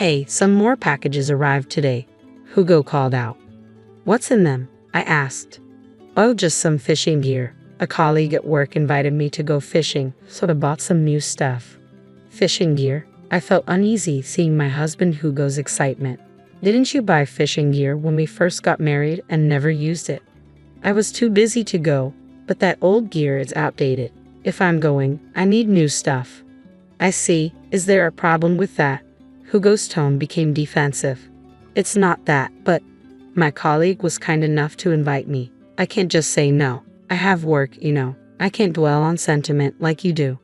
Hey, some more packages arrived today, Hugo called out. What's in them? I asked. Oh, just some fishing gear. A colleague at work invited me to go fishing, so I bought some new stuff. Fishing gear? I felt uneasy seeing my husband Hugo's excitement. Didn't you buy fishing gear when we first got married and never used it? I was too busy to go, but that old gear is outdated. If I'm going, I need new stuff. I see. Is there a problem with that? Hugo's tone became defensive. It's not that, but my colleague was kind enough to invite me. I can't just say no. I have work, you know. I can't dwell on sentiment like you do.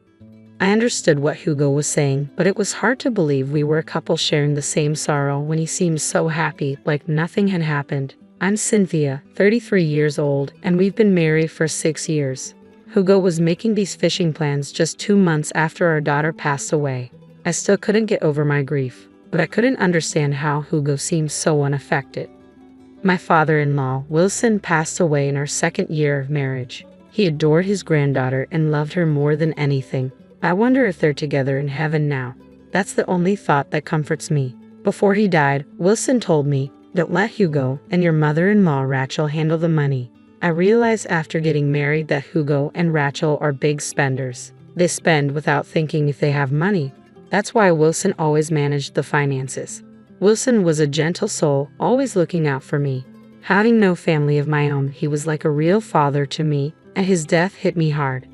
I understood what Hugo was saying, but it was hard to believe we were a couple sharing the same sorrow when he seemed so happy, like nothing had happened. I'm Cynthia, 33 years old, and we've been married for 6 years. Hugo was making these fishing plans just 2 months after our daughter passed away. I still couldn't get over my grief, but I couldn't understand how Hugo seemed so unaffected. My father-in-law, Wilson, passed away in our 2nd year of marriage. He adored his granddaughter and loved her more than anything. I wonder if they're together in heaven now. That's the only thought that comforts me. Before he died, Wilson told me, don't let Hugo and your mother-in-law Rachel handle the money. I realized after getting married that Hugo and Rachel are big spenders. They spend without thinking if they have money. That's why Wilson always managed the finances. Wilson was a gentle soul, always looking out for me. Having no family of my own, he was like a real father to me, and his death hit me hard.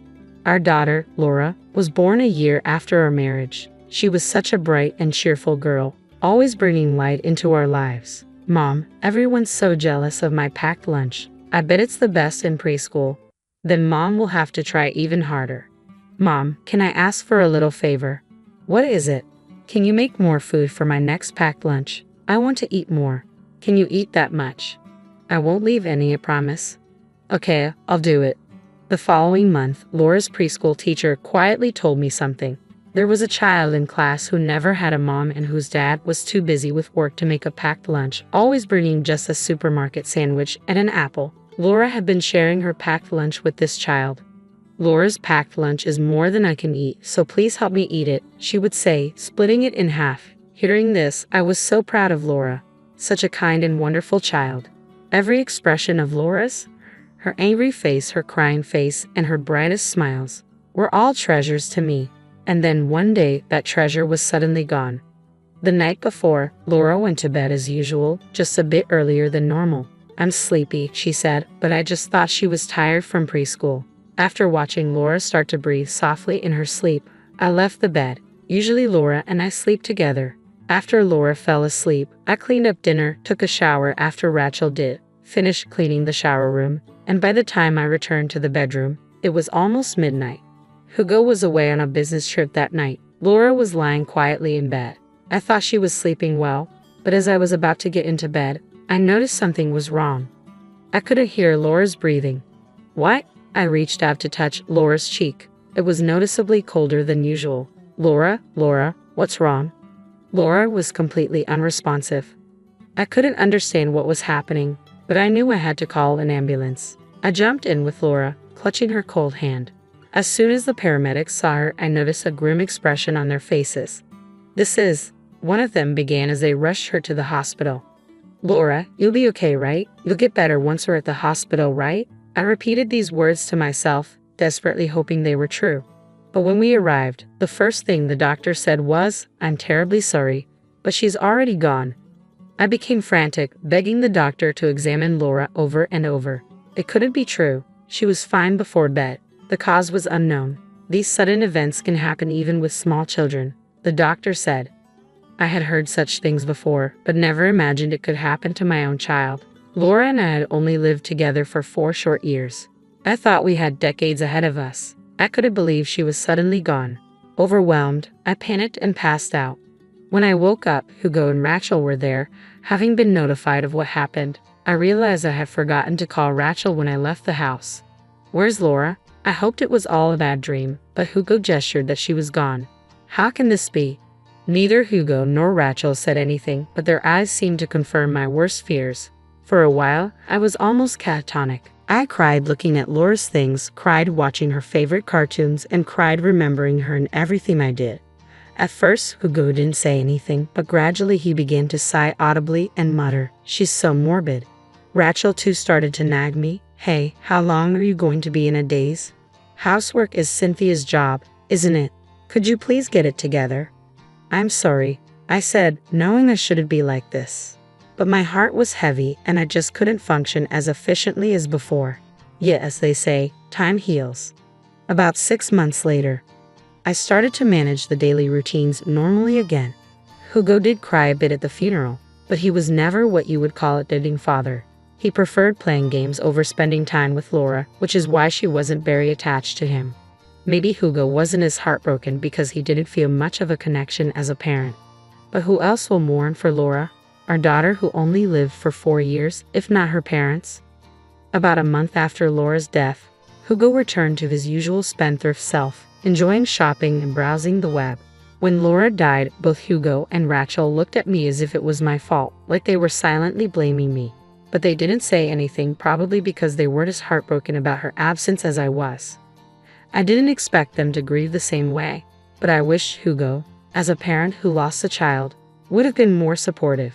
Our daughter, Laura, was born a year after our marriage. She was such a bright and cheerful girl, always bringing light into our lives. Mom, everyone's so jealous of my packed lunch. I bet it's the best in preschool. Then Mom will have to try even harder. Mom, can I ask for a little favor? What is it? Can you make more food for my next packed lunch? I want to eat more. Can you eat that much? I won't leave any, I promise. Okay, I'll do it. The following month, Laura's preschool teacher quietly told me something. There was a child in class who never had a mom and whose dad was too busy with work to make a packed lunch, always bringing just a supermarket sandwich and an apple. Laura had been sharing her packed lunch with this child. Laura's packed lunch is more than I can eat, so please help me eat it, she would say, splitting it in half. Hearing this, I was so proud of Laura. Such a kind and wonderful child. Every expression of Laura's, her angry face, her crying face, and her brightest smiles, were all treasures to me. And then one day, that treasure was suddenly gone. The night before, Laura went to bed as usual, just a bit earlier than normal. I'm sleepy, she said, but I just thought she was tired from preschool. After watching Laura start to breathe softly in her sleep, I left the bed. Usually Laura and I sleep together. After Laura fell asleep, I cleaned up dinner, took a shower after Rachel did, finished cleaning the shower room, and by the time I returned to the bedroom, it was almost midnight. Hugo was away on a business trip that night. Laura was lying quietly in bed. I thought she was sleeping well, but as I was about to get into bed, I noticed something was wrong. I couldn't hear Laura's breathing. What? I reached out to touch Laura's cheek. It was noticeably colder than usual. Laura, what's wrong? Laura was completely unresponsive. I couldn't understand what was happening, but I knew I had to call an ambulance. I jumped in with Laura, clutching her cold hand. As soon as the paramedics saw her, I noticed a grim expression on their faces. One of them began as they rushed her to the hospital. Laura, you'll be okay, right? You'll get better once we're at the hospital, right? I repeated these words to myself, desperately hoping they were true. But when we arrived, the first thing the doctor said was, I'm terribly sorry, but she's already gone. I became frantic, begging the doctor to examine Laura over and over. It couldn't be true. She was fine before bed. The cause was unknown. These sudden events can happen even with small children, the doctor said. I had heard such things before, but never imagined it could happen to my own child. Laura and I had only lived together for 4 short years. I thought we had decades ahead of us. I couldn't believe she was suddenly gone. Overwhelmed, I panicked and passed out. When I woke up, Hugo and Rachel were there, having been notified of what happened. I realized I had forgotten to call Rachel when I left the house. Where's Laura? I hoped it was all a bad dream, but Hugo gestured that she was gone. How can this be? Neither Hugo nor Rachel said anything, but their eyes seemed to confirm my worst fears. For a while, I was almost catatonic. I cried looking at Laura's things, cried watching her favorite cartoons, and cried remembering her in everything I did. At first, Hugo didn't say anything, but gradually he began to sigh audibly and mutter, "She's so morbid." Rachel too started to nag me. "Hey, how long are you going to be in a daze? Housework is Cynthia's job, isn't it? Could you please get it together?" "I'm sorry," I said, knowing I shouldn't be like this. But my heart was heavy and I just couldn't function as efficiently as before. Yet, as they say, time heals. About 6 months later, I started to manage the daily routines normally again. Hugo did cry a bit at the funeral, but he was never what you would call a doting father. He preferred playing games over spending time with Laura, which is why she wasn't very attached to him. Maybe Hugo wasn't as heartbroken because he didn't feel much of a connection as a parent. But who else will mourn for Laura, our daughter who only lived for 4 years, if not her parents? About a month after Laura's death, Hugo returned to his usual spendthrift self, enjoying shopping and browsing the web. When Laura died, both Hugo and Rachel looked at me as if it was my fault, like they were silently blaming me. But they didn't say anything, probably because they weren't as heartbroken about her absence as I was. I didn't expect them to grieve the same way, but I wish Hugo, as a parent who lost a child, would have been more supportive.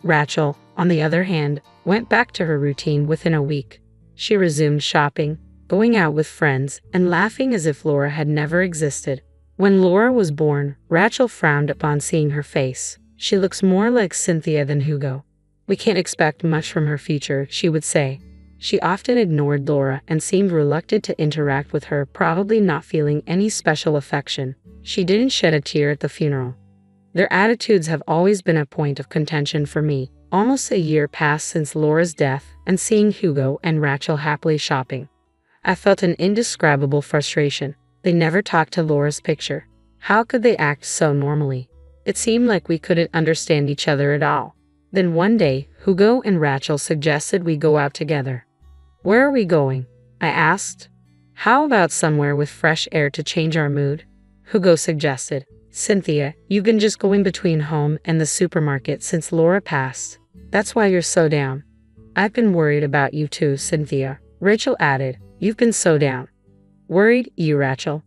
Rachel, on the other hand, went back to her routine within a week. She resumed shopping, going out with friends, and laughing as if Laura had never existed. When Laura was born, Rachel frowned upon seeing her face. "She looks more like Cynthia than Hugo. We can't expect much from her future," she would say. She often ignored Laura and seemed reluctant to interact with her, probably not feeling any special affection. She didn't shed a tear at the funeral. Their attitudes have always been a point of contention for me. Almost a year passed since Laura's death, and seeing Hugo and Rachel happily shopping, I felt an indescribable frustration. They never talked to Laura's picture. How could they act so normally? It seemed like we couldn't understand each other at all. Then one day, Hugo and Rachel suggested we go out together. "Where are we going?" I asked. "How about somewhere with fresh air to change our mood?" Hugo suggested. "Cynthia, you've been just going between home and the supermarket since Laura passed. That's why you're so down." "I've been worried about you too, Cynthia," Rachel added. "You've been so down." "Worried, you, Rachel?"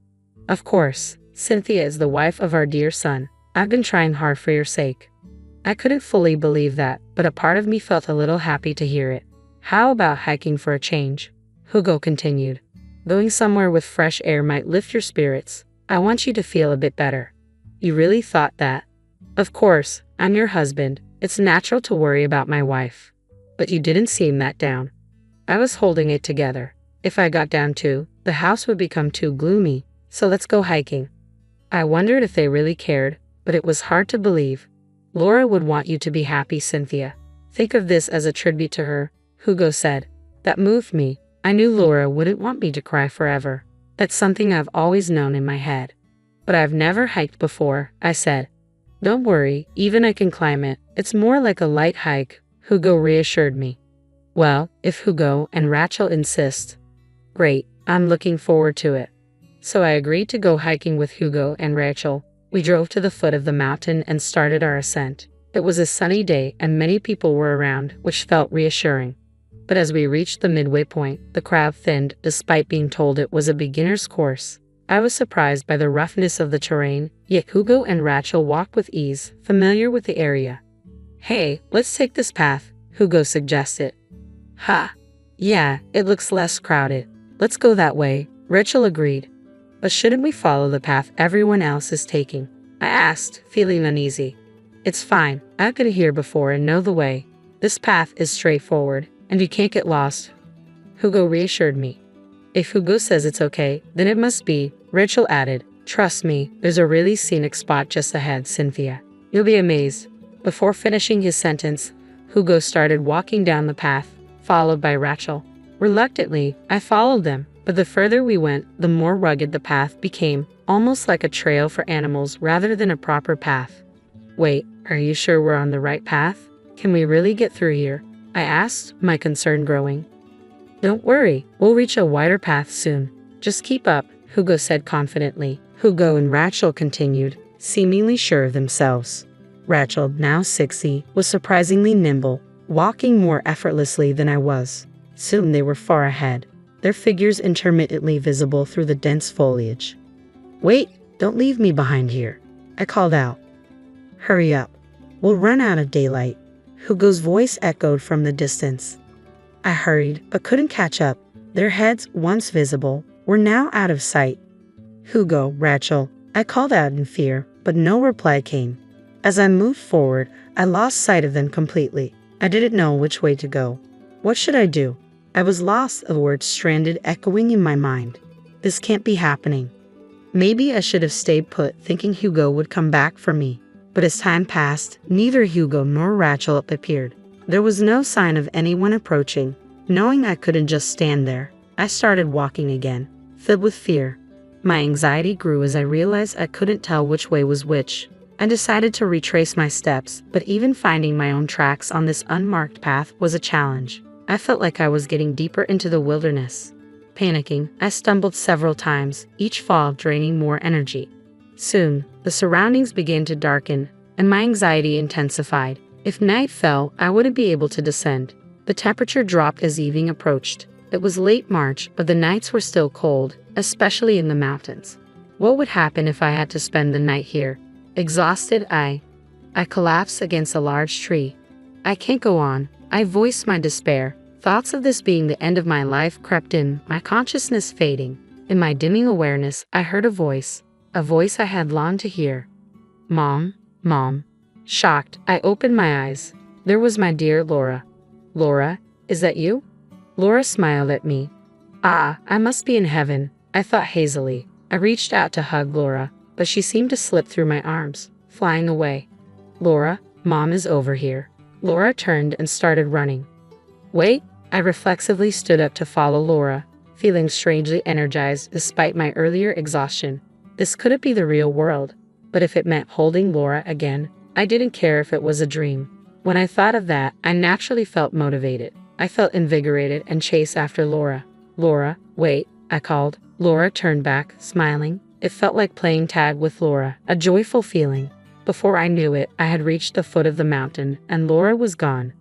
"Of course. Cynthia is the wife of our dear son. I've been trying hard for your sake." I couldn't fully believe that, but a part of me felt a little happy to hear it. "How about hiking for a change?" Hugo continued. "Going somewhere with fresh air might lift your spirits. I want you to feel a bit better." "You really thought that?" "Of course, I'm your husband. It's natural to worry about my wife." "But you didn't seem that down." "I was holding it together. If I got down too, the house would become too gloomy. So let's go hiking." I wondered if they really cared, but it was hard to believe. "Laura would want you to be happy, Cynthia. Think of this as a tribute to her," Hugo said. That moved me. I knew Laura wouldn't want me to cry forever. That's something I've always known in my head. "But I've never hiked before," I said. "Don't worry, even I can climb it. It's more like a light hike," Hugo reassured me. "Well, if Hugo and Rachel insist." "Great, I'm looking forward to it." So I agreed to go hiking with Hugo and Rachel. We drove to the foot of the mountain and started our ascent. It was a sunny day and many people were around, which felt reassuring. But as we reached the midway point, the crowd thinned despite being told it was a beginner's course. I was surprised by the roughness of the terrain, yet Hugo and Rachel walked with ease, familiar with the area. "Hey, let's take this path," Hugo suggested. "Ha! Yeah, it looks less crowded. Let's go that way," Rachel agreed. "But shouldn't we follow the path everyone else is taking?" I asked, feeling uneasy. "It's fine. I've been here before and know the way. This path is straightforward, and you can't get lost," Hugo reassured me. "If Hugo says it's okay, then it must be," Rachel added. "Trust me, there's a really scenic spot just ahead, Cynthia. You'll be amazed." Before finishing his sentence, Hugo started walking down the path, followed by Rachel. Reluctantly, I followed them, but the further we went, the more rugged the path became, almost like a trail for animals rather than a proper path. "Wait, are you sure we're on the right path? Can we really get through here?" I asked, my concern growing. "Don't worry, we'll reach a wider path soon. Just keep up," Hugo said confidently. Hugo and Rachel continued, seemingly sure of themselves. Rachel, now 60, was surprisingly nimble, walking more effortlessly than I was. Soon they were far ahead, their figures intermittently visible through the dense foliage. "Wait, don't leave me behind here," I called out. Hurry up. We'll run out of daylight. Hugo's voice echoed from the distance. I hurried, but couldn't catch up. Their heads, once visible, were now out of sight. Hugo, Rachel, I called out in fear, but no reply came. As I moved forward, I lost sight of them completely. I didn't know which way to go. What should I do? I was lost, the words stranded, echoing in my mind. This can't be happening. Maybe I should have stayed put, thinking Hugo would come back for me. But as time passed, neither Hugo nor Rachel appeared. There was no sign of anyone approaching. Knowing I couldn't just stand there, I started walking again, filled with fear. My anxiety grew as I realized I couldn't tell which way was which. I decided to retrace my steps, but even finding my own tracks on this unmarked path was a challenge. I felt like I was getting deeper into the wilderness. Panicking, I stumbled several times, each fall draining more energy. Soon, the surroundings began to darken, and my anxiety intensified. If night fell, I wouldn't be able to descend. The temperature dropped as evening approached. It was late March, but the nights were still cold, especially in the mountains. What would happen if I had to spend the night here? Exhausted, I collapsed against a large tree. I can't go on. I voiced my despair. Thoughts of this being the end of my life crept in, my consciousness fading. In my dimming awareness, I heard a voice I had longed to hear. Mom, Mom. Shocked, I opened my eyes. There was my dear Laura. Laura, is that you? Laura smiled at me. Ah, I must be in heaven, I thought hazily. I reached out to hug Laura, but she seemed to slip through my arms, flying away. Laura, Mom is over here. Laura turned and started running. Wait, I reflexively stood up to follow Laura, feeling strangely energized despite my earlier exhaustion. This couldn't be the real world, but if it meant holding Laura again, I didn't care if it was a dream. When I thought of that, I naturally felt motivated. I felt invigorated and chased after Laura. Laura, wait, I called. Laura turned back, smiling. It felt like playing tag with Laura, a joyful feeling. Before I knew it, I had reached the foot of the mountain, and Laura was gone.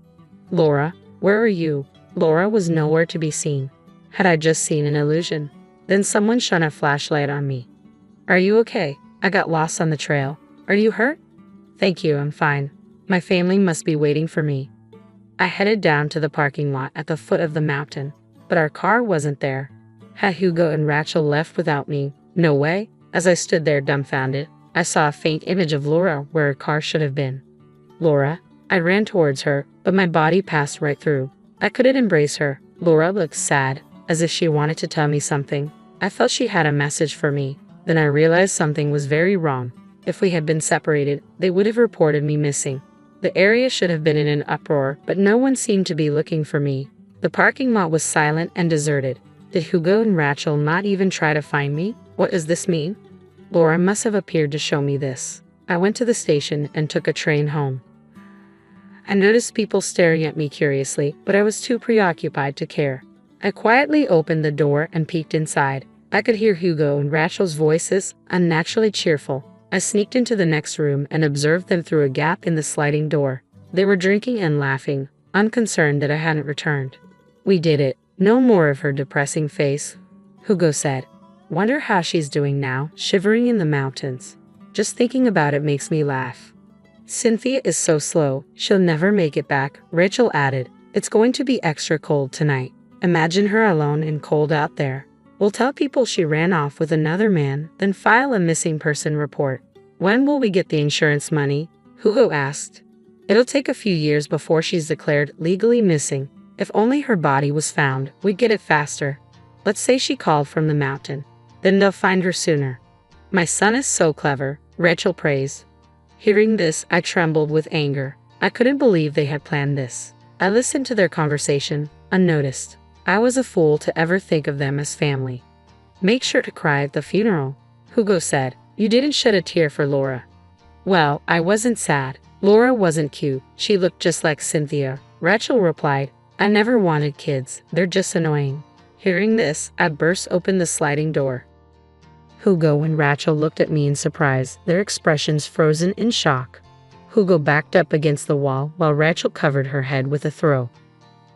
Laura, where are you? Laura was nowhere to be seen. Had I just seen an illusion? Then someone shone a flashlight on me. Are you okay? I got lost on the trail. Are you hurt? Thank you, I'm fine. My family must be waiting for me. I headed down to the parking lot at the foot of the mountain, but our car wasn't there. Had Hugo and Rachel left without me? No way. As I stood there dumbfounded, I saw a faint image of Laura where her car should have been. Laura. I ran towards her, but my body passed right through. I couldn't embrace her. Laura looked sad, as if she wanted to tell me something. I felt she had a message for me. Then I realized something was very wrong. If we had been separated, they would have reported me missing. The area should have been in an uproar, but no one seemed to be looking for me. The parking lot was silent and deserted. Did Hugo and Rachel not even try to find me? What does this mean? Laura must have appeared to show me this. I went to the station and took a train home. I noticed people staring at me curiously, but I was too preoccupied to care. I quietly opened the door and peeked inside. I could hear Hugo and Rachel's voices, unnaturally cheerful. I sneaked into the next room and observed them through a gap in the sliding door. They were drinking and laughing, unconcerned that I hadn't returned. We did it. No more of her depressing face, Hugo said. Wonder how she's doing now, shivering in the mountains. Just thinking about it makes me laugh. Cynthia is so slow, she'll never make it back, Rachel added. It's going to be extra cold tonight. Imagine her alone and cold out there. We'll tell people she ran off with another man, then file a missing person report. When will we get the insurance money? Hugo asked. It'll take a few years before she's declared legally missing. If only her body was found, we'd get it faster. Let's say she called from the mountain. Then they'll find her sooner. My son is so clever, Rachel praised. Hearing this, I trembled with anger. I couldn't believe they had planned this. I listened to their conversation, unnoticed. I was a fool to ever think of them as family. Make sure to cry at the funeral, Hugo said. You didn't shed a tear for Laura. Well, I wasn't sad. Laura wasn't cute. She looked just like Cynthia. Rachel replied, I never wanted kids. They're just annoying. Hearing this, I burst open the sliding door. Hugo and Rachel looked at me in surprise, their expressions frozen in shock. Hugo backed up against the wall while Rachel covered her head with a throw.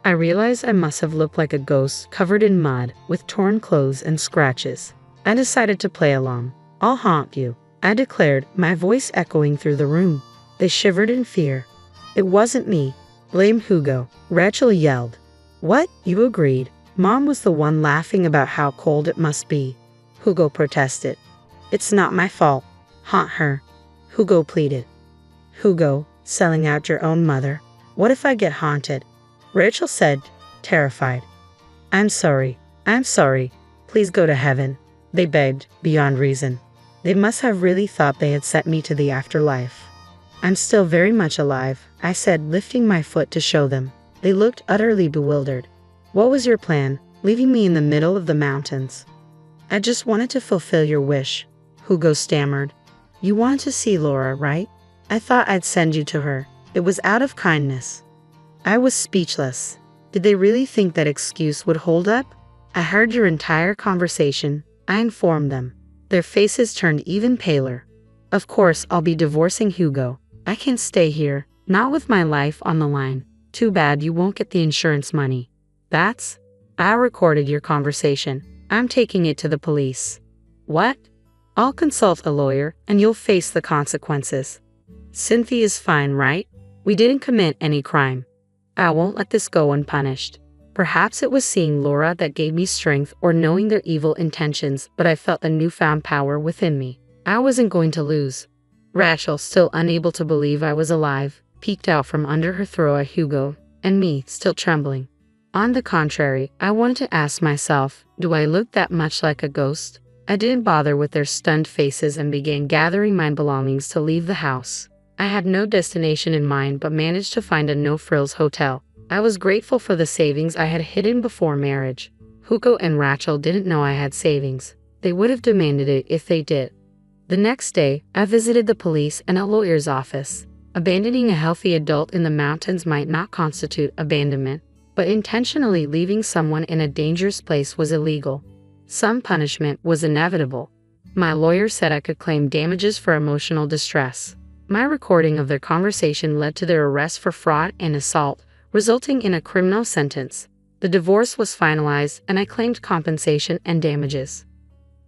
I realized I must have looked like a ghost covered in mud, with torn clothes and scratches. I decided to play along. I'll haunt you. I declared, my voice echoing through the room. They shivered in fear. It wasn't me. Blame Hugo, Rachel yelled. What? You agreed. Mom was the one laughing about how cold it must be. Hugo protested. It's not my fault. Haunt her. Hugo pleaded. Hugo, selling out your own mother. What if I get haunted? Rachel said, terrified. I'm sorry. I'm sorry. Please go to heaven. They begged, beyond reason. They must have really thought they had sent me to the afterlife. I'm still very much alive, I said, lifting my foot to show them. They looked utterly bewildered. What was your plan, leaving me in the middle of the mountains? I just wanted to fulfill your wish, Hugo stammered. You wanted to see Laura, right? I thought I'd send you to her. It was out of kindness. I was speechless. Did they really think that excuse would hold up? I heard your entire conversation, I informed them. Their faces turned even paler. Of course, I'll be divorcing Hugo. I can't stay here, not with my life on the line. Too bad you won't get the insurance money. I recorded your conversation. I'm taking it to the police. What? I'll consult a lawyer and you'll face the consequences. Cynthia's fine, right? We didn't commit any crime. I won't let this go unpunished. Perhaps it was seeing Laura that gave me strength or knowing their evil intentions, but I felt a newfound power within me. I wasn't going to lose. Rachel, still unable to believe I was alive, peeked out from under her throw at Hugo, and me, still trembling. On the contrary, I wanted to ask myself, do I look that much like a ghost? I didn't bother with their stunned faces and began gathering my belongings to leave the house. I had no destination in mind but managed to find a no-frills hotel. I was grateful for the savings I had hidden before marriage. Hugo and Rachel didn't know I had savings. They would have demanded it if they did. The next day, I visited the police and a lawyer's office. Abandoning a healthy adult in the mountains might not constitute abandonment, but intentionally leaving someone in a dangerous place was illegal. Some punishment was inevitable. My lawyer said I could claim damages for emotional distress. My recording of their conversation led to their arrest for fraud and assault, resulting in a criminal sentence. The divorce was finalized and I claimed compensation and damages.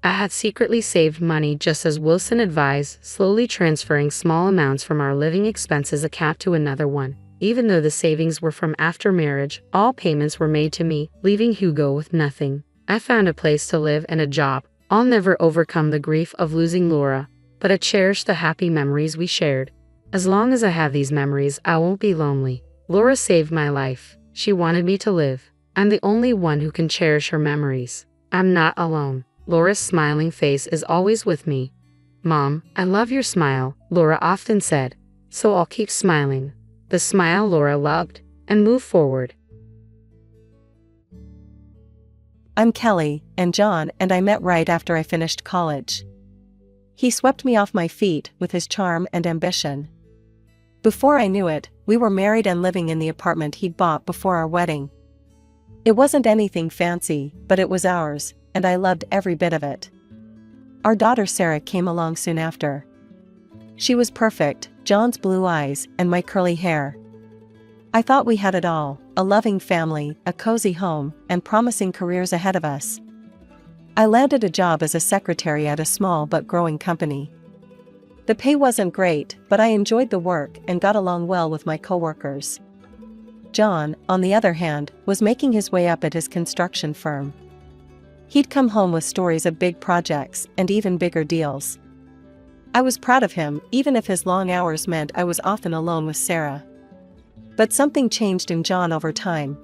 I had secretly saved money just as Wilson advised, slowly transferring small amounts from our living expenses account to another one. Even though the savings were from after marriage, all payments were made to me, leaving Hugo with nothing. I found a place to live and a job. I'll never overcome the grief of losing Laura, but I cherish the happy memories we shared. As long as I have these memories, I won't be lonely. Laura saved my life. She wanted me to live. I'm the only one who can cherish her memories. I'm not alone. Laura's smiling face is always with me. Mom, I love your smile, Laura often said. So I'll keep smiling. The smile Laura loved, and move forward. I'm Kelly, and John and I met right after I finished college. He swept me off my feet with his charm and ambition. Before I knew it, we were married and living in the apartment he'd bought before our wedding. It wasn't anything fancy, but it was ours, and I loved every bit of it. Our daughter Sarah came along soon after. She was perfect, John's blue eyes and my curly hair. I thought we had it all, a loving family, a cozy home, and promising careers ahead of us. I landed a job as a secretary at a small but growing company. The pay wasn't great, but I enjoyed the work and got along well with my coworkers. John, on the other hand, was making his way up at his construction firm. He'd come home with stories of big projects and even bigger deals. I was proud of him, even if his long hours meant I was often alone with Sarah. But something changed in John over time.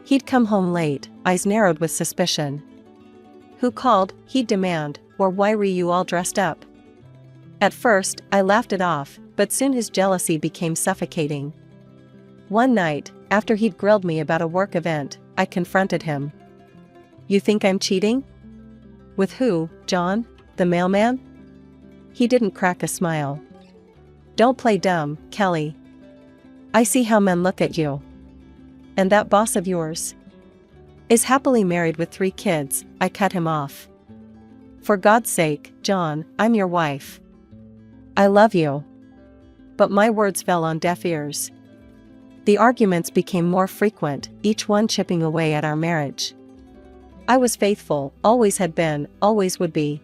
He'd come home late, eyes narrowed with suspicion. Who called, he'd demand, or why were you all dressed up? At first, I laughed it off, but soon his jealousy became suffocating. One night, after he'd grilled me about a work event, I confronted him. You think I'm cheating? With who, John? The mailman? He didn't crack a smile. Don't play dumb, Kelly. I see how men look at you. And that boss of yours is happily married with 3 kids, I cut him off. For God's sake, John, I'm your wife. I love you. But my words fell on deaf ears. The arguments became more frequent, each one chipping away at our marriage. I was faithful, always had been, always would be.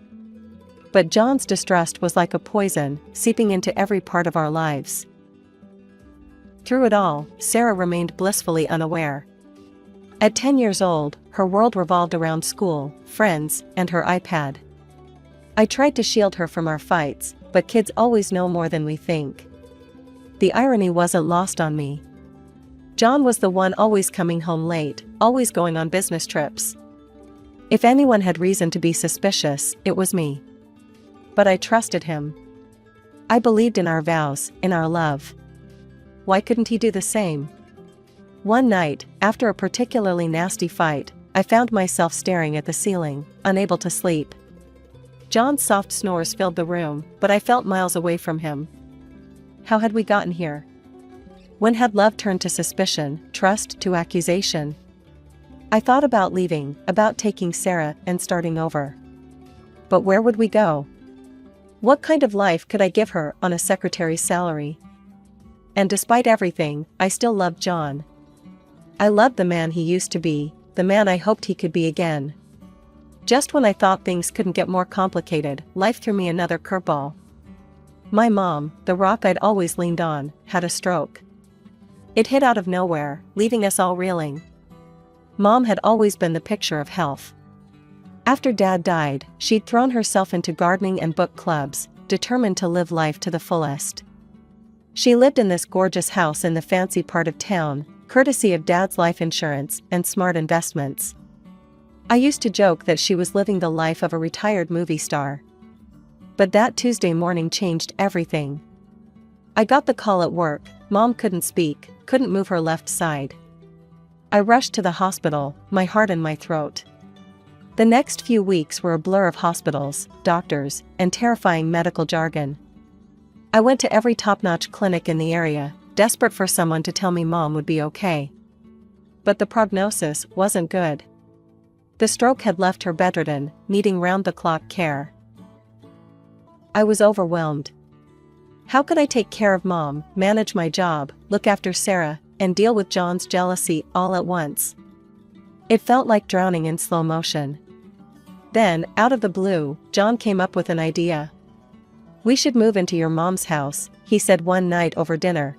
But John's distrust was like a poison, seeping into every part of our lives. Through it all, Sarah remained blissfully unaware. At 10 years old, her world revolved around school, friends, and her iPad. I tried to shield her from our fights, but kids always know more than we think. The irony wasn't lost on me. John was the one always coming home late, always going on business trips. If anyone had reason to be suspicious, it was me. But I trusted him. I believed in our vows, in our love. Why couldn't he do the same? One night, after a particularly nasty fight, I found myself staring at the ceiling, unable to sleep. John's soft snores filled the room, but I felt miles away from him. How had we gotten here? When had love turned to suspicion, trust to accusation? I thought about leaving, about taking Sarah and starting over. But where would we go? What kind of life could I give her on a secretary's salary? And despite everything, I still loved John. I loved the man he used to be, the man I hoped he could be again. Just when I thought things couldn't get more complicated, life threw me another curveball. My mom, the rock I'd always leaned on, had a stroke. It hit out of nowhere, leaving us all reeling. Mom had always been the picture of health. After Dad died, she'd thrown herself into gardening and book clubs, determined to live life to the fullest. She lived in this gorgeous house in the fancy part of town, courtesy of Dad's life insurance and smart investments. I used to joke that she was living the life of a retired movie star. But that Tuesday morning changed everything. I got the call at work. Mom couldn't speak, couldn't move her left side. I rushed to the hospital, my heart in my throat. The next few weeks were a blur of hospitals, doctors, and terrifying medical jargon. I went to every top-notch clinic in the area, desperate for someone to tell me Mom would be okay. But the prognosis wasn't good. The stroke had left her bedridden, needing round-the-clock care. I was overwhelmed. How could I take care of Mom, manage my job, look after Sarah, and deal with John's jealousy all at once? It felt like drowning in slow motion. Then, out of the blue, John came up with an idea. "We should move into your mom's house," he said one night over dinner.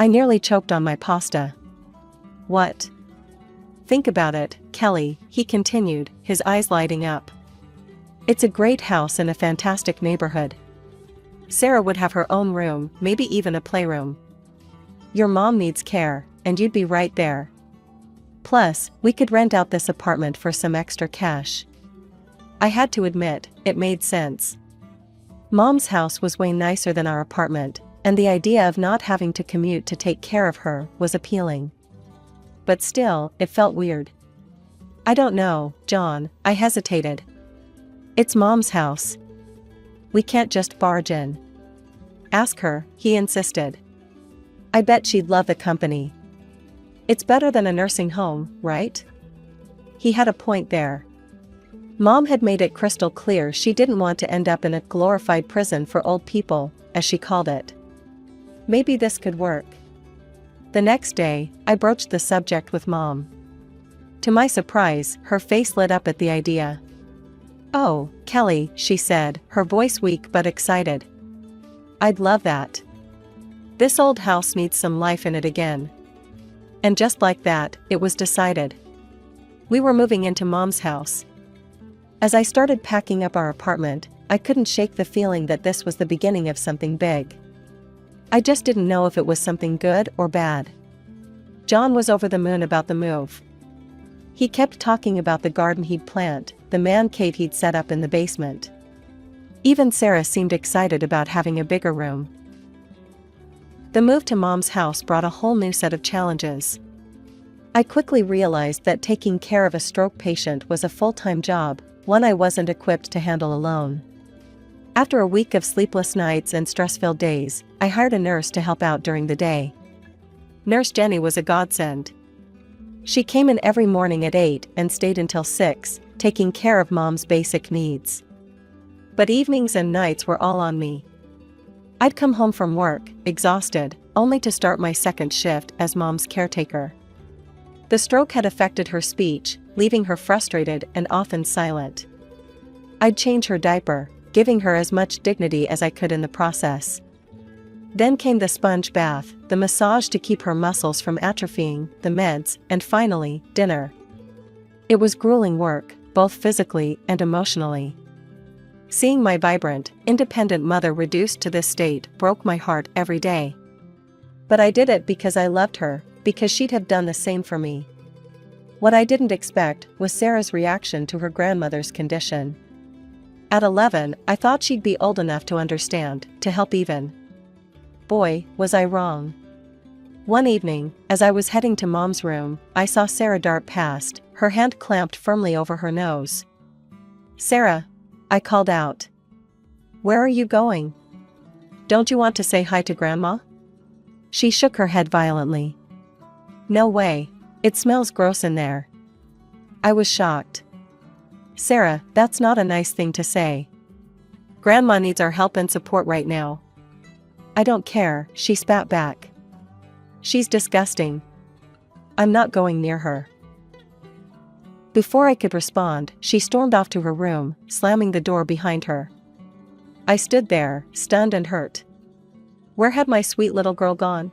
I nearly choked on my pasta. "What?" "Think about it, Kelly," he continued, his eyes lighting up. "It's a great house in a fantastic neighborhood. Sarah would have her own room, maybe even a playroom. Your mom needs care, and you'd be right there. Plus, we could rent out this apartment for some extra cash." I had to admit, it made sense. Mom's house was way nicer than our apartment, and the idea of not having to commute to take care of her was appealing. But still, it felt weird. "I don't know, John," I hesitated. "It's Mom's house. We can't just barge in." "Ask her," he insisted. "I bet she'd love the company. It's better than a nursing home, right?" He had a point there. Mom had made it crystal clear she didn't want to end up in a glorified prison for old people, as she called it. Maybe this could work. The next day, I broached the subject with Mom. To my surprise, her face lit up at the idea. "Oh, Kelly," she said, her voice weak but excited. "I'd love that. This old house needs some life in it again." And just like that, it was decided. We were moving into Mom's house. As I started packing up our apartment, I couldn't shake the feeling that this was the beginning of something big. I just didn't know if it was something good or bad. John was over the moon about the move. He kept talking about the garden he'd plant, the man cave he'd set up in the basement. Even Sarah seemed excited about having a bigger room. The move to Mom's house brought a whole new set of challenges. I quickly realized that taking care of a stroke patient was a full-time job, one I wasn't equipped to handle alone. After a week of sleepless nights and stress-filled days, I hired a nurse to help out during the day. Nurse Jenny was a godsend. She came in every morning at 8 and stayed until 6, taking care of Mom's basic needs. But evenings and nights were all on me. I'd come home from work, exhausted, only to start my second shift as Mom's caretaker. The stroke had affected her speech, leaving her frustrated and often silent. I'd change her diaper, giving her as much dignity as I could in the process. Then came the sponge bath, the massage to keep her muscles from atrophying, the meds, and finally, dinner. It was grueling work, both physically and emotionally. Seeing my vibrant, independent mother reduced to this state broke my heart every day. But I did it because I loved her, because she'd have done the same for me. What I didn't expect was Sarah's reaction to her grandmother's condition. At 11, I thought she'd be old enough to understand, to help even. Boy, was I wrong. One evening, as I was heading to Mom's room, I saw Sarah dart past, her hand clamped firmly over her nose. "Sarah," I called out. "Where are you going? Don't you want to say hi to Grandma?" She shook her head violently. "No way. It smells gross in there." I was shocked. "Sarah, that's not a nice thing to say. Grandma needs our help and support right now." "I don't care," she spat back. "She's disgusting. I'm not going near her." Before I could respond, she stormed off to her room, slamming the door behind her. I stood there, stunned and hurt. Where had my sweet little girl gone?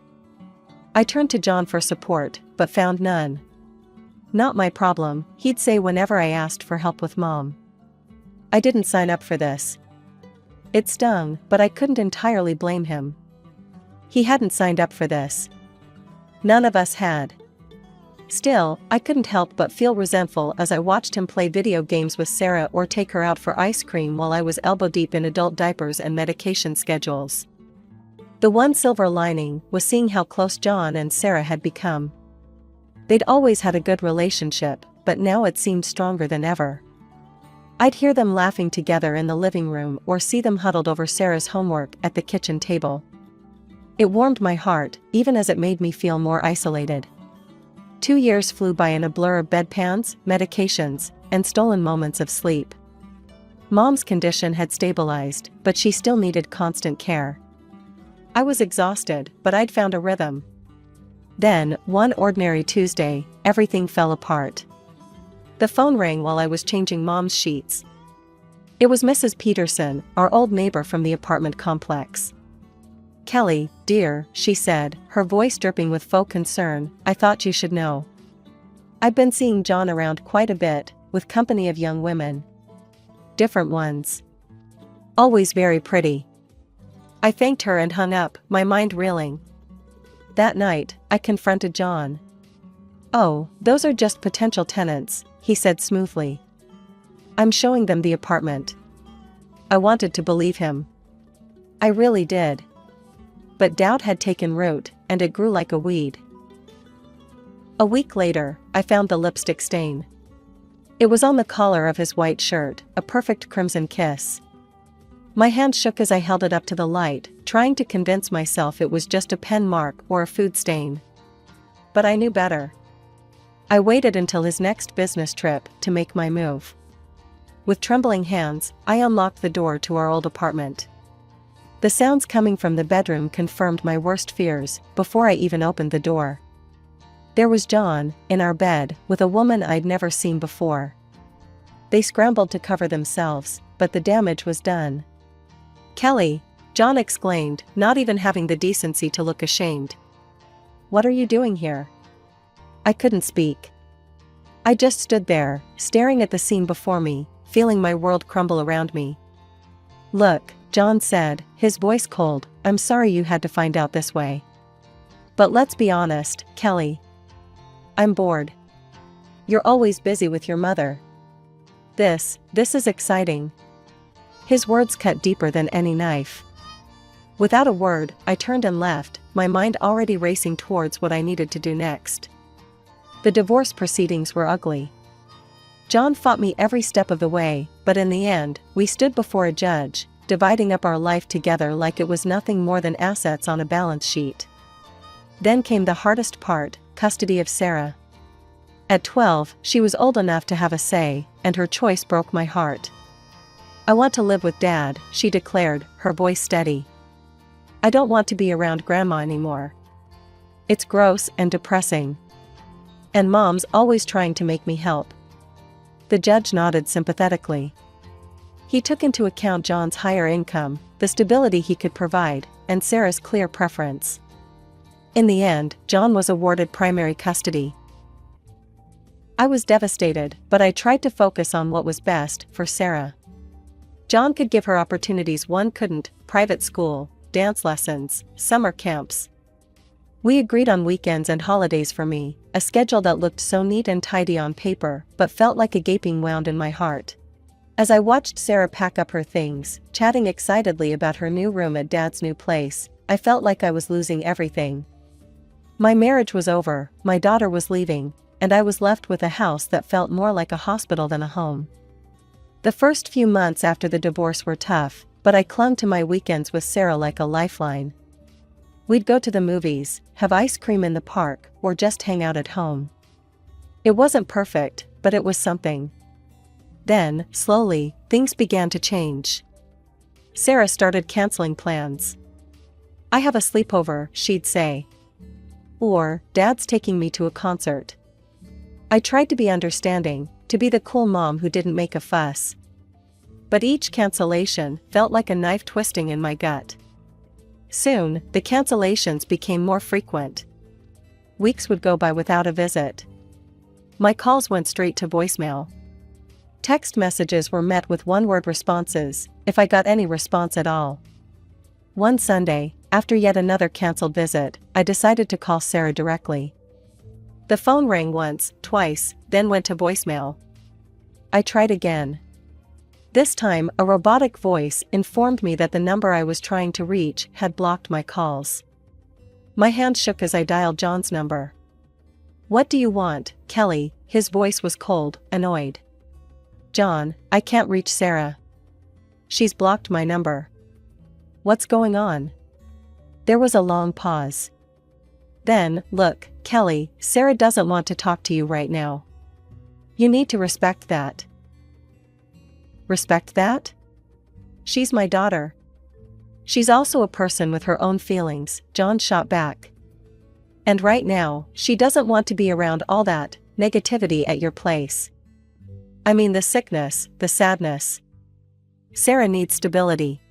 I turned to John for support, but found none. "Not my problem," he'd say whenever I asked for help with Mom. I didn't sign up for this. It stung, but I couldn't entirely blame him. He hadn't signed up for this. None of us had. Still, I couldn't help but feel resentful as I watched him play video games with Sarah or take her out for ice cream while I was elbow deep in adult diapers and medication schedules. The one silver lining was seeing how close John and Sarah had become. They'd always had a good relationship, but now it seemed stronger than ever. I'd hear them laughing together in the living room or see them huddled over Sarah's homework at the kitchen table. It warmed my heart, even as it made me feel more isolated. 2 years flew by in a blur of bedpans, medications, and stolen moments of sleep. Mom's condition had stabilized, but she still needed constant care. I was exhausted, but I'd found a rhythm. Then, one ordinary Tuesday, everything fell apart. The phone rang while I was changing Mom's sheets. It was Mrs. Peterson, our old neighbor from the apartment complex. "Kelly, dear," she said, her voice dripping with faux concern, "I thought you should know. I've been seeing John around quite a bit, with company of young women. Different ones. Always very pretty." I thanked her and hung up, my mind reeling. That night, I confronted John. "Oh, those are just potential tenants," he said smoothly. "I'm showing them the apartment." I wanted to believe him. I really did. But doubt had taken root, and it grew like a weed. A week later, I found the lipstick stain. It was on the collar of his white shirt, a perfect crimson kiss. My hand shook as I held it up to the light, trying to convince myself it was just a pen mark or a food stain. But I knew better. I waited until his next business trip to make my move. With trembling hands, I unlocked the door to our old apartment. The sounds coming from the bedroom confirmed my worst fears before I even opened the door. There was John, in our bed, with a woman I'd never seen before. They scrambled to cover themselves, but the damage was done. "Kelly," John exclaimed, not even having the decency to look ashamed. "What are you doing here?" I couldn't speak. I just stood there, staring at the scene before me, feeling my world crumble around me. "Look," John said, his voice cold, "I'm sorry you had to find out this way. But let's be honest, Kelly. I'm bored. You're always busy with your mother. This is exciting." His words cut deeper than any knife. Without a word, I turned and left, my mind already racing towards what I needed to do next. The divorce proceedings were ugly. John fought me every step of the way, but in the end, we stood before a judge, dividing up our life together like it was nothing more than assets on a balance sheet. Then came the hardest part, custody of Sarah. At 12, she was old enough to have a say, and her choice broke my heart. "I want to live with Dad," she declared, her voice steady. "I don't want to be around Grandma anymore. It's gross and depressing. And Mom's always trying to make me help." The judge nodded sympathetically. He took into account John's higher income, the stability he could provide, and Sarah's clear preference. In the end, John was awarded primary custody. I was devastated, but I tried to focus on what was best for Sarah. John could give her opportunities one couldn't: private school, dance lessons, summer camps. We agreed on weekends and holidays for me, a schedule that looked so neat and tidy on paper, but felt like a gaping wound in my heart. As I watched Sarah pack up her things, chatting excitedly about her new room at Dad's new place, I felt like I was losing everything. My marriage was over, my daughter was leaving, and I was left with a house that felt more like a hospital than a home. The first few months after the divorce were tough, but I clung to my weekends with Sarah like a lifeline. We'd go to the movies, have ice cream in the park, or just hang out at home. It wasn't perfect, but it was something. Then, slowly, things began to change. Sarah started canceling plans. "I have a sleepover," she'd say. Or, "Dad's taking me to a concert." I tried to be understanding, to be the cool mom who didn't make a fuss. But each cancellation felt like a knife twisting in my gut. Soon, the cancellations became more frequent. Weeks would go by without a visit. My calls went straight to voicemail. Text messages were met with one-word responses, if I got any response at all. One Sunday, after yet another canceled visit, I decided to call Sarah directly. The phone rang once, twice, then went to voicemail. I tried again. This time, a robotic voice informed me that the number I was trying to reach had blocked my calls. My hand shook as I dialed John's number. "What do you want, Kelly?" His voice was cold, annoyed. "John, I can't reach Sarah. She's blocked my number." "What's going on?" There was a long pause. Then, "Look, Kelly, Sarah doesn't want to talk to you right now. You need to respect that." "Respect that? She's my daughter. She's also a person with her own feelings," John shot back. "And right now, she doesn't want to be around all that negativity at your place. I mean the sickness, the sadness. Sarah needs stability.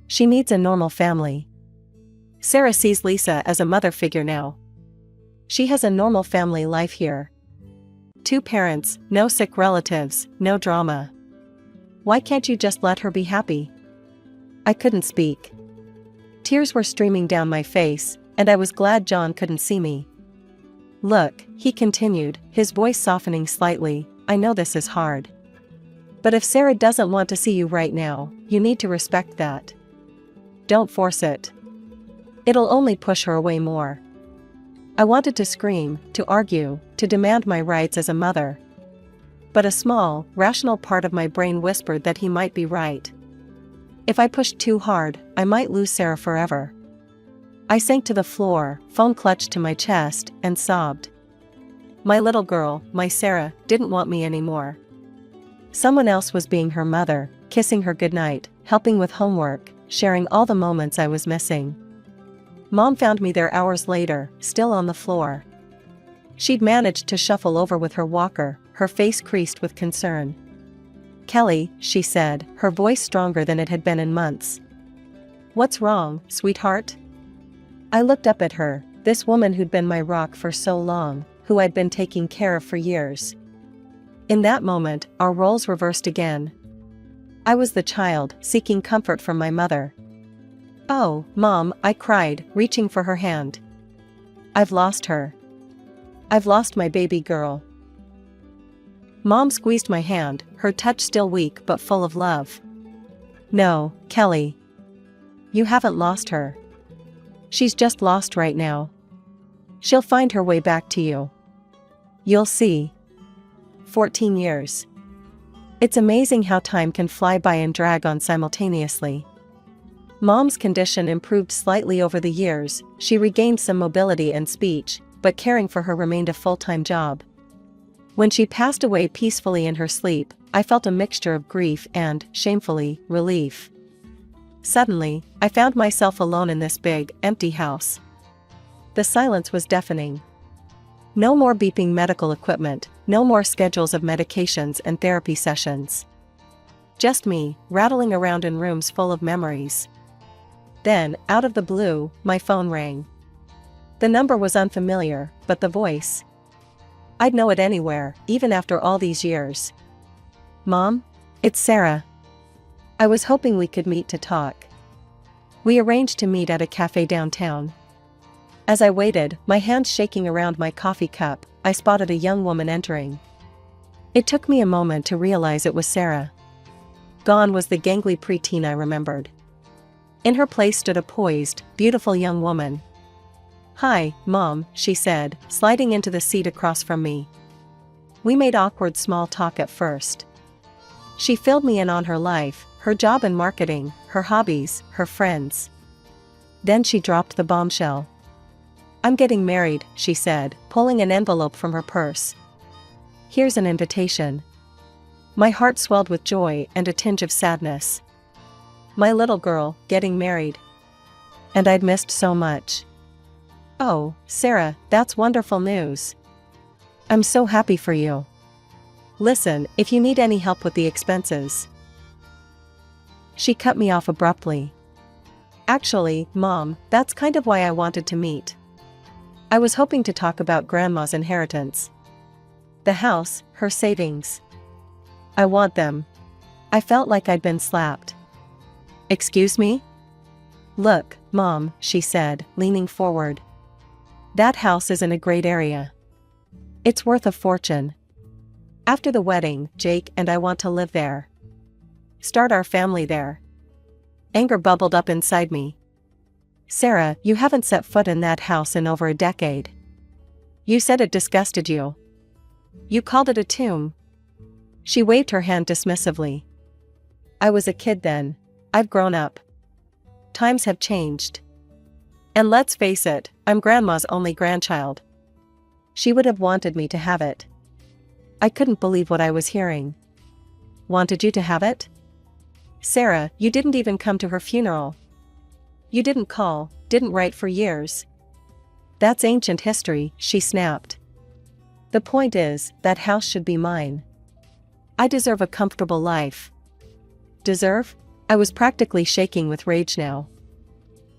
She needs a normal family. Sarah sees Lisa as a mother figure now. She has a normal family life here. 2 parents, no sick relatives, no drama. Why can't you just let her be happy?" I couldn't speak. Tears were streaming down my face, and I was glad John couldn't see me. "Look," he continued, his voice softening slightly, "I know this is hard. But if Sarah doesn't want to see you right now, you need to respect that. Don't force it. It'll only push her away more." I wanted to scream, to argue, to demand my rights as a mother. But a small, rational part of my brain whispered that he might be right. If I pushed too hard, I might lose Sarah forever. I sank to the floor, phone clutched to my chest, and sobbed. My little girl, my Sarah, didn't want me anymore. Someone else was being her mother, kissing her goodnight, helping with homework, sharing all the moments I was missing. Mom found me there hours later, still on the floor. She'd managed to shuffle over with her walker, her face creased with concern. "Kelly," she said, her voice stronger than it had been in months. "What's wrong, sweetheart?" I looked up at her, this woman who'd been my rock for so long, who I'd been taking care of for years. In that moment, our roles reversed again. I was the child, seeking comfort from my mother. "Oh, Mom," I cried, reaching for her hand. "I've lost her. I've lost my baby girl." Mom squeezed my hand, her touch still weak but full of love. "No, Kelly. You haven't lost her. She's just lost right now. She'll find her way back to you. You'll see." 14 years. It's amazing how time can fly by and drag on simultaneously. Mom's condition improved slightly over the years, she regained some mobility and speech, but caring for her remained a full-time job. When she passed away peacefully in her sleep, I felt a mixture of grief and, shamefully, relief. Suddenly, I found myself alone in this big, empty house. The silence was deafening. No more beeping medical equipment, no more schedules of medications and therapy sessions. just me, rattling around in rooms full of memories. Then, out of the blue, my phone rang. The number was unfamiliar, but the voice. I'd know it anywhere, even after all these years. "Mom? It's Sarah. I was hoping we could meet to talk." We arranged to meet at a cafe downtown. As I waited, my hands shaking around my coffee cup, I spotted a young woman entering. It took me a moment to realize it was Sarah. Gone was the gangly preteen I remembered. In her place stood a poised, beautiful young woman. "Hi, Mom," she said, sliding into the seat across from me. We made awkward small talk at first. She filled me in on her life, her job in marketing, her hobbies, her friends. Then she dropped the bombshell. "I'm getting married," she said, pulling an envelope from her purse. "Here's an invitation." My heart swelled with joy and a tinge of sadness. My little girl, getting married. And I'd missed so much. "Oh, Sarah, that's wonderful news. I'm so happy for you. Listen, if you need any help with the expenses." She cut me off abruptly. "Actually, Mom, that's kind of why I wanted to meet. I was hoping to talk about Grandma's inheritance. The house, her savings. I want them." I felt like I'd been slapped. "Excuse me?" "Look, Mom," she said, leaning forward. "That house is in a great area. It's worth a fortune. After the wedding, Jake and I want to live there. Start our family there." Anger bubbled up inside me. "Sarah, you haven't set foot in that house in over a decade. You said it disgusted you. You called it a tomb." She waved her hand dismissively. "I was a kid then. I've grown up. Times have changed. And let's face it, I'm Grandma's only grandchild. She would have wanted me to have it." I couldn't believe what I was hearing. "Wanted you to have it? Sarah, you didn't even come to her funeral. You didn't call, didn't write for years." "That's ancient history," she snapped. "The point is, that house should be mine. I deserve a comfortable life." "Deserve?" I was practically shaking with rage now.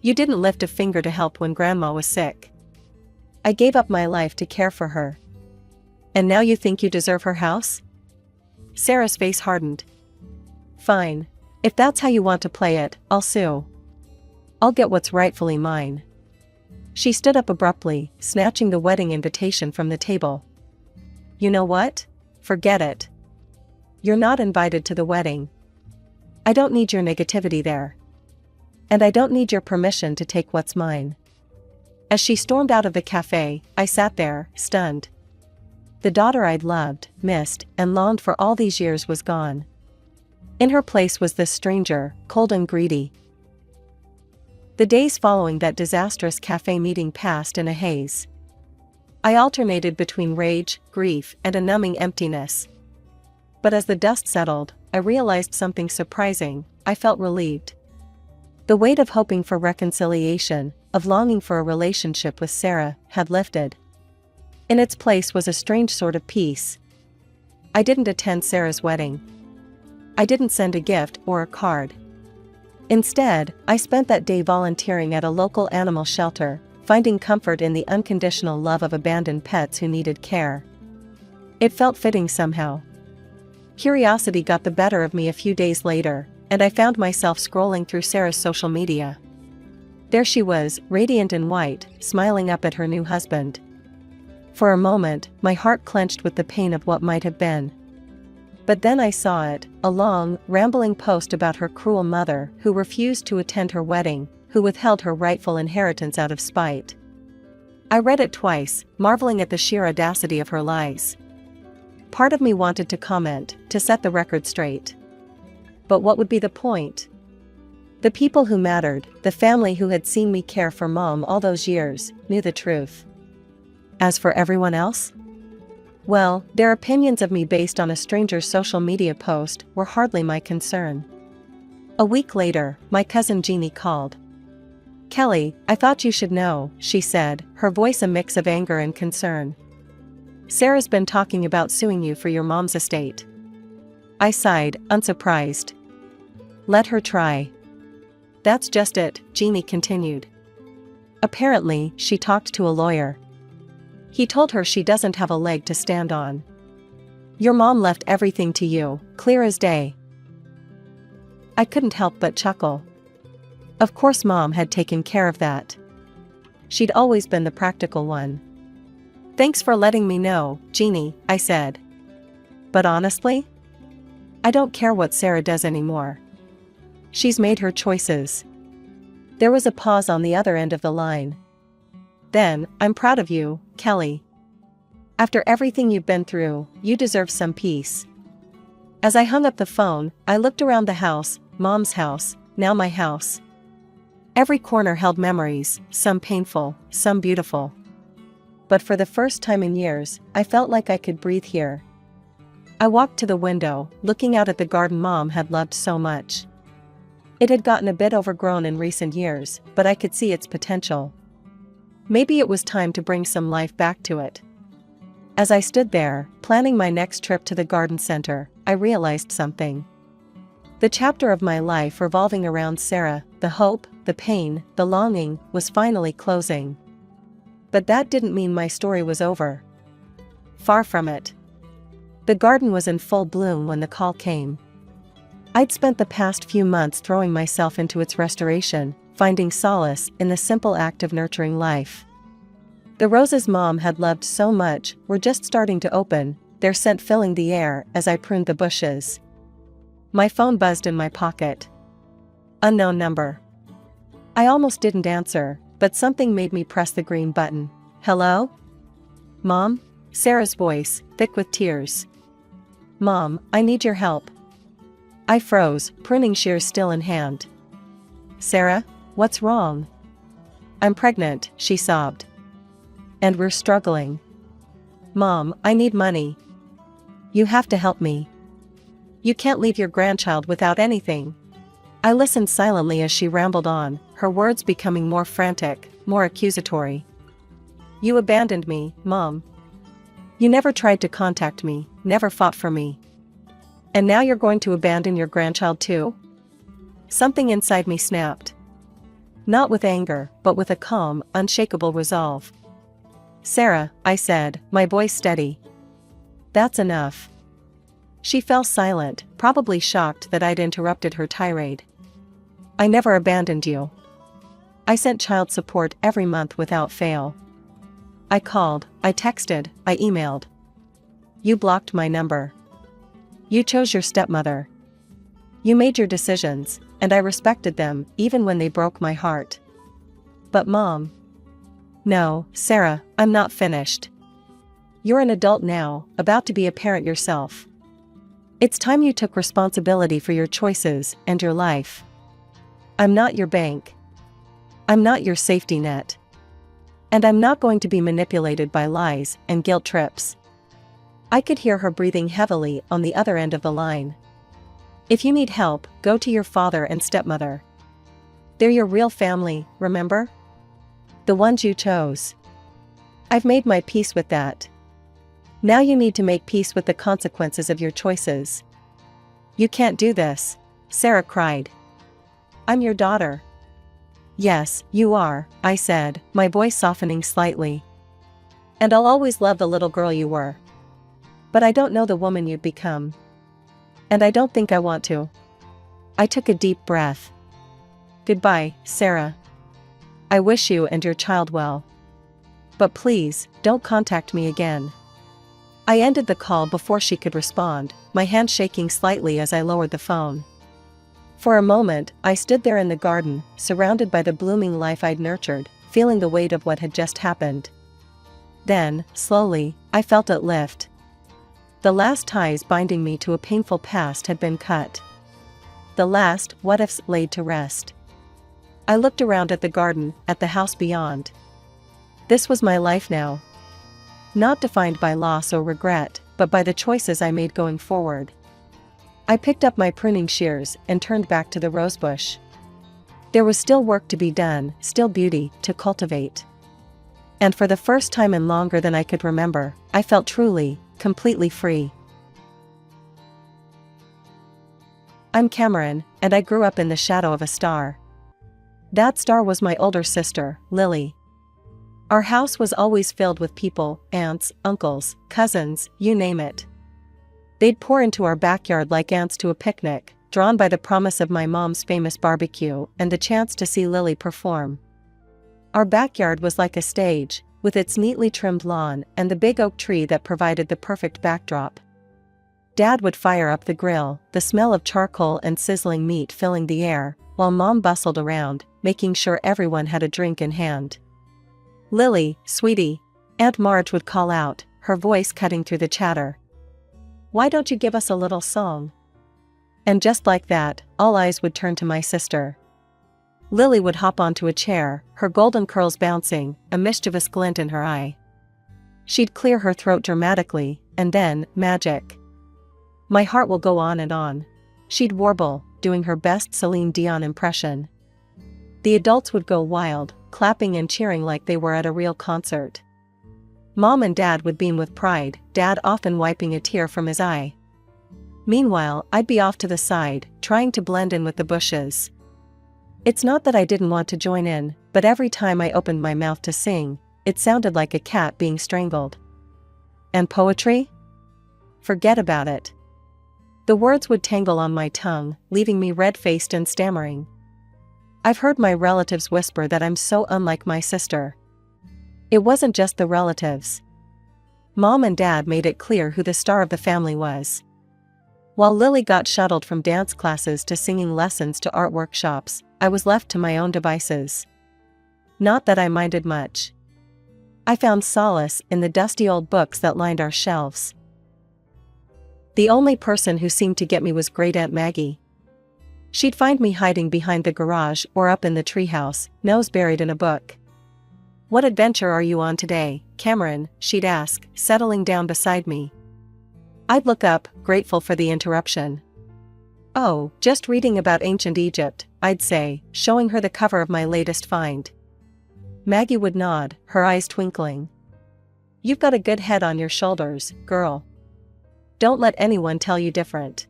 "You didn't lift a finger to help when Grandma was sick. I gave up my life to care for her. And now you think you deserve her house?" Sarah's face hardened. "Fine. If that's how you want to play it, I'll sue. I'll get what's rightfully mine." She stood up abruptly, snatching the wedding invitation from the table. "You know what? Forget it. You're not invited to the wedding. I don't need your negativity there. And I don't need your permission to take what's mine." As she stormed out of the cafe, I sat there, stunned. The daughter I'd loved, missed, and longed for all these years was gone. In her place was this stranger, cold and greedy. The days following that disastrous cafe meeting passed in a haze. I alternated between rage, grief, and a numbing emptiness. But as the dust settled, I realized something surprising. I felt relieved. The weight of hoping for reconciliation, of longing for a relationship with Sarah, had lifted. In its place was a strange sort of peace. I didn't attend Sarah's wedding. I didn't send a gift or a card. Instead, I spent that day volunteering at a local animal shelter, finding comfort in the unconditional love of abandoned pets who needed care. It felt fitting somehow. Curiosity got the better of me a few days later, and I found myself scrolling through Sarah's social media. There she was, radiant in white, smiling up at her new husband. For a moment, my heart clenched with the pain of what might have been. But then I saw it, a long, rambling post about her cruel mother who refused to attend her wedding, who withheld her rightful inheritance out of spite. I read it twice, marveling at the sheer audacity of her lies. Part of me wanted to comment, to set the record straight. But what would be the point? The people who mattered, the family who had seen me care for Mom all those years, knew the truth. As for everyone else? Well, their opinions of me based on a stranger's social media post were hardly my concern. A week later, my cousin Jeannie called. "Kelly, I thought you should know," she said, her voice a mix of anger and concern. "Sarah's been talking about suing you for your mom's estate." I sighed, unsurprised. Let her try. That's just it, Jeannie continued. Apparently, she talked to a lawyer. He told her she doesn't have a leg to stand on. Your mom left everything to you, clear as day. I couldn't help but chuckle. Of course Mom had taken care of that. She'd always been the practical one. Thanks for letting me know, Jeannie, I said. But honestly, I don't care what Sarah does anymore. She's made her choices. There was a pause on the other end of the line. Then, I'm proud of you, Kelly. After everything you've been through, you deserve some peace. As I hung up the phone, I looked around the house, Mom's house, now my house. Every corner held memories, some painful, some beautiful. But for the first time in years, I felt like I could breathe here. I walked to the window, looking out at the garden Mom had loved so much. It had gotten a bit overgrown in recent years, but I could see its potential. Maybe it was time to bring some life back to it. As I stood there, planning my next trip to the garden center, I realized something. The chapter of my life revolving around Sarah, the hope, the pain, the longing, was finally closing. But that didn't mean my story was over. Far from it. The garden was in full bloom when the call came. I'd spent the past few months throwing myself into its restoration, finding solace in the simple act of nurturing life. The roses Mom had loved so much were just starting to open, their scent filling the air as I pruned the bushes. My phone buzzed in my pocket. Unknown number. I almost didn't answer, but something made me press the green button. Hello? Mom? Sarah's voice, thick with tears. Mom, I need your help. I froze, pruning shears still in hand. Sarah, what's wrong? I'm pregnant, she sobbed. And we're struggling. Mom, I need money. You have to help me. You can't leave your grandchild without anything. I listened silently as she rambled on, her words becoming more frantic, more accusatory. You abandoned me, Mom. You never tried to contact me, never fought for me. And now you're going to abandon your grandchild too? Something inside me snapped. Not with anger, but with a calm, unshakable resolve. Sarah, I said, my voice steady. That's enough. She fell silent, probably shocked that I'd interrupted her tirade. I never abandoned you. I sent child support every month without fail. I called, I texted, I emailed. You blocked my number. You chose your stepmother. You made your decisions, and I respected them, even when they broke my heart. But Mom. No, Sarah, I'm not finished. You're an adult now, about to be a parent yourself. It's time you took responsibility for your choices and your life. I'm not your bank. I'm not your safety net. And I'm not going to be manipulated by lies and guilt trips. I could hear her breathing heavily on the other end of the line. If you need help, go to your father and stepmother. They're your real family, remember? The ones you chose. I've made my peace with that. Now you need to make peace with the consequences of your choices. You can't do this, Sarah cried. I'm your daughter. Yes, you are, I said, my voice softening slightly. And I'll always love the little girl you were. But I don't know the woman you've become. And I don't think I want to. I took a deep breath. Goodbye, Sarah. I wish you and your child well. But please, don't contact me again. I ended the call before she could respond, my hand shaking slightly as I lowered the phone. For a moment, I stood there in the garden, surrounded by the blooming life I'd nurtured, feeling the weight of what had just happened. Then, slowly, I felt it lift. The last ties binding me to a painful past had been cut. The last what-ifs laid to rest. I looked around at the garden, at the house beyond. This was my life now. Not defined by loss or regret, but by the choices I made going forward. I picked up my pruning shears and turned back to the rosebush. There was still work to be done, still beauty to cultivate. And for the first time in longer than I could remember, I felt truly, completely free. I'm Cameron, and I grew up in the shadow of a star. That star was my older sister, Lily. Our house was always filled with people, aunts, uncles, cousins, you name it. They'd pour into our backyard like ants to a picnic, drawn by the promise of my mom's famous barbecue and the chance to see Lily perform. Our backyard was like a stage, with its neatly trimmed lawn and the big oak tree that provided the perfect backdrop. Dad would fire up the grill, the smell of charcoal and sizzling meat filling the air, while Mom bustled around, making sure everyone had a drink in hand. "Lily, sweetie," Aunt Marge would call out, her voice cutting through the chatter. "Why don't you give us a little song?" And just like that, all eyes would turn to my sister. Lily would hop onto a chair, her golden curls bouncing, a mischievous glint in her eye. She'd clear her throat dramatically, and then, magic. "My heart will go on and on," she'd warble, doing her best Celine Dion impression. The adults would go wild, clapping and cheering like they were at a real concert. Mom and Dad would beam with pride, Dad often wiping a tear from his eye. Meanwhile, I'd be off to the side, trying to blend in with the bushes. It's not that I didn't want to join in, but every time I opened my mouth to sing, it sounded like a cat being strangled. And poetry? Forget about it. The words would tangle on my tongue, leaving me red-faced and stammering. I've heard my relatives whisper that I'm so unlike my sister. It wasn't just the relatives. Mom and Dad made it clear who the star of the family was. While Lily got shuttled from dance classes to singing lessons to art workshops, I was left to my own devices. Not that I minded much. I found solace in the dusty old books that lined our shelves. The only person who seemed to get me was Great Aunt Maggie. She'd find me hiding behind the garage or up in the treehouse, nose buried in a book. "What adventure are you on today, Cameron?" she'd ask, settling down beside me. I'd look up, grateful for the interruption. "Oh, just reading about ancient Egypt," I'd say, showing her the cover of my latest find. Maggie would nod, her eyes twinkling. "You've got a good head on your shoulders, girl. Don't let anyone tell you different."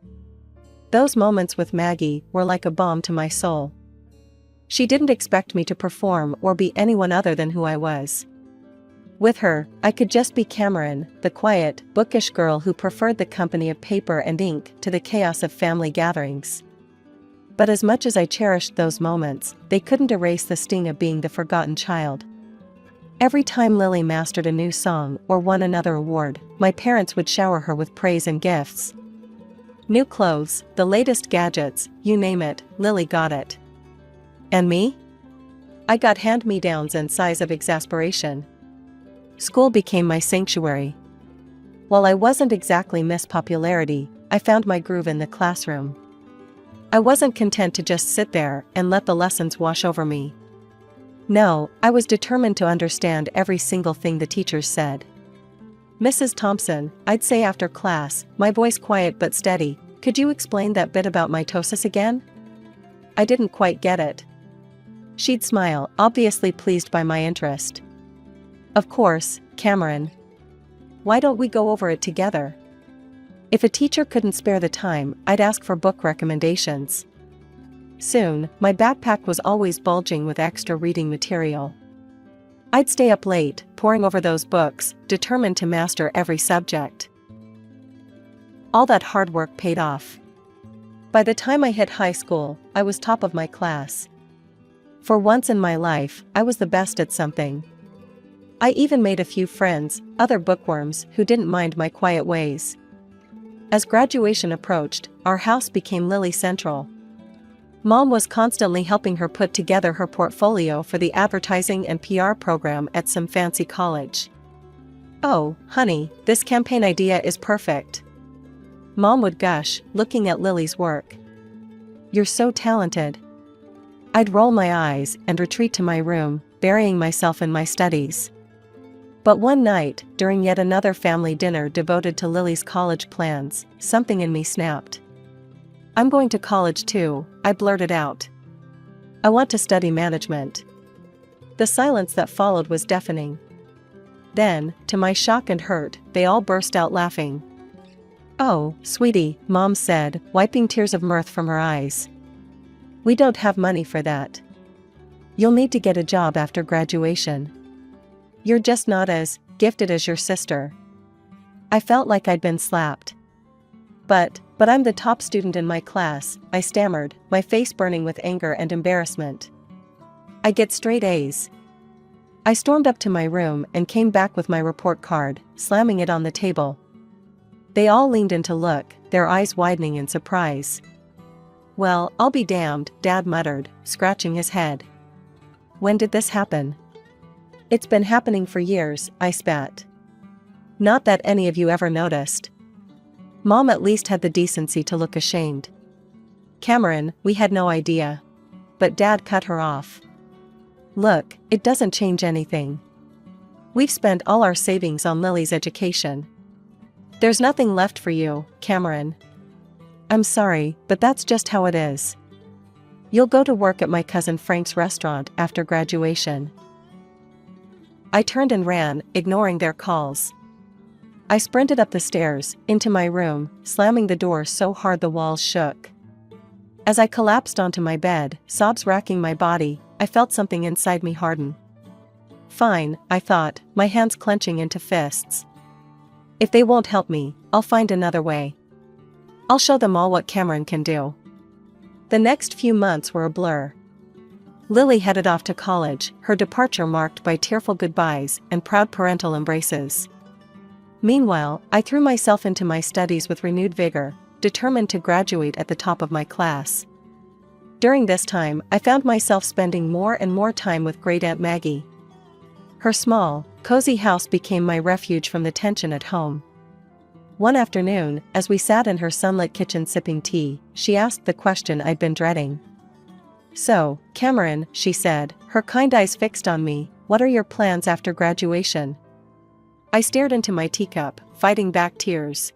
Those moments with Maggie were like a balm to my soul. She didn't expect me to perform or be anyone other than who I was. With her, I could just be Cameron, the quiet, bookish girl who preferred the company of paper and ink to the chaos of family gatherings. But as much as I cherished those moments, they couldn't erase the sting of being the forgotten child. Every time Lily mastered a new song or won another award, my parents would shower her with praise and gifts. New clothes, the latest gadgets, you name it, Lily got it. And me? I got hand-me-downs and sighs of exasperation. School became my sanctuary. While I wasn't exactly Miss Popularity, I found my groove in the classroom. I wasn't content to just sit there and let the lessons wash over me. No, I was determined to understand every single thing the teachers said. "Mrs. Thompson," I'd say after class, my voice quiet but steady, "could you explain that bit about mitosis again?" I didn't quite get it. She'd smile, obviously pleased by my interest. "Of course, Cameron. Why don't we go over it together?" If a teacher couldn't spare the time, I'd ask for book recommendations. Soon, my backpack was always bulging with extra reading material. I'd stay up late, poring over those books, determined to master every subject. All that hard work paid off. By the time I hit high school, I was top of my class. For once in my life, I was the best at something. I even made a few friends, other bookworms, who didn't mind my quiet ways. As graduation approached, our house became Lily Central. Mom was constantly helping her put together her portfolio for the advertising and PR program at some fancy college. "Oh, honey, this campaign idea is perfect," Mom would gush, looking at Lily's work. "You're so talented." I'd roll my eyes and retreat to my room, burying myself in my studies. But one night, during yet another family dinner devoted to Lily's college plans, something in me snapped. "I'm going to college too," I blurted out. "I want to study management." The silence that followed was deafening. Then, to my shock and hurt, they all burst out laughing. Oh, sweetie, Mom said, wiping tears of mirth from her eyes. We don't have money for that. You'll need to get a job after graduation. You're just not as gifted as your sister. I felt like I'd been slapped. But I'm the top student in my class, I stammered, my face burning with anger and embarrassment. I get straight A's. I stormed up to my room and came back with my report card, slamming it on the table. They all leaned in to look, their eyes widening in surprise. Well, I'll be damned, Dad muttered, scratching his head. When did this happen? It's been happening for years, I spat. Not that any of you ever noticed. Mom at least had the decency to look ashamed. Cameron, we had no idea. But Dad cut her off. Look, it doesn't change anything. We've spent all our savings on Lily's education. There's nothing left for you, Cameron. I'm sorry, but that's just how it is. You'll go to work at my cousin Frank's restaurant after graduation. I turned and ran, ignoring their calls. I sprinted up the stairs, into my room, slamming the door so hard the walls shook. As I collapsed onto my bed, sobs racking my body, I felt something inside me harden. Fine, I thought, my hands clenching into fists. If they won't help me, I'll find another way. I'll show them all what Cameron can do. The next few months were a blur. Lily headed off to college, her departure marked by tearful goodbyes and proud parental embraces. Meanwhile, I threw myself into my studies with renewed vigor, determined to graduate at the top of my class. During this time, I found myself spending more and more time with Great Aunt Maggie. Her small, cozy house became my refuge from the tension at home. One afternoon, as we sat in her sunlit kitchen sipping tea, she asked the question I'd been dreading. So, Cameron, she said, her kind eyes fixed on me, what are your plans after graduation? I stared into my teacup, fighting back tears.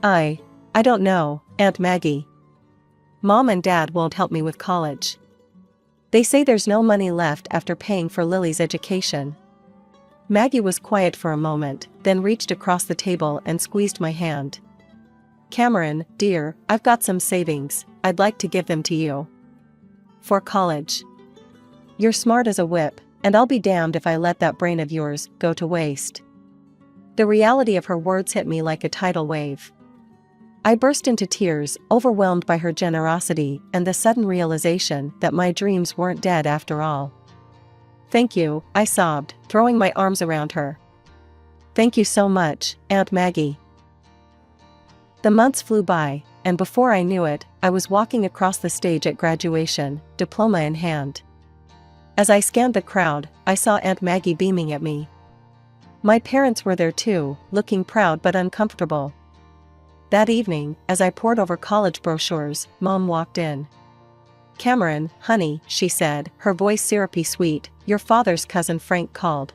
I don't know, Aunt Maggie. Mom and Dad won't help me with college. They say there's no money left after paying for Lily's education. Maggie was quiet for a moment, then reached across the table and squeezed my hand. Cameron, dear, I've got some savings, I'd like to give them to you. For college. You're smart as a whip, and I'll be damned if I let that brain of yours go to waste. The reality of her words hit me like a tidal wave. I burst into tears, overwhelmed by her generosity and the sudden realization that my dreams weren't dead after all. Thank you, I sobbed, throwing my arms around her. Thank you so much, Aunt Maggie. The months flew by, and before I knew it, I was walking across the stage at graduation, diploma in hand. As I scanned the crowd, I saw Aunt Maggie beaming at me. My parents were there too, looking proud but uncomfortable. That evening, as I pored over college brochures, Mom walked in. Cameron, honey, she said, her voice syrupy sweet, your father's cousin Frank called.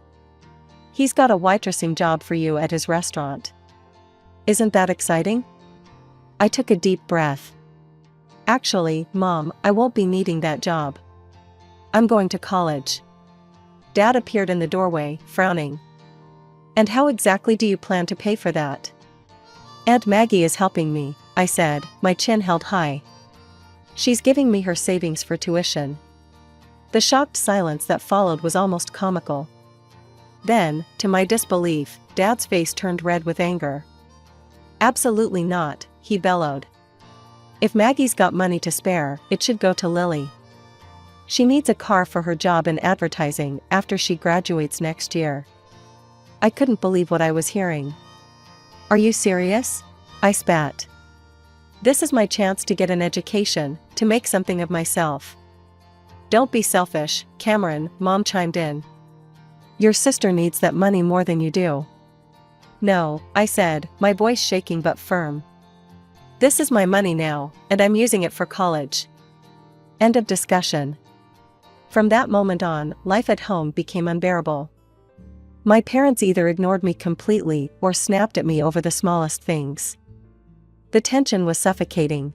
He's got a waitressing job for you at his restaurant. Isn't that exciting? I took a deep breath. Actually, Mom, I won't be needing that job. I'm going to college. Dad appeared in the doorway, frowning. And how exactly do you plan to pay for that? Aunt Maggie is helping me, I said, my chin held high. She's giving me her savings for tuition. The shocked silence that followed was almost comical. Then, to my disbelief, Dad's face turned red with anger. Absolutely not, he bellowed. If Maggie's got money to spare, it should go to Lily. She needs a car for her job in advertising after she graduates next year. I couldn't believe what I was hearing. Are you serious? I spat. This is my chance to get an education, to make something of myself. Don't be selfish, Cameron, Mom chimed in. Your sister needs that money more than you do. No, I said, my voice shaking but firm. This is my money now, and I'm using it for college. End of discussion. From that moment on, life at home became unbearable. My parents either ignored me completely or snapped at me over the smallest things. The tension was suffocating.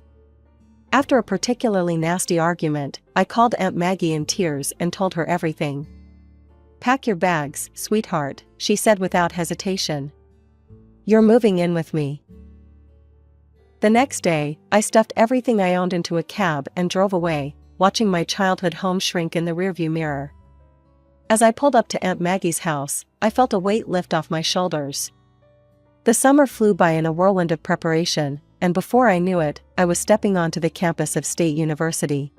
After a particularly nasty argument, I called Aunt Maggie in tears and told her everything. Pack your bags, sweetheart, she said without hesitation. You're moving in with me. The next day, I stuffed everything I owned into a cab and drove away, watching my childhood home shrink in the rearview mirror. As I pulled up to Aunt Maggie's house, I felt a weight lift off my shoulders. The summer flew by in a whirlwind of preparation, and before I knew it, I was stepping onto the campus of State University.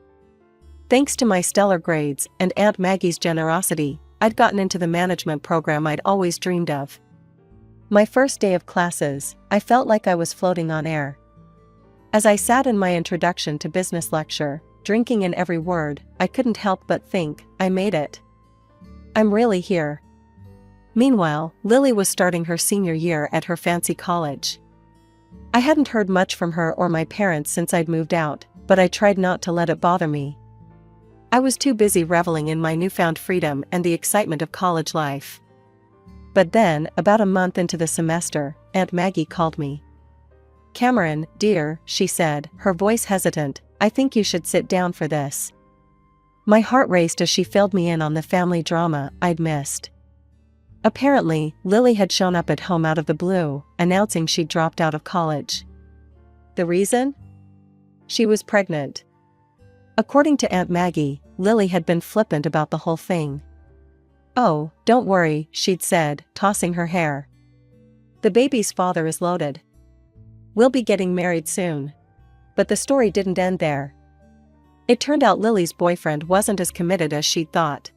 Thanks to my stellar grades and Aunt Maggie's generosity, I'd gotten into the management program I'd always dreamed of. My first day of classes, I felt like I was floating on air. As I sat in my introduction to business lecture, drinking in every word, I couldn't help but think, I made it. I'm really here. Meanwhile, Lily was starting her senior year at her fancy college. I hadn't heard much from her or my parents since I'd moved out, but I tried not to let it bother me. I was too busy reveling in my newfound freedom and the excitement of college life. But then, about a month into the semester, Aunt Maggie called me. "Cameron, dear," she said, her voice hesitant, "I think you should sit down for this." My heart raced as she filled me in on the family drama I'd missed. Apparently, Lily had shown up at home out of the blue, announcing she'd dropped out of college. The reason? She was pregnant. According to Aunt Maggie, Lily had been flippant about the whole thing. "Oh, don't worry," she'd said, tossing her hair. "The baby's father is loaded. We'll be getting married soon." But the story didn't end there. It turned out Lily's boyfriend wasn't as committed as she'd thought.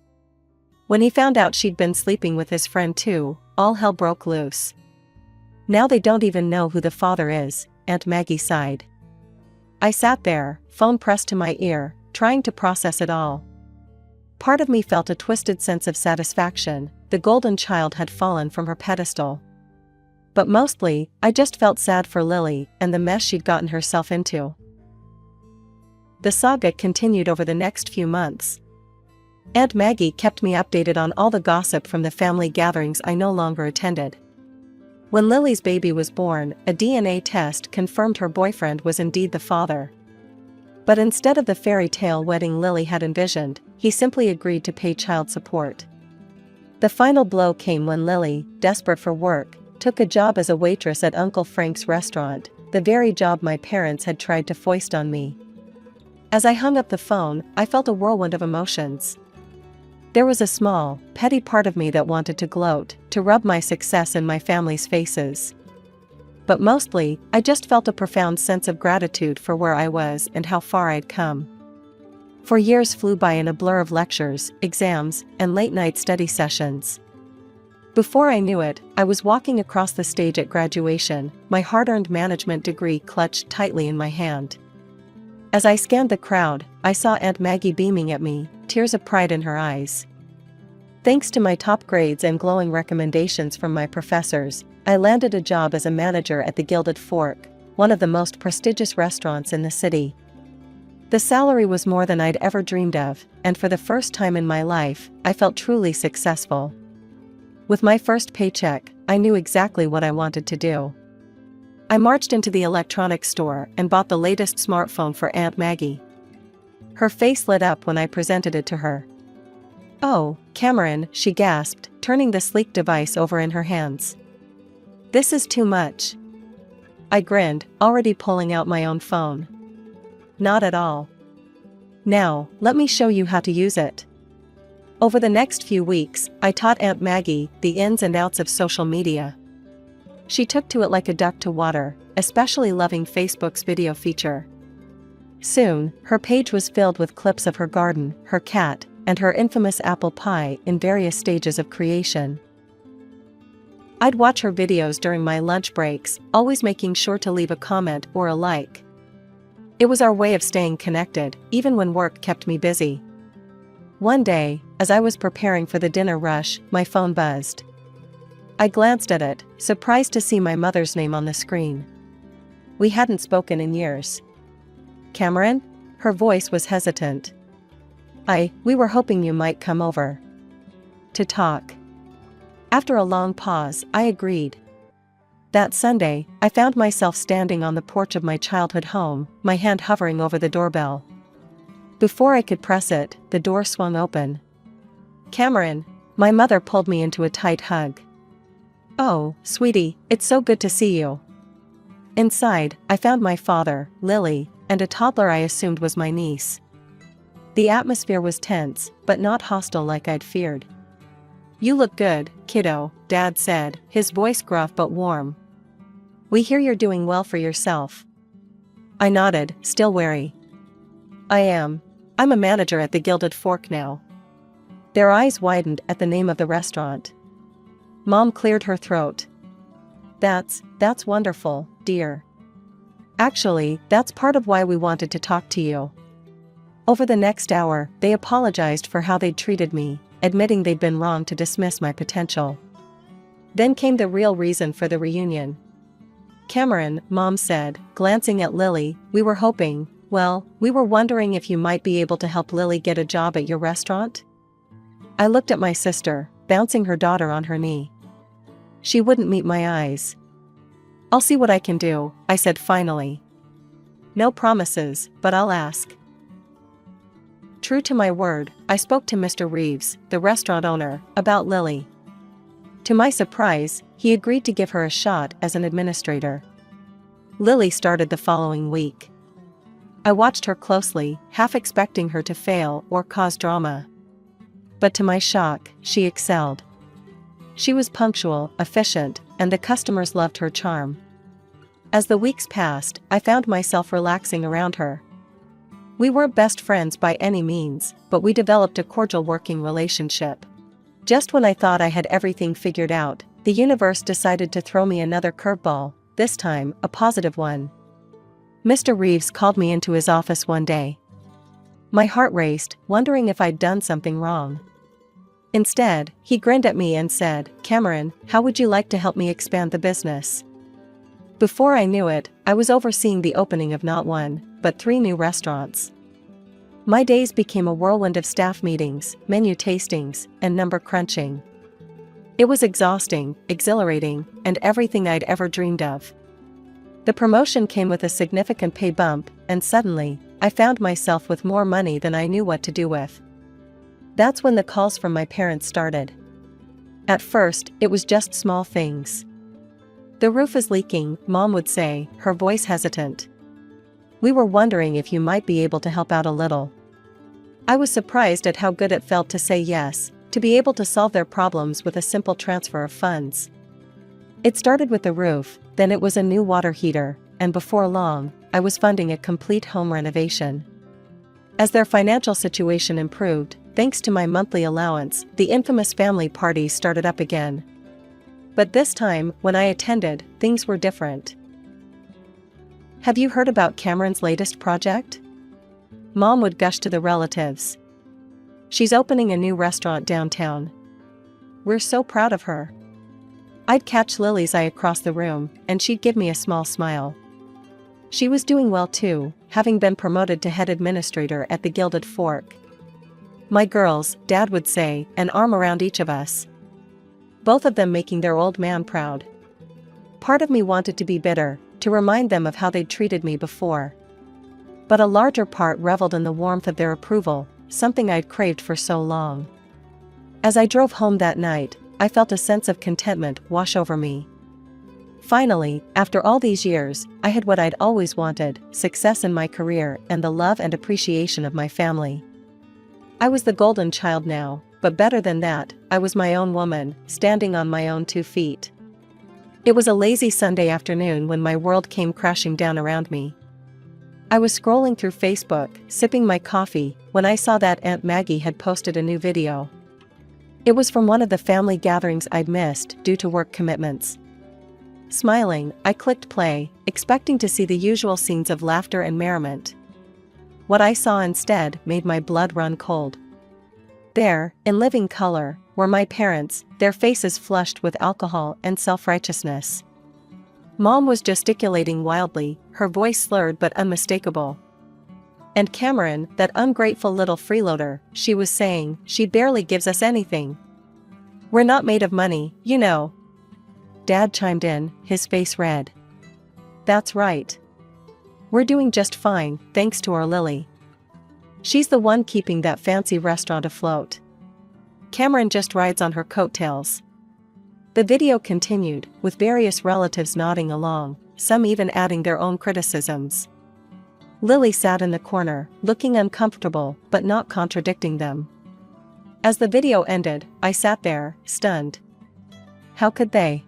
When he found out she'd been sleeping with his friend too, all hell broke loose. "Now they don't even know who the father is," Aunt Maggie sighed. I sat there, phone pressed to my ear, trying to process it all. Part of me felt a twisted sense of satisfaction, the golden child had fallen from her pedestal. But mostly, I just felt sad for Lily and the mess she'd gotten herself into. The saga continued over the next few months. Aunt Maggie kept me updated on all the gossip from the family gatherings I no longer attended. When Lily's baby was born, a DNA test confirmed her boyfriend was indeed the father. But instead of the fairy tale wedding Lily had envisioned, he simply agreed to pay child support. The final blow came when Lily, desperate for work, took a job as a waitress at Uncle Frank's restaurant, the very job my parents had tried to foist on me. As I hung up the phone, I felt a whirlwind of emotions. There was a small, petty part of me that wanted to gloat, to rub my success in my family's faces. But mostly, I just felt a profound sense of gratitude for where I was and how far I'd come. For years flew by in a blur of lectures, exams, and late-night study sessions. Before I knew it, I was walking across the stage at graduation, my hard-earned management degree clutched tightly in my hand. As I scanned the crowd, I saw Aunt Maggie beaming at me, tears of pride in her eyes. Thanks to my top grades and glowing recommendations from my professors, I landed a job as a manager at the Gilded Fork, one of the most prestigious restaurants in the city. The salary was more than I'd ever dreamed of, and for the first time in my life, I felt truly successful. With my first paycheck, I knew exactly what I wanted to do. I marched into the electronics store and bought the latest smartphone for Aunt Maggie. Her face lit up when I presented it to her. "Oh, Cameron," she gasped, turning the sleek device over in her hands. "This is too much." I grinned, already pulling out my own phone. "Not at all. Now, let me show you how to use it." Over the next few weeks, I taught Aunt Maggie the ins and outs of social media. She took to it like a duck to water, especially loving Facebook's video feature. Soon, her page was filled with clips of her garden, her cat, and her infamous apple pie in various stages of creation. I'd watch her videos during my lunch breaks, always making sure to leave a comment or a like. It was our way of staying connected, even when work kept me busy. One day, as I was preparing for the dinner rush, my phone buzzed. I glanced at it, surprised to see my mother's name on the screen. We hadn't spoken in years. "Cameron?" Her voice was hesitant. We were hoping you might come over to talk." After a long pause, I agreed. That Sunday, I found myself standing on the porch of my childhood home, my hand hovering over the doorbell. Before I could press it, the door swung open. "Cameron!" My mother pulled me into a tight hug. "Oh, sweetie, it's so good to see you." Inside, I found my father, Lily, and a toddler I assumed was my niece. The atmosphere was tense, but not hostile like I'd feared. "You look good, kiddo," Dad said, his voice gruff but warm. "We hear you're doing well for yourself." I nodded, still wary. "I am. I'm a manager at the Gilded Fork now." Their eyes widened at the name of the restaurant. Mom cleared her throat. That's wonderful, dear. Actually, that's part of why we wanted to talk to you." Over the next hour, they apologized for how they'd treated me, admitting they'd been wrong to dismiss my potential. Then came the real reason for the reunion. "Cameron," Mom said, glancing at Lily, we were wondering if you might be able to help Lily get a job at your restaurant?" I looked at my sister, bouncing her daughter on her knee. She wouldn't meet my eyes. "I'll see what I can do," I said finally. "No promises, but I'll ask." True to my word, I spoke to Mr. Reeves, the restaurant owner, about Lily. To my surprise, he agreed to give her a shot as an administrator. Lily started the following week. I watched her closely, half expecting her to fail or cause drama. But to my shock, she excelled. She was punctual, efficient, and the customers loved her charm. As the weeks passed, I found myself relaxing around her. We weren't best friends by any means, but we developed a cordial working relationship. Just when I thought I had everything figured out, the universe decided to throw me another curveball, this time a positive one. Mr. Reeves called me into his office one day. My heart raced, wondering if I'd done something wrong. Instead, he grinned at me and said, "Cameron, how would you like to help me expand the business?" Before I knew it, I was overseeing the opening of not one, but 3 new restaurants. My days became a whirlwind of staff meetings, menu tastings, and number crunching. It was exhausting, exhilarating, and everything I'd ever dreamed of. The promotion came with a significant pay bump, and suddenly, I found myself with more money than I knew what to do with. That's when the calls from my parents started. At first, it was just small things. "The roof is leaking," Mom would say, her voice hesitant. "We were wondering if you might be able to help out a little." I was surprised at how good it felt to say yes, to be able to solve their problems with a simple transfer of funds. It started with the roof, then it was a new water heater, and before long, I was funding a complete home renovation. As their financial situation improved, thanks to my monthly allowance, the infamous family parties started up again. But this time, when I attended, things were different. "Have you heard about Cameron's latest project?" Mom would gush to the relatives. "She's opening a new restaurant downtown. We're so proud of her." I'd catch Lily's eye across the room, and she'd give me a small smile. She was doing well too, having been promoted to head administrator at the Gilded Fork. "My girls," Dad would say, an arm around each of us. Both of them making their old man proud. Part of me wanted to be bitter, to remind them of how they'd treated me before. But a larger part reveled in the warmth of their approval, something I'd craved for so long. As I drove home that night, I felt a sense of contentment wash over me. Finally, after all these years, I had what I'd always wanted, success in my career and the love and appreciation of my family. I was the golden child now, but better than that, I was my own woman, standing on my own 2 feet. It was a lazy Sunday afternoon when my world came crashing down around me. I was scrolling through Facebook, sipping my coffee, when I saw that Aunt Maggie had posted a new video. It was from one of the family gatherings I'd missed due to work commitments. Smiling, I clicked play, expecting to see the usual scenes of laughter and merriment. What I saw instead made my blood run cold. There, in living color, were my parents, their faces flushed with alcohol and self-righteousness. Mom was gesticulating wildly, her voice slurred but unmistakable. And Cameron, that ungrateful little freeloader, she was saying, "She barely gives us anything. We're not made of money, you know." Dad chimed in, his face red. "That's right. We're doing just fine, thanks to our Lily. She's the one keeping that fancy restaurant afloat. Cameron just rides on her coattails." The video continued, with various relatives nodding along, some even adding their own criticisms. Lily sat in the corner, looking uncomfortable but not contradicting them. As the video ended, I sat there, stunned. How could they?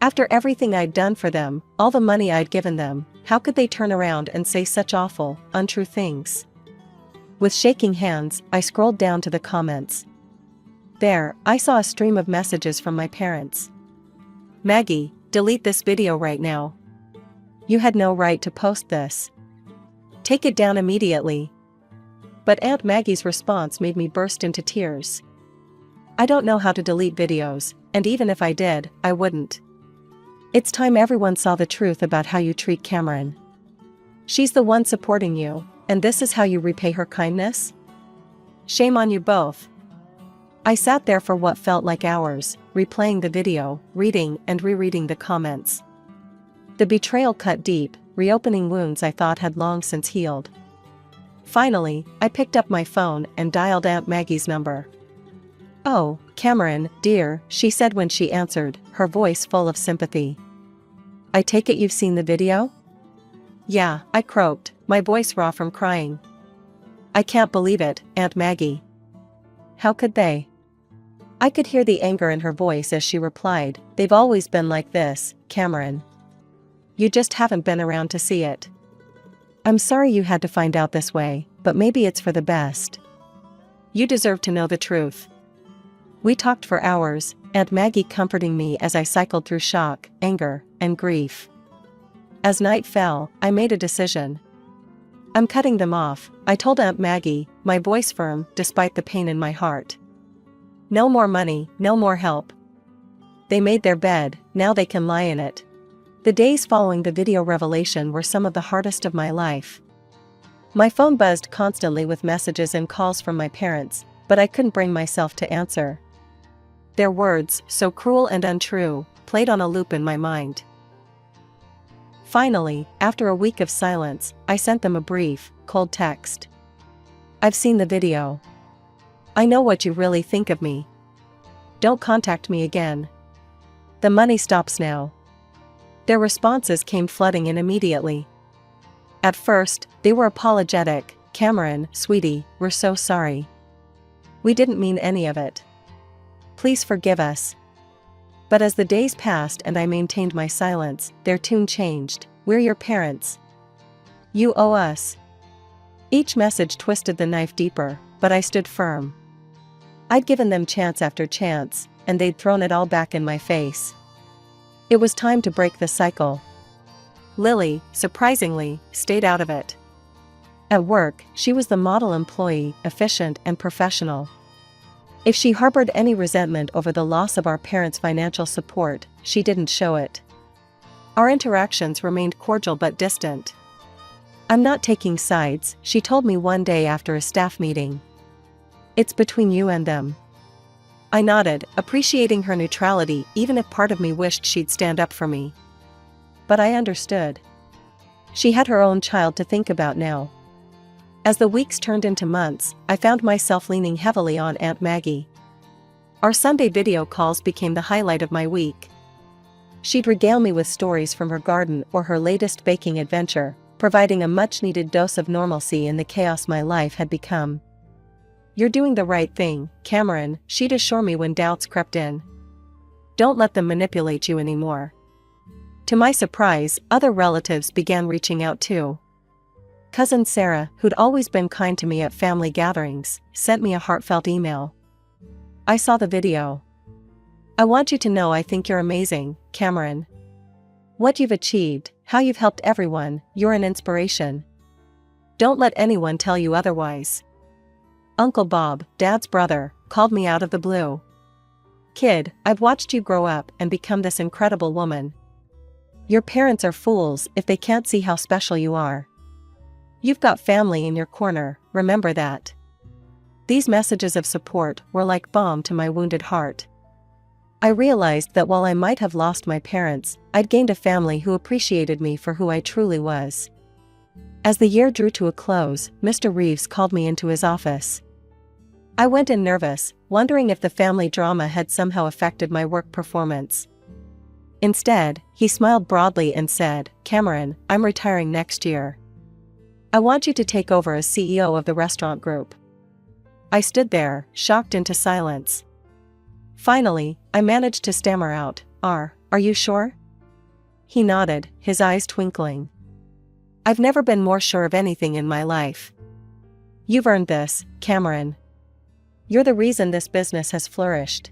After everything I'd done for them, all the money I'd given them, how could they turn around and say such awful, untrue things? With shaking hands, I scrolled down to the comments. There, I saw a stream of messages from my parents. Maggie, delete this video right now. You had no right to post this. Take it down immediately. But Aunt Maggie's response made me burst into tears. I don't know how to delete videos, and even if I did, I wouldn't. It's time everyone saw the truth about how you treat Cameron. She's the one supporting you, and this is how you repay her kindness? Shame on you both. I sat there for what felt like hours, replaying the video, reading and rereading the comments. The betrayal cut deep, reopening wounds I thought had long since healed. Finally, I picked up my phone and dialed Aunt Maggie's number. "Oh, Cameron, dear," she said when she answered, her voice full of sympathy. "I take it you've seen the video?" "Yeah," I croaked, my voice raw from crying. "I can't believe it, Aunt Maggie. How could they?" I could hear the anger in her voice as she replied, "They've always been like this, Cameron. You just haven't been around to see it. I'm sorry you had to find out this way, but maybe it's for the best. You deserve to know the truth." We talked for hours, Aunt Maggie comforting me as I cycled through shock, anger, and grief. As night fell, I made a decision. "I'm cutting them off," I told Aunt Maggie, my voice firm despite the pain in my heart. "No more money, no more help. They made their bed, now they can lie in it." The days following the video revelation were some of the hardest of my life. My phone buzzed constantly with messages and calls from my parents, but I couldn't bring myself to answer. Their words, so cruel and untrue, played on a loop in my mind. Finally, after a week of silence, I sent them a brief, cold text. "I've seen the video. I know what you really think of me. Don't contact me again. The money stops now." Their responses came flooding in immediately. At first, they were apologetic. "Cameron, sweetie, we're so sorry. We didn't mean any of it. Please forgive us." But as the days passed and I maintained my silence, their tune changed. "We're your parents. You owe us." Each message twisted the knife deeper, but I stood firm. I'd given them chance after chance, and they'd thrown it all back in my face. It was time to break the cycle. Lily, surprisingly, stayed out of it. At work, she was the model employee, efficient and professional. If she harbored any resentment over the loss of our parents' financial support, she didn't show it. Our interactions remained cordial but distant. "I'm not taking sides," she told me one day after a staff meeting. "It's between you and them." I nodded, appreciating her neutrality even if part of me wished she'd stand up for me. But I understood. She had her own child to think about now. As the weeks turned into months, I found myself leaning heavily on Aunt Maggie. Our Sunday video calls became the highlight of my week. She'd regale me with stories from her garden or her latest baking adventure, providing a much-needed dose of normalcy in the chaos my life had become. "You're doing the right thing, Cameron," she'd assure me when doubts crept in. "Don't let them manipulate you anymore." To my surprise, other relatives began reaching out too. Cousin Sarah, who'd always been kind to me at family gatherings, sent me a heartfelt email. "I saw the video. I want you to know I think you're amazing, Cameron. What you've achieved, how you've helped everyone, you're an inspiration. Don't let anyone tell you otherwise." Uncle Bob, Dad's brother, called me out of the blue. "Kid, I've watched you grow up and become this incredible woman. Your parents are fools if they can't see how special you are. You've got family in your corner, remember that." These messages of support were like balm to my wounded heart. I realized that while I might have lost my parents, I'd gained a family who appreciated me for who I truly was. As the year drew to a close, Mr. Reeves called me into his office. I went in nervous, wondering if the family drama had somehow affected my work performance. Instead, he smiled broadly and said, "Cameron, I'm retiring next year. I want you to take over as CEO of the restaurant group." I stood there, shocked into silence. Finally, I managed to stammer out, Are you sure?" He nodded, his eyes twinkling. "I've never been more sure of anything in my life. You've earned this, Cameron. You're the reason this business has flourished.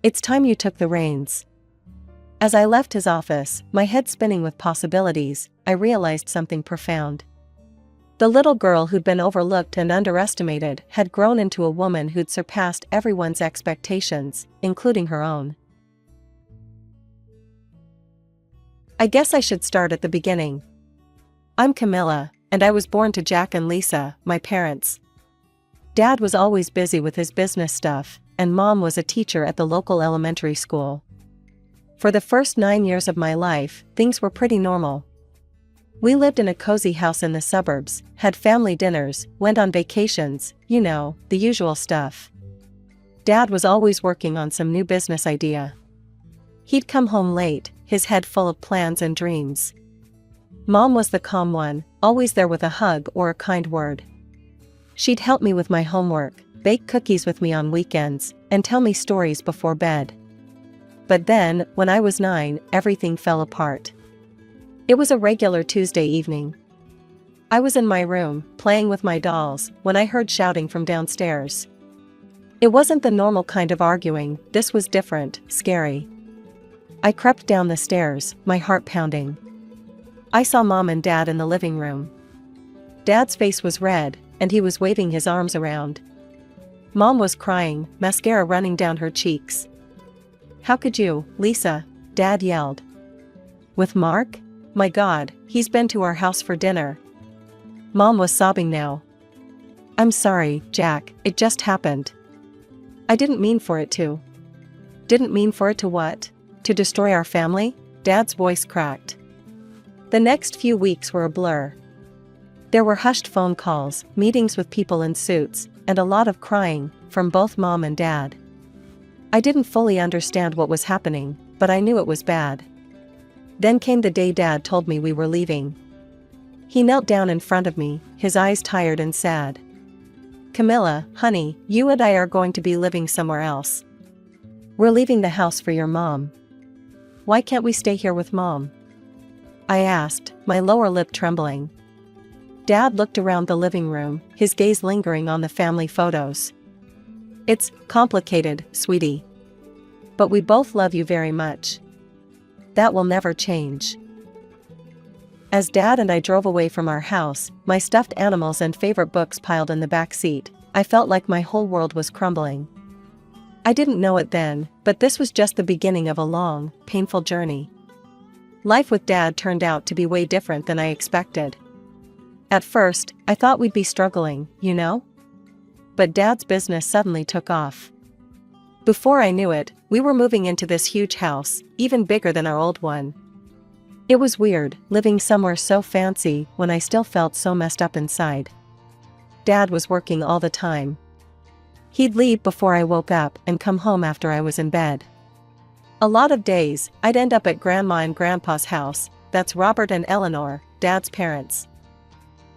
It's time you took the reins." As I left his office, my head spinning with possibilities, I realized something profound. The little girl who'd been overlooked and underestimated had grown into a woman who'd surpassed everyone's expectations, including her own. I guess I should start at the beginning. I'm Camilla, and I was born to Jack and Lisa, my parents. Dad was always busy with his business stuff, and Mom was a teacher at the local elementary school. For the first 9 years of my life, things were pretty normal. We lived in a cozy house in the suburbs, had family dinners, went on vacations, the usual stuff. Dad was always working on some new business idea. He'd come home late, his head full of plans and dreams. Mom was the calm one, always there with a hug or a kind word. She'd help me with my homework, bake cookies with me on weekends, and tell me stories before bed. But then, when I was 9, everything fell apart. It was a regular Tuesday evening. I was in my room, playing with my dolls, when I heard shouting from downstairs. It wasn't the normal kind of arguing, this was different, scary. I crept down the stairs, my heart pounding. I saw Mom and Dad in the living room. Dad's face was red, and he was waving his arms around. Mom was crying, mascara running down her cheeks. "How could you, Lisa?" Dad yelled. "With Mark? My God, he's been to our house for dinner." Mom was sobbing now. "I'm sorry, Jack, it just happened. I didn't mean for it to." "Didn't mean for it to what? To destroy our family?" Dad's voice cracked. The next few weeks were a blur. There were hushed phone calls, meetings with people in suits, and a lot of crying, from both Mom and Dad. I didn't fully understand what was happening, but I knew it was bad. Then came the day Dad told me we were leaving. He knelt down in front of me, his eyes tired and sad. "Camilla, honey, you and I are going to be living somewhere else. We're leaving the house for your mom." "Why can't we stay here with Mom?" I asked, my lower lip trembling. Dad looked around the living room, his gaze lingering on the family photos. "It's complicated, sweetie. But we both love you very much. That will never change." As Dad and I drove away from our house, my stuffed animals and favorite books piled in the back seat, I felt like my whole world was crumbling. I didn't know it then, but this was just the beginning of a long, painful journey. Life with Dad turned out to be way different than I expected. At first, I thought we'd be struggling, But Dad's business suddenly took off. Before I knew it, we were moving into this huge house, even bigger than our old one. It was weird, living somewhere so fancy when I still felt so messed up inside. Dad was working all the time. He'd leave before I woke up and come home after I was in bed. A lot of days, I'd end up at Grandma and Grandpa's house, that's Robert and Eleanor, Dad's parents.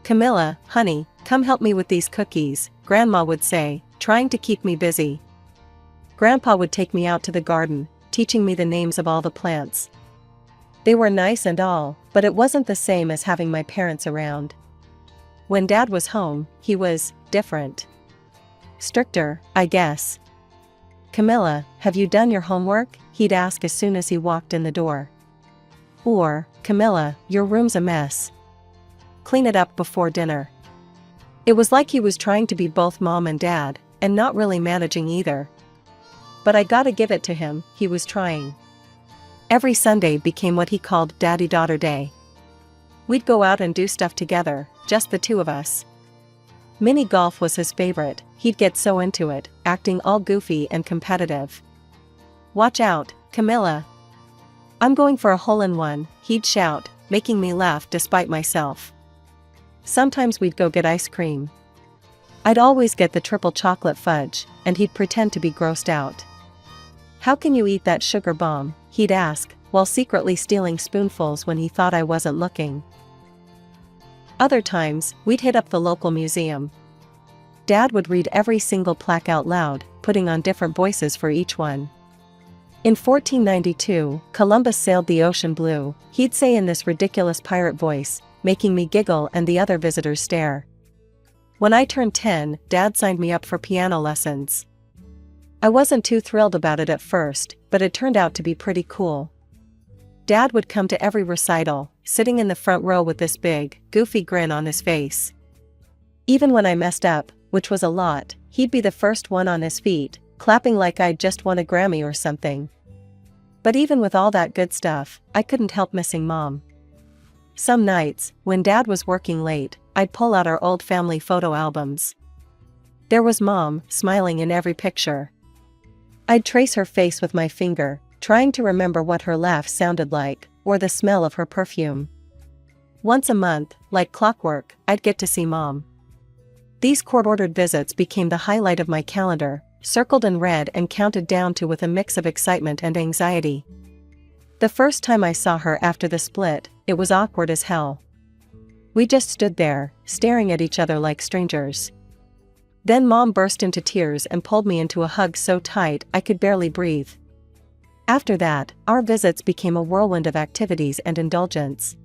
"Camilla, honey, come help me with these cookies," Grandma would say, trying to keep me busy. Grandpa would take me out to the garden, teaching me the names of all the plants. They were nice and all, but it wasn't the same as having my parents around. When Dad was home, he was different. Stricter, I guess. "Camilla, have you done your homework?" he'd ask as soon as he walked in the door. Or, "Camilla, your room's a mess. Clean it up before dinner." It was like he was trying to be both Mom and Dad, and not really managing either. But I gotta give it to him, he was trying. Every Sunday became what he called Daddy-Daughter Day. We'd go out and do stuff together, just the two of us. Mini golf was his favorite, he'd get so into it, acting all goofy and competitive. "Watch out, Camilla. I'm going for a hole-in-one," he'd shout, making me laugh despite myself. Sometimes we'd go get ice cream. I'd always get the triple chocolate fudge, and he'd pretend to be grossed out. "How can you eat that sugar bomb?" he'd ask, while secretly stealing spoonfuls when he thought I wasn't looking. Other times, we'd hit up the local museum. Dad would read every single plaque out loud, putting on different voices for each one. In 1492, Columbus sailed the ocean blue, he'd say in this ridiculous pirate voice, making me giggle and the other visitors stare. When I turned 10, Dad signed me up for piano lessons. I wasn't too thrilled about it at first, but it turned out to be pretty cool. Dad would come to every recital, sitting in the front row with this big, goofy grin on his face. Even when I messed up, which was a lot, he'd be the first one on his feet, clapping like I'd just won a Grammy or something. But even with all that good stuff, I couldn't help missing Mom. Some nights, when Dad was working late, I'd pull out our old family photo albums. There was Mom, smiling in every picture. I'd trace her face with my finger, trying to remember what her laugh sounded like, or the smell of her perfume. Once a month, like clockwork, I'd get to see Mom. These court-ordered visits became the highlight of my calendar, circled in red and counted down to with a mix of excitement and anxiety. The first time I saw her after the split, it was awkward as hell. We just stood there, staring at each other like strangers. Then Mom burst into tears and pulled me into a hug so tight I could barely breathe. After that, our visits became a whirlwind of activities and indulgence.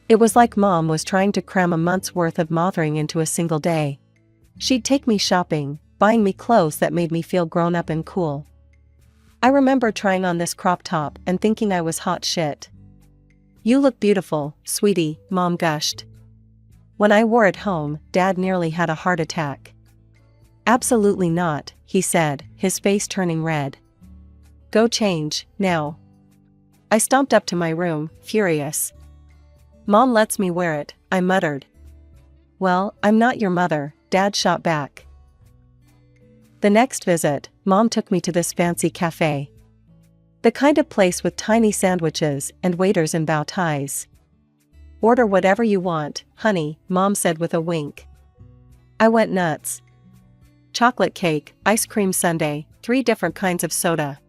It was like Mom was trying to cram a month's worth of mothering into a single day. She'd take me shopping, buying me clothes that made me feel grown up and cool. I remember trying on this crop top and thinking I was hot shit. "You look beautiful, sweetie," Mom gushed. When I wore it home, Dad nearly had a heart attack. "Absolutely not," he said, his face turning red. "Go change, now." I stomped up to my room, furious. "Mom lets me wear it," I muttered. "Well, I'm not your mother," Dad shot back. The next visit, Mom took me to this fancy cafe. The kind of place with tiny sandwiches and waiters in bow ties. "Order whatever you want, honey," Mom said with a wink. I went nuts. Chocolate cake, ice cream sundae, 3 different kinds of soda.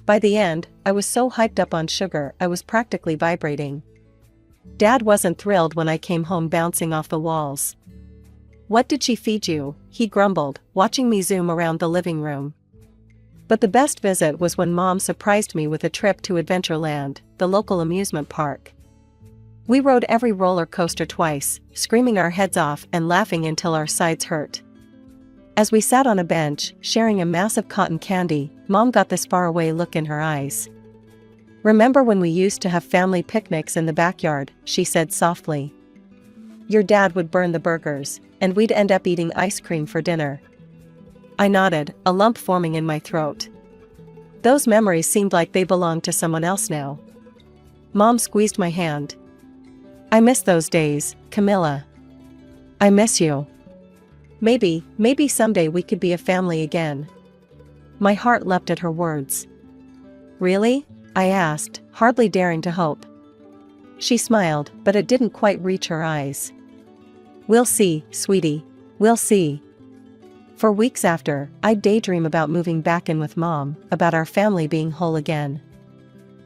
By the end, I was so hyped up on sugar I was practically vibrating. Dad wasn't thrilled when I came home bouncing off the walls. "What did she feed you?" he grumbled, watching me zoom around the living room. But the best visit was when Mom surprised me with a trip to Adventureland, the local amusement park. We rode every roller coaster twice, screaming our heads off and laughing until our sides hurt. As we sat on a bench, sharing a massive cotton candy, Mom got this faraway look in her eyes. "Remember when we used to have family picnics in the backyard?" she said softly. "Your dad would burn the burgers, and we'd end up eating ice cream for dinner." I nodded, a lump forming in my throat. Those memories seemed like they belonged to someone else now. Mom squeezed my hand. "I miss those days, Camilla. I miss you. Maybe someday we could be a family again." My heart leapt at her words. "Really?" I asked, hardly daring to hope. She smiled, but it didn't quite reach her eyes. "We'll see, sweetie. We'll see." For weeks after, I'd daydream about moving back in with Mom, about our family being whole again.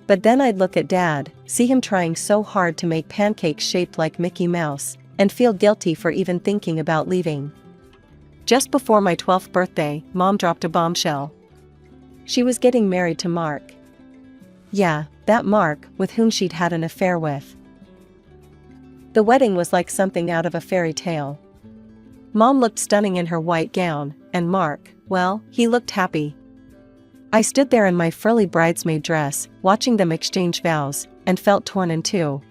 But then I'd look at Dad, see him trying so hard to make pancakes shaped like Mickey Mouse, and feel guilty for even thinking about leaving. Just before my 12th birthday, Mom dropped a bombshell. She was getting married to Mark. Yeah, that Mark, with whom she'd had an affair with. The wedding was like something out of a fairy tale. Mom looked stunning in her white gown, and Mark, well, he looked happy. I stood there in my frilly bridesmaid dress, watching them exchange vows, and felt torn in two.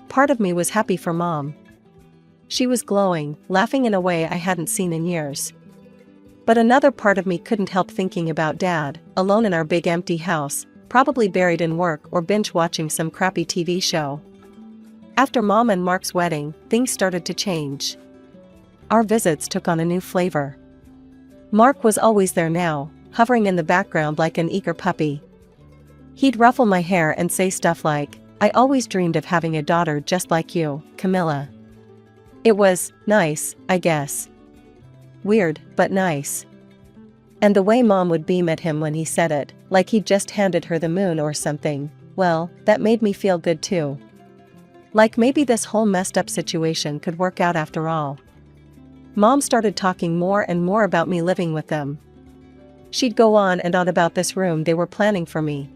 Part of me was happy for Mom. She was glowing, laughing in a way I hadn't seen in years. But another part of me couldn't help thinking about Dad, alone in our big empty house, probably buried in work or binge-watching some crappy TV show. After Mom and Mark's wedding, things started to change. Our visits took on a new flavor. Mark was always there now, hovering in the background like an eager puppy. He'd ruffle my hair and say stuff like, "I always dreamed of having a daughter just like you, Camilla." It was nice, I guess. weird, but nice. And the way Mom would beam at him when he said it, like he'd just handed her the moon or something, well, that made me feel good too. Like maybe this whole messed up situation could work out after all. Mom started talking more and more about me living with them. She'd go on and on about this room they were planning for me.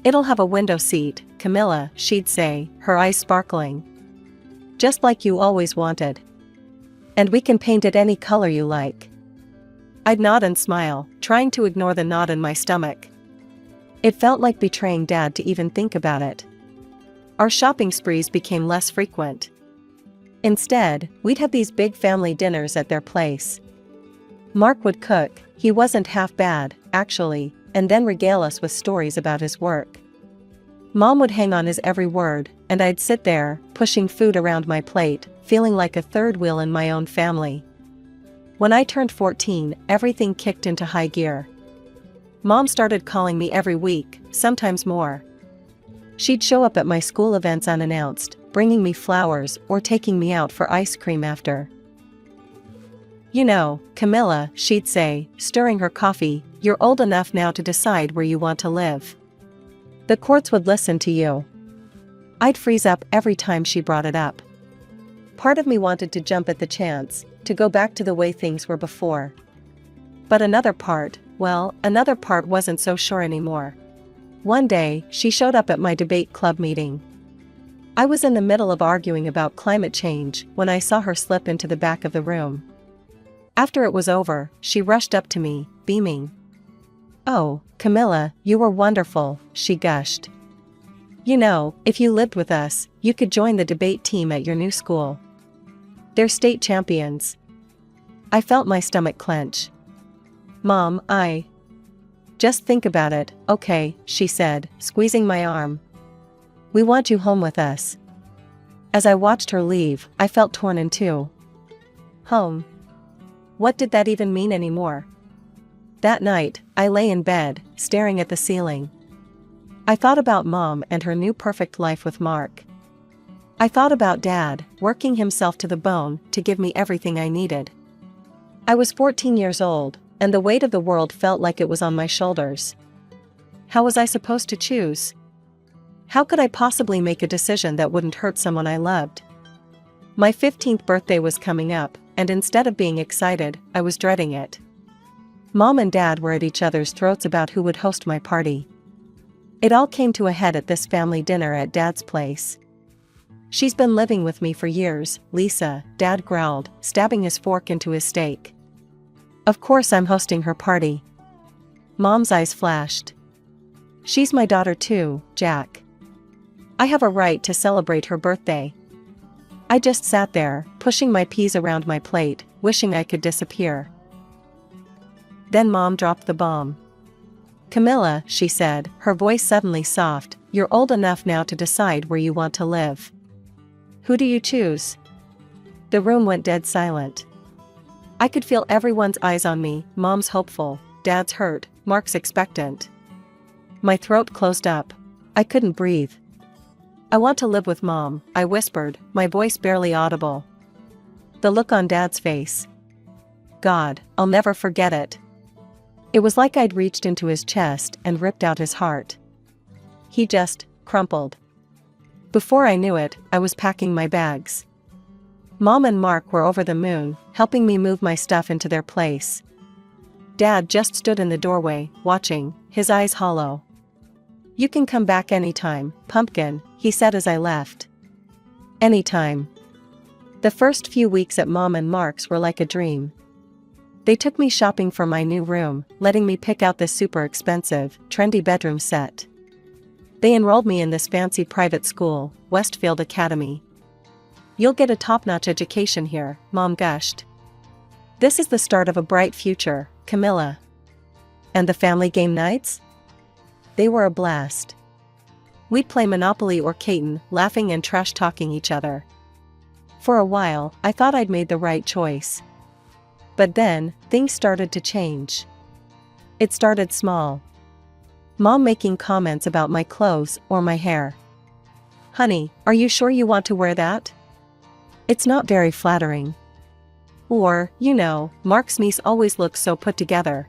"It'll have a window seat, Camilla," she'd say, her eyes sparkling. "Just like you always wanted. And we can paint it any color you like." I'd nod and smile, trying to ignore the knot in my stomach. It felt like betraying Dad to even think about it. Our shopping sprees became less frequent. Instead, we'd have these big family dinners at their place. Mark would cook, he wasn't half bad, actually, and then regale us with stories about his work. Mom would hang on his every word, and I'd sit there, pushing food around my plate, feeling like a third wheel in my own family. When I turned 14, everything kicked into high gear. Mom started calling me every week, sometimes more. She'd show up at my school events unannounced, bringing me flowers or taking me out for ice cream after. "You know, Camilla," she'd say, stirring her coffee, "you're old enough now to decide where you want to live. The courts would listen to you." I'd freeze up every time she brought it up. Part of me wanted to jump at the chance, to go back to the way things were before. But another part wasn't so sure anymore. One day, she showed up at my debate club meeting. I was in the middle of arguing about climate change when I saw her slip into the back of the room. After it was over, she rushed up to me, beaming. "Oh, Camilla, you were wonderful," she gushed. "You know, if you lived with us, you could join the debate team at your new school. They're state champions." I felt my stomach clench. "Mom, just think about it, okay," she said, squeezing my arm. "We want you home with us." As I watched her leave, I felt torn in two. Home. What did that even mean anymore? That night, I lay in bed, staring at the ceiling. I thought about Mom and her new perfect life with Mark. I thought about Dad, working himself to the bone to give me everything I needed. I was 14 years old, and the weight of the world felt like it was on my shoulders. How was I supposed to choose? How could I possibly make a decision that wouldn't hurt someone I loved? My 15th birthday was coming up, and instead of being excited, I was dreading it. Mom and Dad were at each other's throats about who would host my party. It all came to a head at this family dinner at Dad's place. "She's been living with me for years, Lisa," Dad growled, stabbing his fork into his steak. "Of course I'm hosting her party." Mom's eyes flashed. "She's my daughter too, Jack. I have a right to celebrate her birthday." I just sat there, pushing my peas around my plate, wishing I could disappear. Then Mom dropped the bomb. "Camilla," she said, her voice suddenly soft, "you're old enough now to decide where you want to live. Who do you choose?" The room went dead silent. I could feel everyone's eyes on me, Mom's hopeful, Dad's hurt, Mark's expectant. My throat closed up. I couldn't breathe. "I want to live with Mom," I whispered, my voice barely audible. The look on Dad's face. God, I'll never forget it. It was like I'd reached into his chest and ripped out his heart. He just crumpled. Before I knew it, I was packing my bags. Mom and Mark were over the moon, helping me move my stuff into their place. Dad just stood in the doorway, watching, his eyes hollow. "You can come back anytime, Pumpkin," he said as I left. Anytime. The first few weeks at Mom and Mark's were like a dream. They took me shopping for my new room, letting me pick out this super expensive, trendy bedroom set. They enrolled me in this fancy private school, Westfield Academy. "You'll get a top-notch education here," Mom gushed. "This is the start of a bright future, Camilla." And the family game nights? They were a blast. We'd play Monopoly or Catan, laughing and trash-talking each other. For a while, I thought I'd made the right choice. But then, things started to change. It started small. Mom making comments about my clothes or my hair. "Honey, are you sure you want to wear that? It's not very flattering." Or, Mark's niece always looks so put together.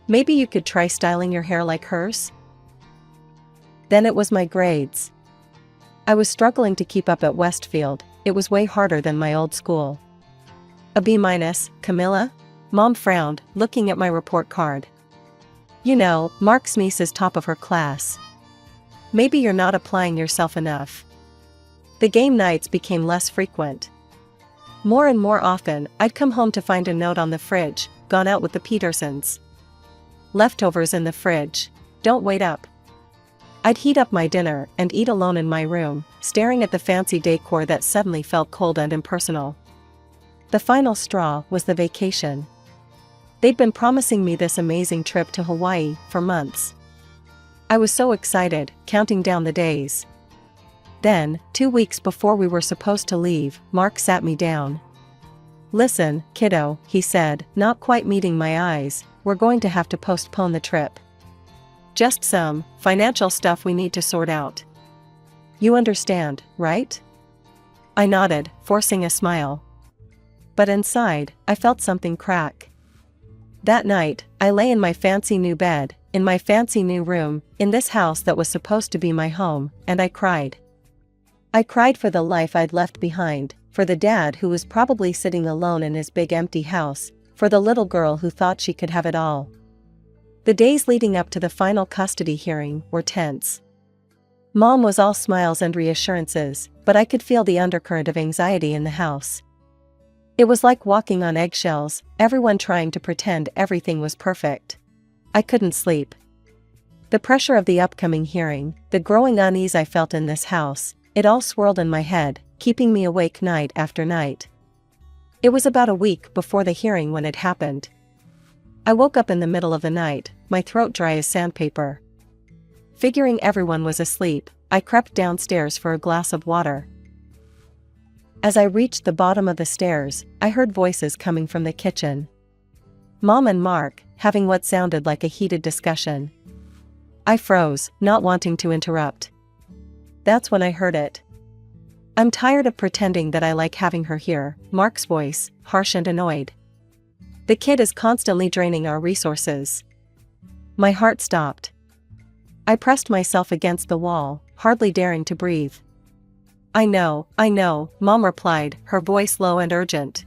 Maybe you could try styling your hair like hers? Then it was my grades. I was struggling to keep up at Westfield. It was way harder than my old school. A B-, Camilla? Mom frowned, looking at my report card. Mark's niece is top of her class. Maybe you're not applying yourself enough. The game nights became less frequent. More and more often, I'd come home to find a note on the fridge, gone out with the Petersons. Leftovers in the fridge. Don't wait up. I'd heat up my dinner and eat alone in my room, staring at the fancy decor that suddenly felt cold and impersonal. The final straw was the vacation. They'd been promising me this amazing trip to Hawaii for months. I was so excited, counting down the days. Then, 2 weeks before we were supposed to leave, Mark sat me down. "Listen, kiddo," he said, not quite meeting my eyes, "we're going to have to postpone the trip. Just some financial stuff we need to sort out. You understand, right?" I nodded, forcing a smile. But inside, I felt something crack. That night, I lay in my fancy new bed, in my fancy new room, in this house that was supposed to be my home, and I cried. I cried for the life I'd left behind, for the dad who was probably sitting alone in his big empty house, for the little girl who thought she could have it all. The days leading up to the final custody hearing were tense. Mom was all smiles and reassurances, but I could feel the undercurrent of anxiety in the house. It was like walking on eggshells, everyone trying to pretend everything was perfect. I couldn't sleep. The pressure of the upcoming hearing, the growing unease I felt in this house, it all swirled in my head, keeping me awake night after night. It was about a week before the hearing when it happened. I woke up in the middle of the night, my throat dry as sandpaper. Figuring everyone was asleep, I crept downstairs for a glass of water. As I reached the bottom of the stairs, I heard voices coming from the kitchen. Mom and Mark, having what sounded like a heated discussion. I froze, not wanting to interrupt. That's when I heard it. "I'm tired of pretending that I like having her here," Mark's voice, harsh and annoyed. "The kid is constantly draining our resources." My heart stopped. I pressed myself against the wall, hardly daring to breathe. I know, Mom replied, her voice low and urgent.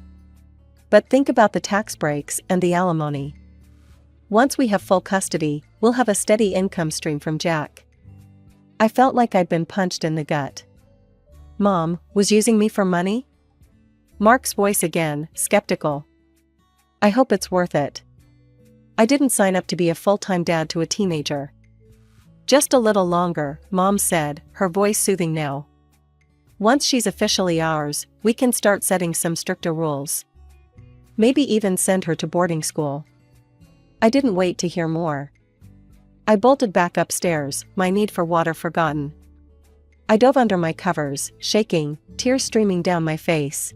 "But think about the tax breaks and the alimony. Once we have full custody, we'll have a steady income stream from Jack." I felt like I'd been punched in the gut. Mom was using me for money? Mark's voice again, skeptical. "I hope it's worth it. I didn't sign up to be a full-time dad to a teenager." "Just a little longer," Mom said, her voice soothing now. "Once she's officially ours, we can start setting some stricter rules. Maybe even send her to boarding school." I didn't wait to hear more. I bolted back upstairs, my need for water forgotten. I dove under my covers, shaking, tears streaming down my face.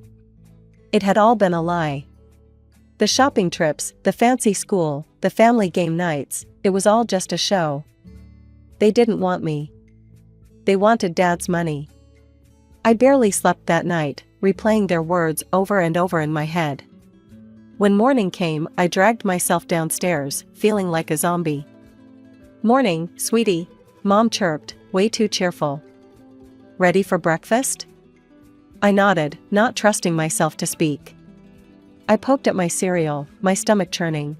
It had all been a lie. The shopping trips, the fancy school, the family game nights, it was all just a show. They didn't want me. They wanted Dad's money. I barely slept that night, replaying their words over and over in my head. When morning came, I dragged myself downstairs, feeling like a zombie. "Morning, sweetie," Mom chirped, way too cheerful. "Ready for breakfast?" I nodded, not trusting myself to speak. I poked at my cereal, my stomach churning.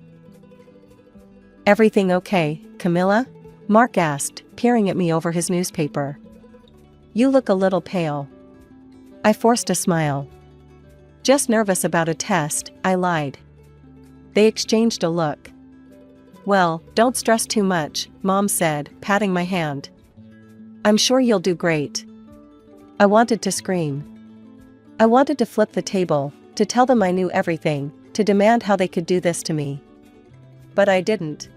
"Everything okay, Camilla?" Mark asked, peering at me over his newspaper. "You look a little pale." I forced a smile. "Just nervous about a test," I lied. They exchanged a look. "Well, don't stress too much," Mom said, patting my hand. "I'm sure you'll do great." I wanted to scream. I wanted to flip the table, to tell them I knew everything, to demand how they could do this to me. But I didn't.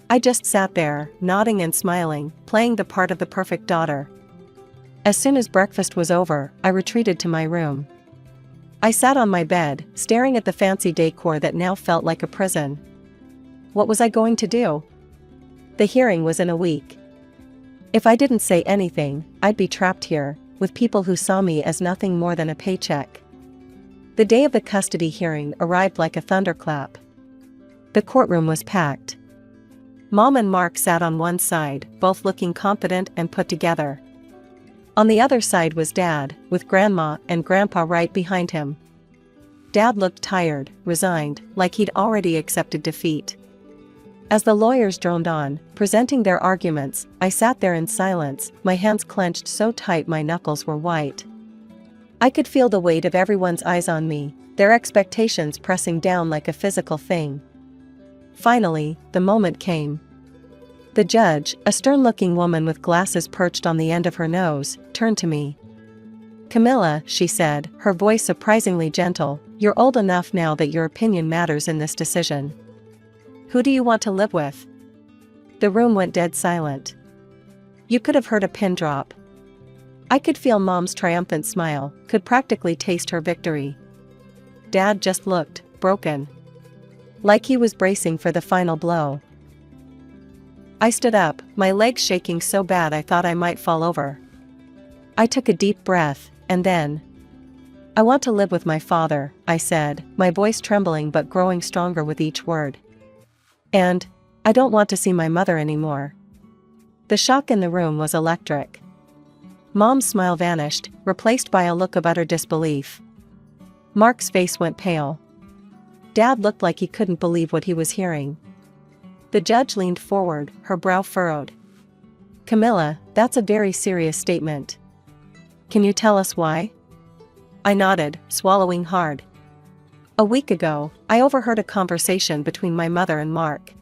I just sat there, nodding and smiling, playing the part of the perfect daughter. As soon as breakfast was over, I retreated to my room. I sat on my bed, staring at the fancy decor that now felt like a prison. What was I going to do? The hearing was in a week. If I didn't say anything, I'd be trapped here, with people who saw me as nothing more than a paycheck. The day of the custody hearing arrived like a thunderclap. The courtroom was packed. Mom and Mark sat on one side, both looking confident and put together. On the other side was Dad, with Grandma and Grandpa right behind him. Dad looked tired, resigned, like he'd already accepted defeat. As the lawyers droned on, presenting their arguments, I sat there in silence, my hands clenched so tight my knuckles were white. I could feel the weight of everyone's eyes on me, their expectations pressing down like a physical thing. Finally, the moment came. The judge, a stern-looking woman with glasses perched on the end of her nose, turned to me. "Camilla," she said, her voice surprisingly gentle, "you're old enough now that your opinion matters in this decision. Who do you want to live with?" The room went dead silent. You could have heard a pin drop. I could feel Mom's triumphant smile, could practically taste her victory. Dad just looked broken. Like he was bracing for the final blow. I stood up, my legs shaking so bad I thought I might fall over. I took a deep breath, and then, "I want to live with my father," I said, my voice trembling but growing stronger with each word. "And I don't want to see my mother anymore." The shock in the room was electric. Mom's smile vanished, replaced by a look of utter disbelief. Mark's face went pale. Dad looked like he couldn't believe what he was hearing. The judge leaned forward, her brow furrowed. "Camilla, that's a very serious statement. Can you tell us why?" I nodded, swallowing hard. "A week ago, I overheard a conversation between my mother and Mark.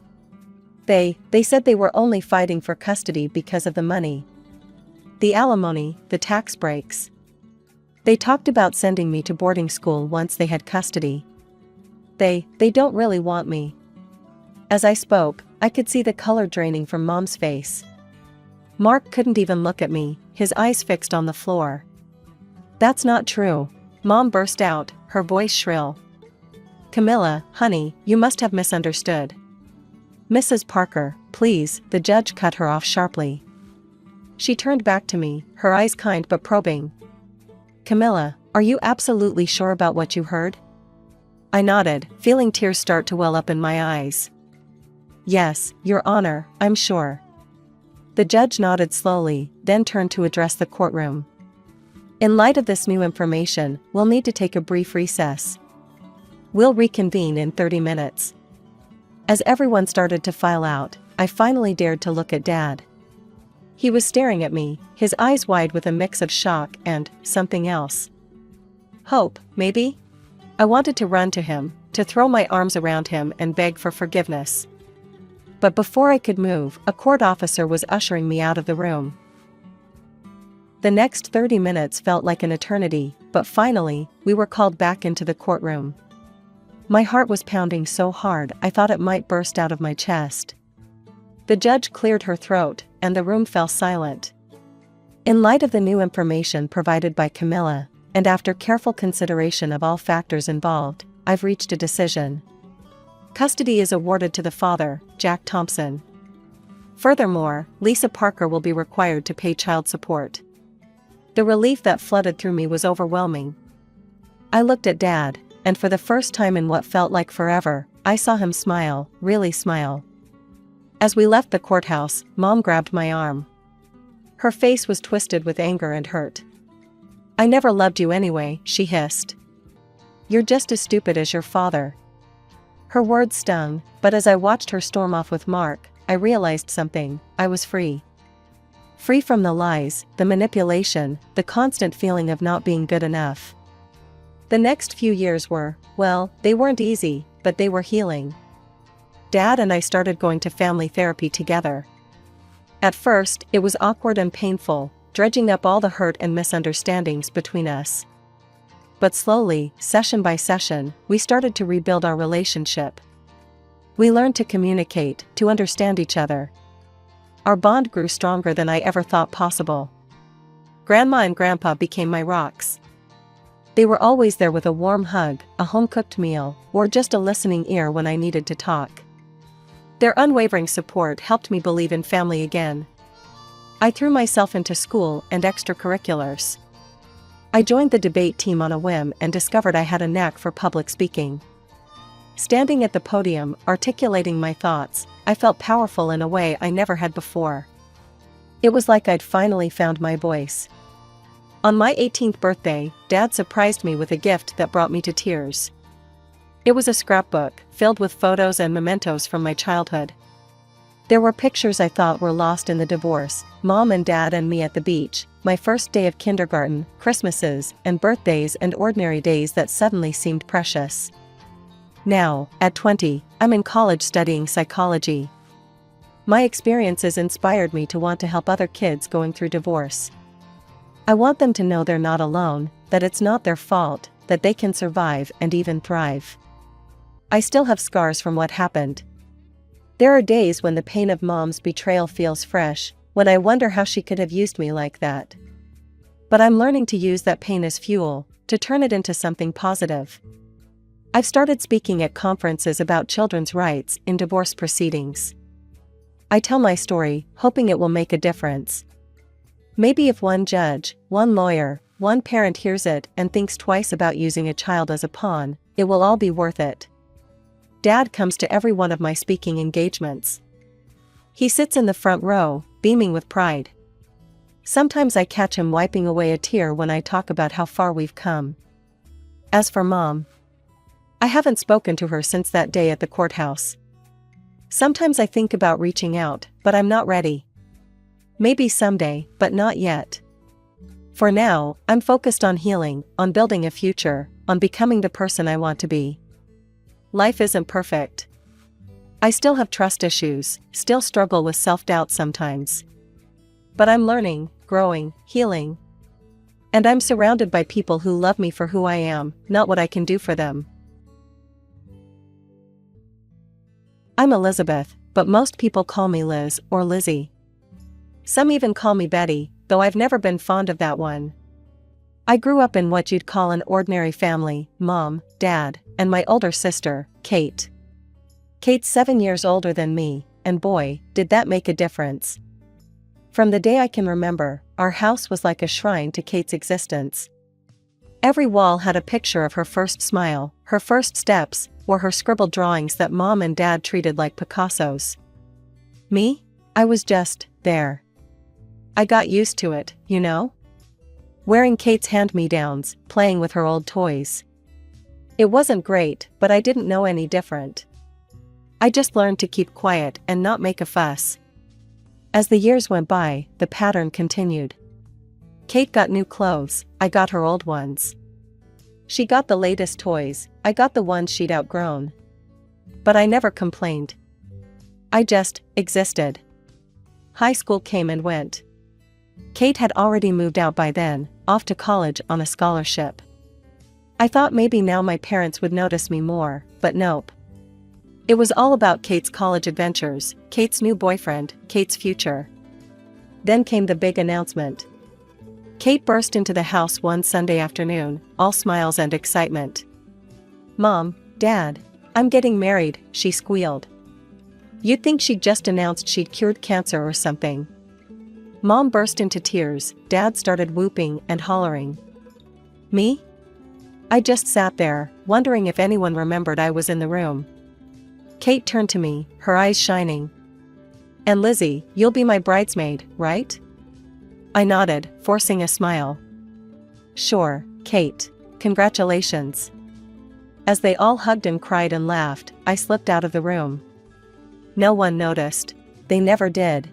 They said they were only fighting for custody because of the money. The alimony, the tax breaks. They talked about sending me to boarding school once they had custody. They don't really want me." As I spoke, I could see the color draining from Mom's face. Mark couldn't even look at me, his eyes fixed on the floor. "That's not true," Mom burst out, her voice shrill. "Camilla, honey, you must have misunderstood." "Mrs. Parker, please," the judge cut her off sharply. She turned back to me, her eyes kind but probing. "Camilla, are you absolutely sure about what you heard?" I nodded, feeling tears start to well up in my eyes. "Yes, Your Honor, I'm sure." The judge nodded slowly, then turned to address the courtroom. "In light of this new information, we'll need to take a brief recess. We'll reconvene in 30 minutes. As everyone started to file out, I finally dared to look at Dad. He was staring at me, his eyes wide with a mix of shock and something else. Hope, maybe? I wanted to run to him, to throw my arms around him and beg for forgiveness. But before I could move, a court officer was ushering me out of the room. The next 30 minutes felt like an eternity, but finally, we were called back into the courtroom. My heart was pounding so hard I thought it might burst out of my chest. The judge cleared her throat, and the room fell silent. In light of the new information provided by Camilla, and after careful consideration of all factors involved, I've reached a decision. Custody is awarded to the father, Jack Thompson. Furthermore, Lisa Parker will be required to pay child support. The relief that flooded through me was overwhelming. I looked at Dad, and for the first time in what felt like forever, I saw him smile, really smile. As we left the courthouse, Mom grabbed my arm. Her face was twisted with anger and hurt. "I never loved you anyway," she hissed. "You're just as stupid as your father." Her words stung, but as I watched her storm off with Mark, I realized something: I was free. Free from the lies, the manipulation, the constant feeling of not being good enough. The next few years were, well, they weren't easy, but they were healing. Dad and I started going to family therapy together. At first, it was awkward and painful, dredging up all the hurt and misunderstandings between us. But slowly, session by session, we started to rebuild our relationship. We learned to communicate, to understand each other. Our bond grew stronger than I ever thought possible. Grandma and Grandpa became my rocks. They were always there with a warm hug, a home-cooked meal, or just a listening ear when I needed to talk. Their unwavering support helped me believe in family again. I threw myself into school and extracurriculars. I joined the debate team on a whim and discovered I had a knack for public speaking. Standing at the podium, articulating my thoughts, I felt powerful in a way I never had before. It was like I'd finally found my voice. On my 18th birthday, Dad surprised me with a gift that brought me to tears. It was a scrapbook, filled with photos and mementos from my childhood. There were pictures I thought were lost in the divorce, Mom and Dad and me at the beach, my first day of kindergarten, Christmases, and birthdays, and ordinary days that suddenly seemed precious. Now, at 20, I'm in college studying psychology. My experiences inspired me to want to help other kids going through divorce. I want them to know they're not alone, that it's not their fault, that they can survive and even thrive. I still have scars from what happened. There are days when the pain of Mom's betrayal feels fresh, when I wonder how she could have used me like that. But I'm learning to use that pain as fuel, to turn it into something positive. I've started speaking at conferences about children's rights in divorce proceedings. I tell my story, hoping it will make a difference. Maybe if one judge, one lawyer, one parent hears it and thinks twice about using a child as a pawn, it will all be worth it. Dad comes to every one of my speaking engagements. He sits in the front row, beaming with pride. Sometimes I catch him wiping away a tear when I talk about how far we've come. As for Mom, I haven't spoken to her since that day at the courthouse. Sometimes I think about reaching out, but I'm not ready. Maybe someday, but not yet. For now, I'm focused on healing, on building a future, on becoming the person I want to be. Life isn't perfect. I still have trust issues, still struggle with self-doubt sometimes. But I'm learning, growing, healing. And I'm surrounded by people who love me for who I am, not what I can do for them. I'm Elizabeth, but most people call me Liz or Lizzie. Some even call me Betty, though I've never been fond of that one. I grew up in what you'd call an ordinary family, Mom, Dad, and my older sister, Kate. Kate's 7 years older than me, and boy, did that make a difference. From the day I can remember, our house was like a shrine to Kate's existence. Every wall had a picture of her first smile, her first steps, or her scribbled drawings that Mom and Dad treated like Picassos. Me? I was just there. I got used to it, you know? Wearing Kate's hand-me-downs, playing with her old toys. It wasn't great, but I didn't know any different. I just learned to keep quiet and not make a fuss. As the years went by, the pattern continued. Kate got new clothes, I got her old ones. She got the latest toys, I got the ones she'd outgrown. But I never complained. I just existed. High school came and went. Kate had already moved out by then, off to college on a scholarship. I thought maybe now my parents would notice me more, but nope. It was all about Kate's college adventures, Kate's new boyfriend, Kate's future. Then came the big announcement. Kate burst into the house one Sunday afternoon, all smiles and excitement. "Mom, Dad, I'm getting married," she squealed. You'd think she'd just announced she'd cured cancer or something. Mom burst into tears, Dad started whooping and hollering. Me? I just sat there, wondering if anyone remembered I was in the room. Kate turned to me, her eyes shining. "And Lizzie, you'll be my bridesmaid, right?" I nodded, forcing a smile. "Sure, Kate. Congratulations." As they all hugged and cried and laughed, I slipped out of the room. No one noticed. They never did.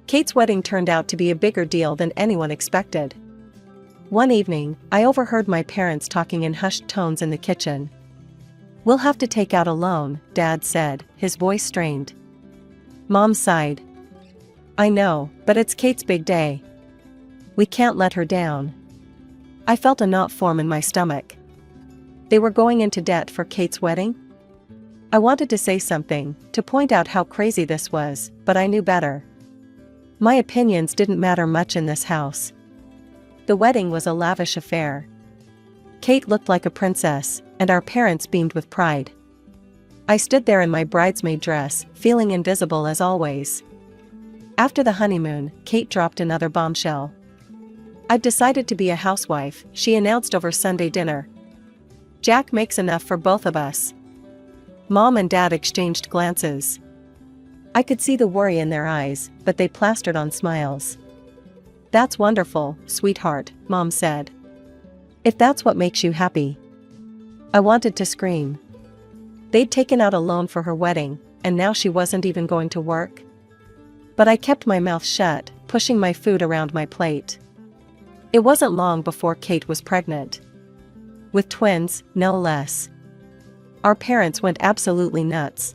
Kate's wedding turned out to be a bigger deal than anyone expected. One evening, I overheard my parents talking in hushed tones in the kitchen. "We'll have to take out a loan," Dad said, his voice strained. Mom sighed. "I know, but it's Kate's big day. We can't let her down." I felt a knot form in my stomach. They were going into debt for Kate's wedding? I wanted to say something, to point out how crazy this was, but I knew better. My opinions didn't matter much in this house. The wedding was a lavish affair. Kate looked like a princess, and our parents beamed with pride. I stood there in my bridesmaid dress, feeling invisible as always. After the honeymoon, Kate dropped another bombshell. "I've decided to be a housewife," she announced over Sunday dinner. "Jack makes enough for both of us." Mom and Dad exchanged glances. I could see the worry in their eyes, but they plastered on smiles. "That's wonderful, sweetheart," Mom said. "If that's what makes you happy." I wanted to scream. They'd taken out a loan for her wedding, and now she wasn't even going to work? But I kept my mouth shut, pushing my food around my plate. It wasn't long before Kate was pregnant. With twins, no less. Our parents went absolutely nuts.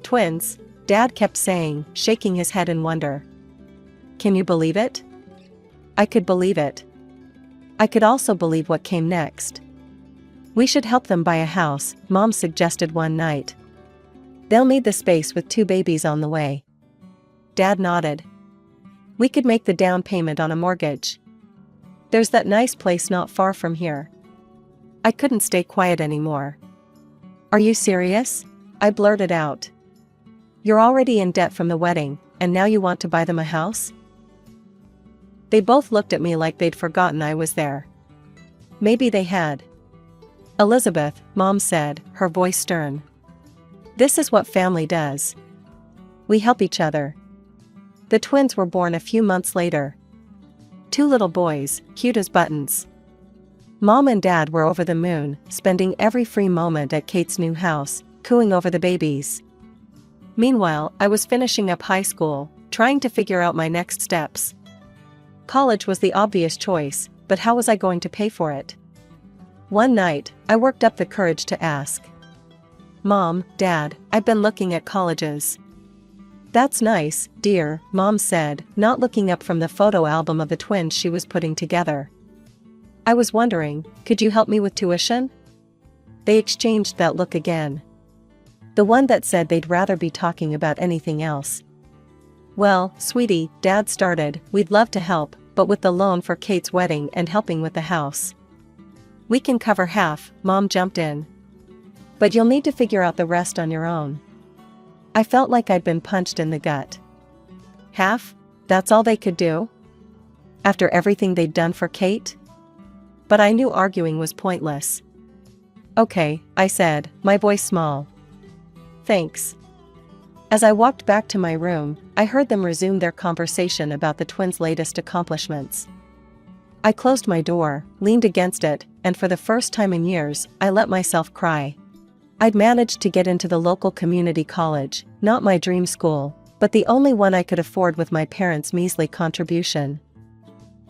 "Twins?" Dad kept saying, shaking his head in wonder. "Can you believe it?" I could believe it. I could also believe what came next. "We should help them buy a house," Mom suggested one night. "They'll need the space with 2 babies on the way." Dad nodded. "We could make the down payment on a mortgage. There's that nice place not far from here." I couldn't stay quiet anymore. "Are you serious?" I blurted out. "You're already in debt from the wedding, and now you want to buy them a house?" They both looked at me like they'd forgotten I was there. Maybe they had. "Elizabeth," Mom said, her voice stern. "This is what family does. We help each other." The twins were born a few months later. 2 little boys, cute as buttons. Mom and Dad were over the moon, spending every free moment at Kate's new house, cooing over the babies. Meanwhile, I was finishing up high school, trying to figure out my next steps. College was the obvious choice, but how was I going to pay for it? One night, I worked up the courage to ask. "Mom, Dad, I've been looking at colleges." "That's nice, dear," Mom said, not looking up from the photo album of the twins she was putting together. I was wondering, could you help me with tuition? They exchanged that look again. The one that said they'd rather be talking about anything else. "Well, sweetie," Dad started, "we'd love to help, but with the loan for Kate's wedding and helping with the house." "We can cover half," Mom jumped in. "But you'll need to figure out the rest on your own." I felt like I'd been punched in the gut. Half? That's all they could do? After everything they'd done for Kate? But I knew arguing was pointless. "Okay," I said, my voice small. "Thanks." As I walked back to my room, I heard them resume their conversation about the twins' latest accomplishments. I closed my door, leaned against it, and for the first time in years, I let myself cry. I'd managed to get into the local community college, not my dream school, but the only one I could afford with my parents' measly contribution.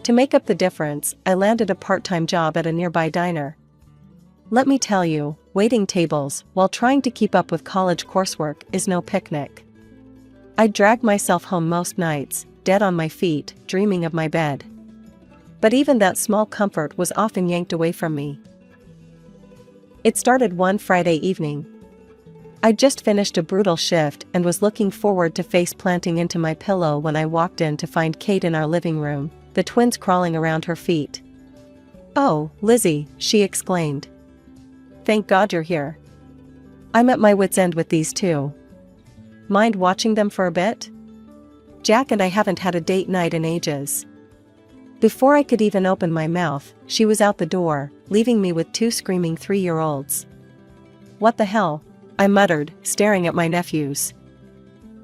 To make up the difference, I landed a part-time job at a nearby diner. Let me tell you, waiting tables while trying to keep up with college coursework is no picnic. I'd drag myself home most nights, dead on my feet, dreaming of my bed. But even that small comfort was often yanked away from me. It started one Friday evening. I'd just finished a brutal shift and was looking forward to face planting into my pillow when I walked in to find Kate in our living room, the twins crawling around her feet. "Oh, Lizzie," she exclaimed. "Thank God you're here. I'm at my wit's end with these two. Mind watching them for a bit? Jack and I haven't had a date night in ages." Before I could even open my mouth, she was out the door, leaving me with 2 screaming 3-year-olds. "What the hell?" I muttered, staring at my nephews.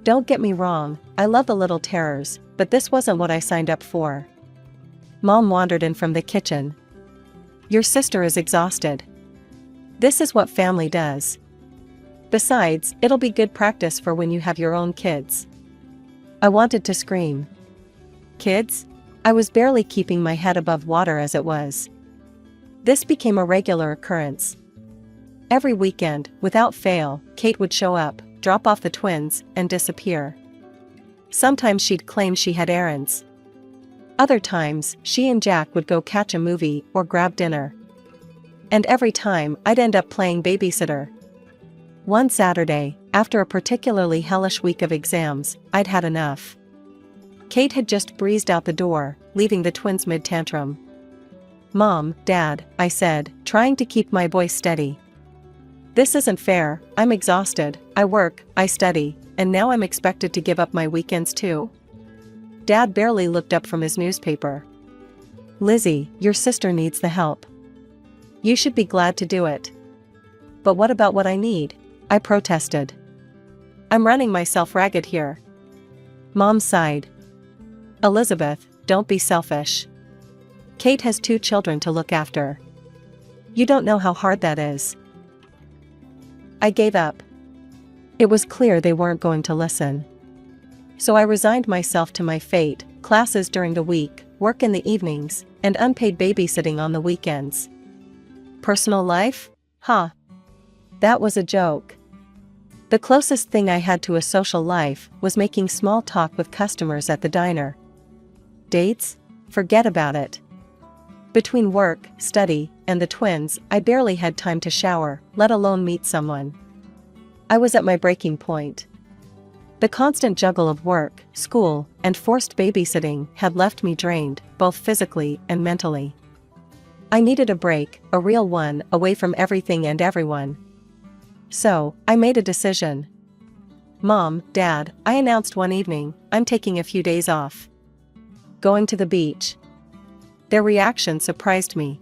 Don't get me wrong, I love the little terrors, but this wasn't what I signed up for. Mom wandered in from the kitchen. "Your sister is exhausted. This is what family does. Besides, it'll be good practice for when you have your own kids." I wanted to scream. Kids? I was barely keeping my head above water as it was. This became a regular occurrence. Every weekend, without fail, Kate would show up, drop off the twins, and disappear. Sometimes she'd claim she had errands. Other times, she and Jack would go catch a movie or grab dinner. And every time, I'd end up playing babysitter. One Saturday, after a particularly hellish week of exams, I'd had enough. Kate had just breezed out the door, leaving the twins mid-tantrum. "Mom, Dad," I said, trying to keep my voice steady. "This isn't fair. I'm exhausted, I work, I study, and now I'm expected to give up my weekends too?" Dad barely looked up from his newspaper. Lizzie, your sister needs the help. You should be glad to do it. But what about what I need? I protested. I'm running myself ragged here. Mom sighed. Elizabeth, don't be selfish. Kate has 2 children to look after. You don't know how hard that is. I gave up. It was clear they weren't going to listen. So I resigned myself to my fate, classes during the week, work in the evenings, and unpaid babysitting on the weekends. Personal life? Huh. That was a joke. The closest thing I had to a social life was making small talk with customers at the diner. Dates? Forget about it. Between work, study, and the twins, I barely had time to shower, let alone meet someone. I was at my breaking point. The constant juggle of work, school, and forced babysitting had left me drained, both physically and mentally. I needed a break, a real one, away from everything and everyone. So, I made a decision. Mom, Dad, I announced one evening, I'm taking a few days off. Going to the beach. Their reaction surprised me.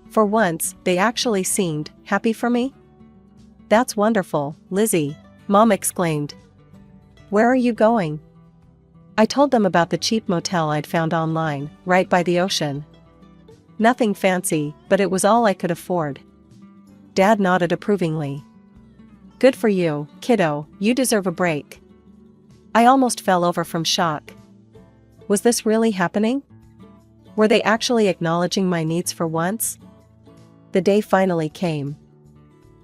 For once, they actually seemed happy for me. That's wonderful, Lizzie, Mom exclaimed. Where are you going? I told them about the cheap motel I'd found online, right by the ocean. Nothing fancy, but it was all I could afford. Dad nodded approvingly. Good for you, kiddo, you deserve a break. I almost fell over from shock. Was this really happening? Were they actually acknowledging my needs for once? The day finally came.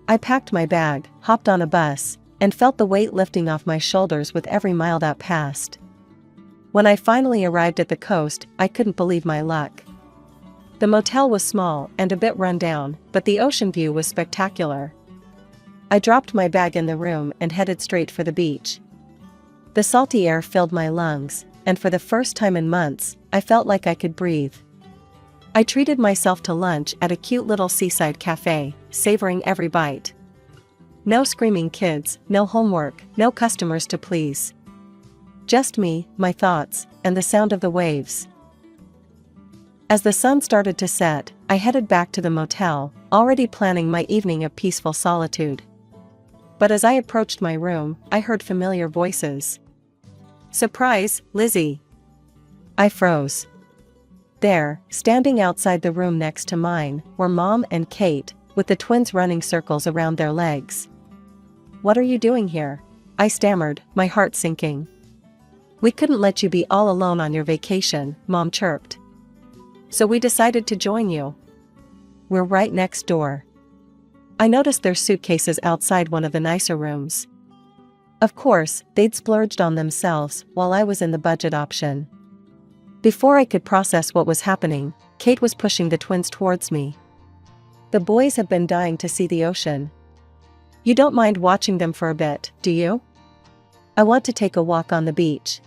I packed my bag, hopped on a bus, and felt the weight lifting off my shoulders with every mile that passed. When I finally arrived at the coast, I couldn't believe my luck. The motel was small and a bit run down, but the ocean view was spectacular. I dropped my bag in the room and headed straight for the beach. The salty air filled my lungs, and for the first time in months, I felt like I could breathe. I treated myself to lunch at a cute little seaside cafe, savoring every bite. No screaming kids, no homework, no customers to please. Just me, my thoughts, and the sound of the waves. As the sun started to set, I headed back to the motel, already planning my evening of peaceful solitude. But as I approached my room, I heard familiar voices. Surprise, Lizzie! I froze. There, standing outside the room next to mine, were Mom and Kate, with the twins running circles around their legs. What are you doing here? I stammered, my heart sinking. We couldn't let you be all alone on your vacation, Mom chirped. So we decided to join you. We're right next door. I noticed their suitcases outside one of the nicer rooms. Of course, they'd splurged on themselves while I was in the budget option. Before I could process what was happening, Kate was pushing the twins towards me. The boys have been dying to see the ocean. You don't mind watching them for a bit, do you? I want to take a walk on the beach.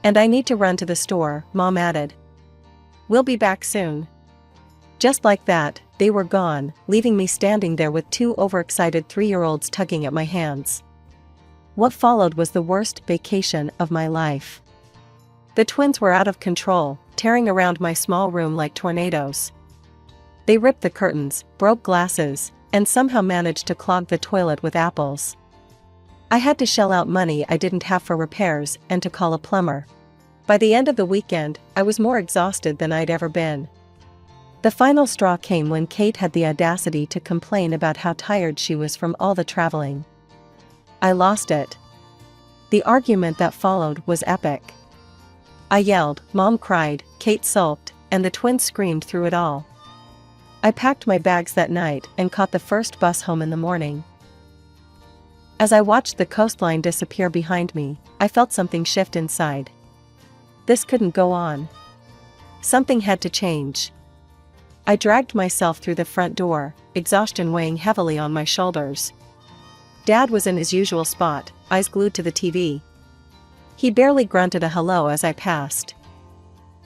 And I need to run to the store, Mom added. We'll be back soon. Just like that, they were gone, leaving me standing there with 2 overexcited 3-year-olds tugging at my hands. What followed was the worst vacation of my life. The twins were out of control, tearing around my small room like tornadoes. They ripped the curtains, broke glasses, and somehow managed to clog the toilet with apples. I had to shell out money I didn't have for repairs and to call a plumber. By the end of the weekend, I was more exhausted than I'd ever been. The final straw came when Kate had the audacity to complain about how tired she was from all the traveling. I lost it. The argument that followed was epic. I yelled, Mom cried, Kate sulked, and the twins screamed through it all. I packed my bags that night and caught the first bus home in the morning. As I watched the coastline disappear behind me, I felt something shift inside. This couldn't go on. Something had to change. I dragged myself through the front door, exhaustion weighing heavily on my shoulders. Dad was in his usual spot, eyes glued to the TV. He barely grunted a hello as I passed.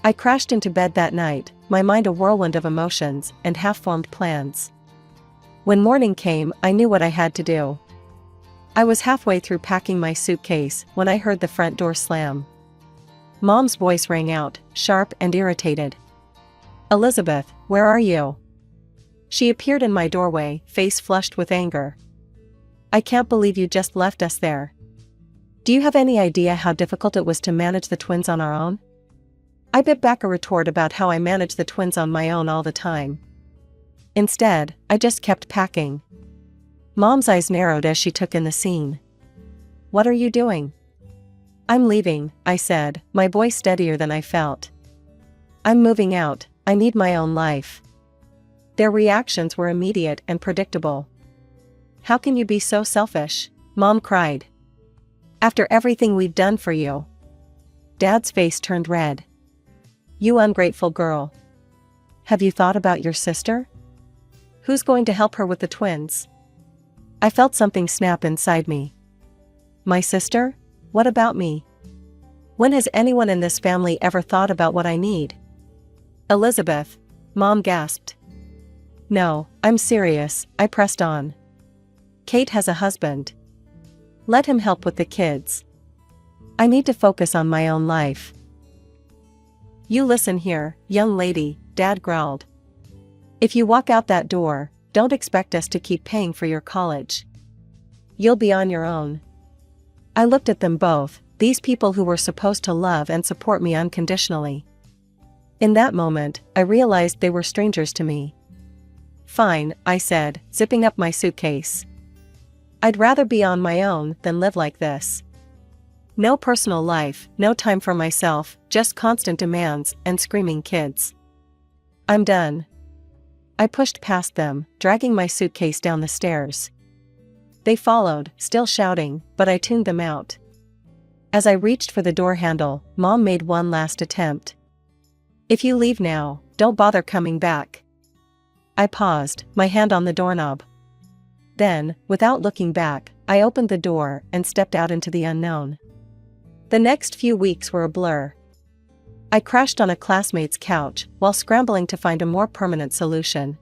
I crashed into bed that night, my mind a whirlwind of emotions and half-formed plans. When morning came, I knew what I had to do. I was halfway through packing my suitcase when I heard the front door slam. Mom's voice rang out, sharp and irritated. Elizabeth, where are you? She appeared in my doorway, face flushed with anger. I can't believe you just left us there. Do you have any idea how difficult it was to manage the twins on our own? I bit back a retort about how I managed the twins on my own all the time. Instead, I just kept packing. Mom's eyes narrowed as she took in the scene. What are you doing? I'm leaving, I said, my voice steadier than I felt. I'm moving out, I need my own life. Their reactions were immediate and predictable. How can you be so selfish? Mom cried. After everything we've done for you. Dad's face turned red. You ungrateful girl. Have you thought about your sister? Who's going to help her with the twins? I felt something snap inside me. My sister? What about me? When has anyone in this family ever thought about what I need? Elizabeth, Mom gasped. No, I'm serious, I pressed on. Kate has a husband. Let him help with the kids. I need to focus on my own life. You listen here, young lady, Dad growled. If you walk out that door, don't expect us to keep paying for your college. You'll be on your own. I looked at them both, these people who were supposed to love and support me unconditionally. In that moment, I realized they were strangers to me. Fine, I said, zipping up my suitcase. I'd rather be on my own than live like this. No personal life, no time for myself, just constant demands and screaming kids. I'm done. I pushed past them, dragging my suitcase down the stairs. They followed, still shouting, but I tuned them out. As I reached for the door handle, Mom made one last attempt. If you leave now, don't bother coming back. I paused, my hand on the doorknob. Then, without looking back, I opened the door and stepped out into the unknown. The next few weeks were a blur. I crashed on a classmate's couch while scrambling to find a more permanent solution.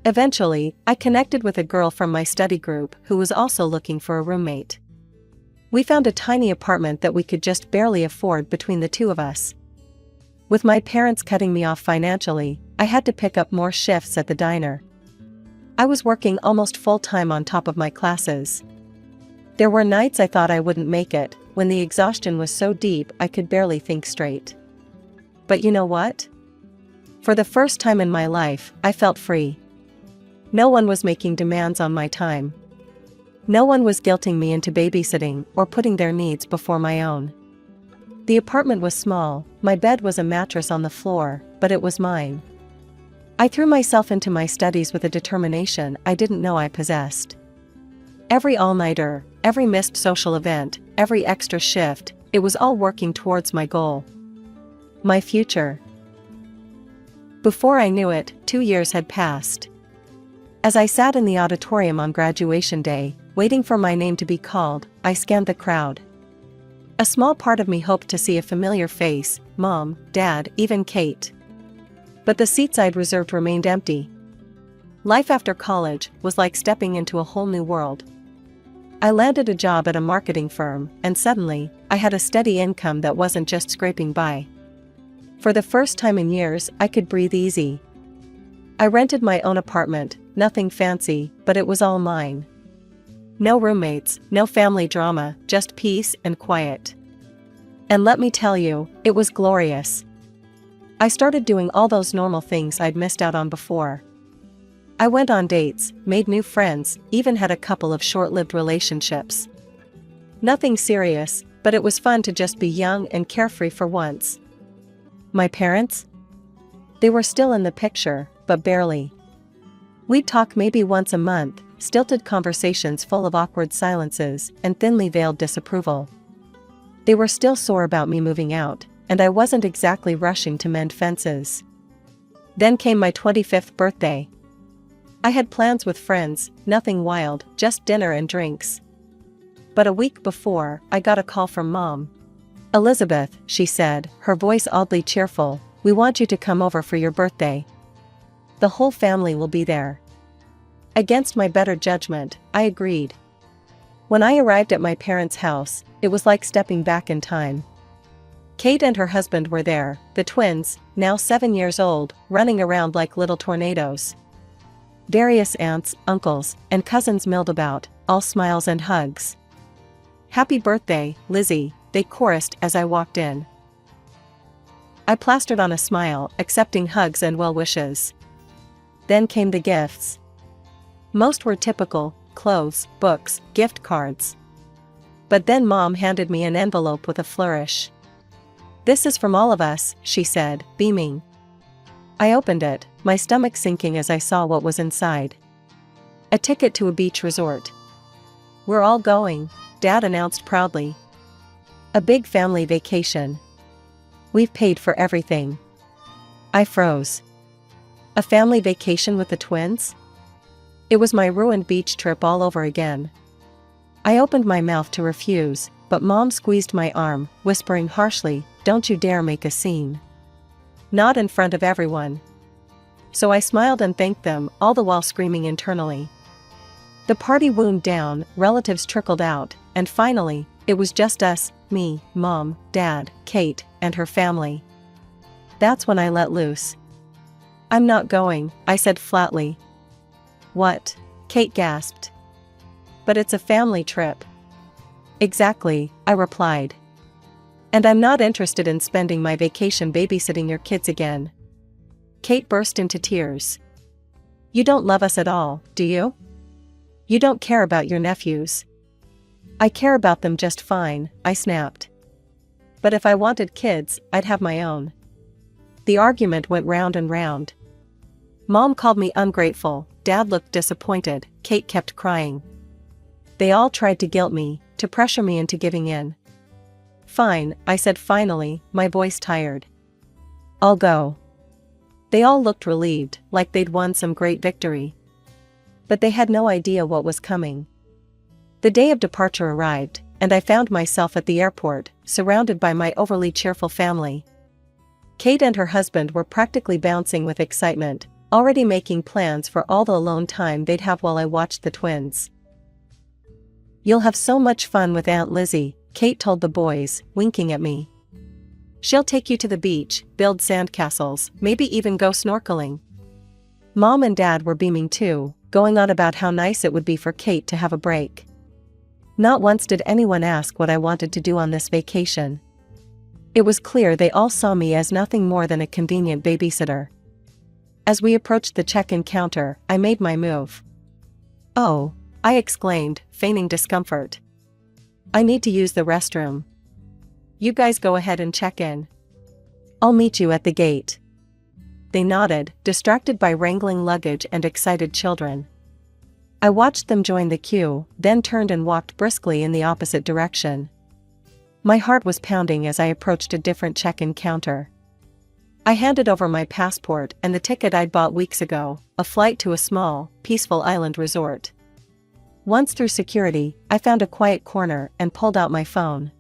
Eventually, I connected with a girl from my study group who was also looking for a roommate. We found a tiny apartment that we could just barely afford between the two of us. With my parents cutting me off financially, I had to pick up more shifts at the diner. I was working almost full-time on top of my classes. There were nights I thought I wouldn't make it, when the exhaustion was so deep I could barely think straight. But you know what? For the first time in my life, I felt free. No one was making demands on my time. No one was guilting me into babysitting or putting their needs before my own. The apartment was small, my bed was a mattress on the floor, but it was mine. I threw myself into my studies with a determination I didn't know I possessed. Every all-nighter, every missed social event, every extra shift, it was all working towards my goal. My future. Before I knew it, 2 years had passed. As I sat in the auditorium on graduation day, waiting for my name to be called, I scanned the crowd. A small part of me hoped to see a familiar face, Mom, Dad, even Kate. But the seats I'd reserved remained empty. Life after college was like stepping into a whole new world. I landed a job at a marketing firm, and suddenly, I had a steady income that wasn't just scraping by. For the first time in years, I could breathe easy. I rented my own apartment, nothing fancy, but it was all mine. No roommates, no family drama, just peace and quiet. And let me tell you, it was glorious. I started doing all those normal things I'd missed out on before. I went on dates, made new friends, even had a couple of short-lived relationships. Nothing serious, but it was fun to just be young and carefree for once. My parents? They were still in the picture, but barely. We'd talk maybe once a month, stilted conversations full of awkward silences and thinly veiled disapproval. They were still sore about me moving out, and I wasn't exactly rushing to mend fences. Then came my 25th birthday. I had plans with friends, nothing wild, just dinner and drinks. But a week before, I got a call from Mom. "Elizabeth," she said, her voice oddly cheerful, "we want you to come over for your birthday. The whole family will be there." Against my better judgment, I agreed. When I arrived at my parents' house, it was like stepping back in time. Kate and her husband were there, the twins, now 7 years old, running around like little tornadoes. Various aunts, uncles, and cousins milled about, all smiles and hugs. "Happy birthday, Lizzie," they chorused as I walked in. I plastered on a smile, accepting hugs and well wishes. Then came the gifts. Most were typical: clothes, books, gift cards. But then Mom handed me an envelope with a flourish. "This is from all of us," she said, beaming. I opened it, my stomach sinking as I saw what was inside. A ticket to a beach resort. "We're all going," Dad announced proudly. "A big family vacation. We've paid for everything." I froze. A family vacation with the twins? It was my ruined beach trip all over again. I opened my mouth to refuse, but Mom squeezed my arm, whispering harshly, "Don't you dare make a scene. Not in front of everyone." So I smiled and thanked them, all the while screaming internally. The party wound down, relatives trickled out, and finally, it was just us, me, Mom, Dad, Kate, and her family. That's when I let loose. "I'm not going," I said flatly. "What?" Kate gasped. "But it's a family trip." "Exactly," I replied. "And I'm not interested in spending my vacation babysitting your kids again." Kate burst into tears. "You don't love us at all, do you? You don't care about your nephews." "I care about them just fine," I snapped. "But if I wanted kids, I'd have my own." The argument went round and round. Mom called me ungrateful, Dad looked disappointed, Kate kept crying. They all tried to guilt me, to pressure me into giving in. "Fine," I said finally, my voice tired. "I'll go." They all looked relieved, like they'd won some great victory. But they had no idea what was coming. The day of departure arrived, and I found myself at the airport, surrounded by my overly cheerful family. Kate and her husband were practically bouncing with excitement, already making plans for all the alone time they'd have while I watched the twins. "You'll have so much fun with Aunt Lizzie," Kate told the boys, winking at me. "She'll take you to the beach, build sandcastles, maybe even go snorkeling." Mom and Dad were beaming too, going on about how nice it would be for Kate to have a break. Not once did anyone ask what I wanted to do on this vacation. It was clear they all saw me as nothing more than a convenient babysitter. As we approached the check-in counter, I made my move. "Oh," I exclaimed, feigning discomfort. "I need to use the restroom." "You guys go ahead and check in. I'll meet you at the gate." They nodded, distracted by wrangling luggage and excited children. I watched them join the queue, then turned and walked briskly in the opposite direction. My heart was pounding as I approached a different check-in counter. I handed over my passport and the ticket I'd bought weeks ago, a flight to a small, peaceful island resort. Once through security, I found a quiet corner and pulled out my phone.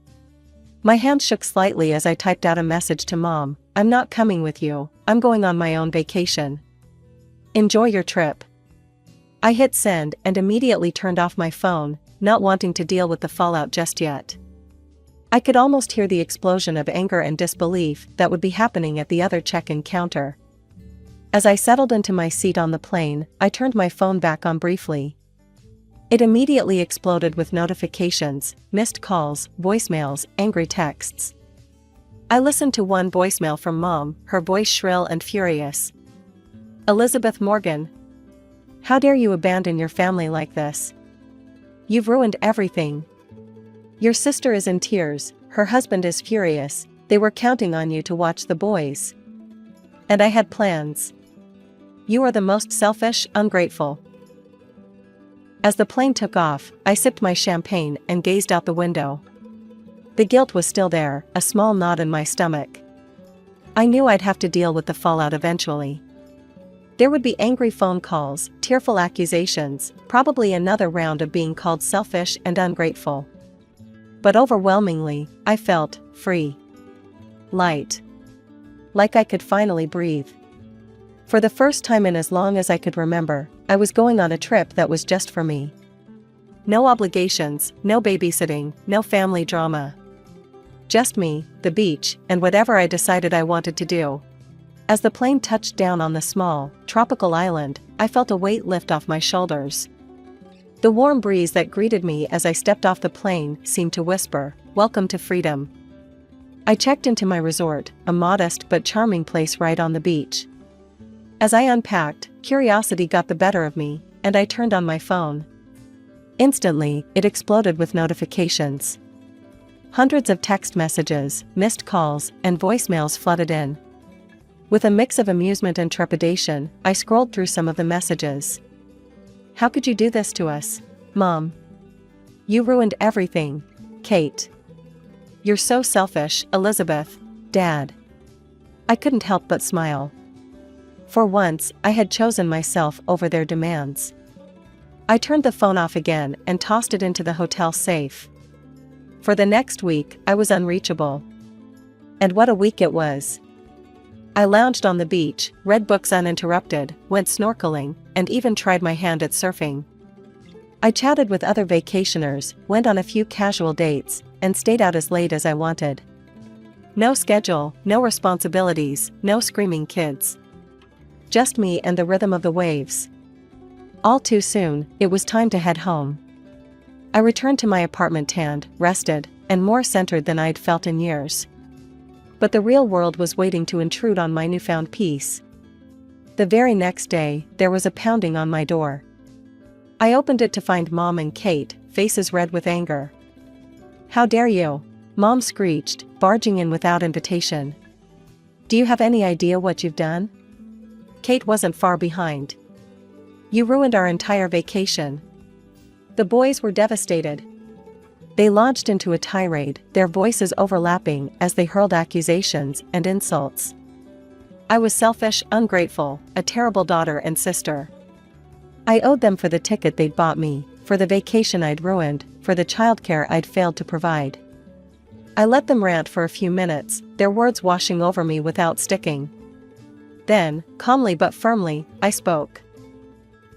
My hand shook slightly as I typed out a message to Mom. "I'm not coming with you, I'm going on my own vacation. Enjoy your trip." I hit send and immediately turned off my phone, not wanting to deal with the fallout just yet. I could almost hear the explosion of anger and disbelief that would be happening at the other check-in counter. As I settled into my seat on the plane, I turned my phone back on briefly. It immediately exploded with notifications, missed calls, voicemails, angry texts. I listened to one voicemail from Mom, her voice shrill and furious. "Elizabeth Morgan. How dare you abandon your family like this? You've ruined everything. Your sister is in tears, her husband is furious, they were counting on you to watch the boys. And I had plans. You are the most selfish, ungrateful." As the plane took off, I sipped my champagne and gazed out the window. The guilt was still there, a small knot in my stomach. I knew I'd have to deal with the fallout eventually. There would be angry phone calls, tearful accusations, probably another round of being called selfish and ungrateful. But overwhelmingly, I felt free. Light. Like I could finally breathe. For the first time in as long as I could remember, I was going on a trip that was just for me. No obligations, no babysitting, no family drama. Just me, the beach, and whatever I decided I wanted to do. As the plane touched down on the small, tropical island, I felt a weight lift off my shoulders. The warm breeze that greeted me as I stepped off the plane seemed to whisper, "Welcome to freedom." I checked into my resort, a modest but charming place right on the beach. As I unpacked, curiosity got the better of me, and I turned on my phone. Instantly, it exploded with notifications. Hundreds of text messages, missed calls, and voicemails flooded in. With a mix of amusement and trepidation, I scrolled through some of the messages. "How could you do this to us, Mom? You ruined everything, Kate. You're so selfish, Elizabeth, Dad." I couldn't help but smile. For once, I had chosen myself over their demands. I turned the phone off again and tossed it into the hotel safe. For the next week, I was unreachable. And what a week it was. I lounged on the beach, read books uninterrupted, went snorkeling, and even tried my hand at surfing. I chatted with other vacationers, went on a few casual dates, and stayed out as late as I wanted. No schedule, no responsibilities, no screaming kids. Just me and the rhythm of the waves. All too soon, it was time to head home. I returned to my apartment tanned, rested, and more centered than I'd felt in years. But the real world was waiting to intrude on my newfound peace. The very next day, there was a pounding on my door. I opened it to find Mom and Kate, faces red with anger. "How dare you?" Mom screeched, barging in without invitation. "Do you have any idea what you've done?" Kate wasn't far behind. "You ruined our entire vacation." The boys were devastated. They launched into a tirade, their voices overlapping as they hurled accusations and insults. I was selfish, ungrateful, a terrible daughter and sister. I owed them for the ticket they'd bought me, for the vacation I'd ruined, for the childcare I'd failed to provide. I let them rant for a few minutes, their words washing over me without sticking. Then, calmly but firmly, I spoke.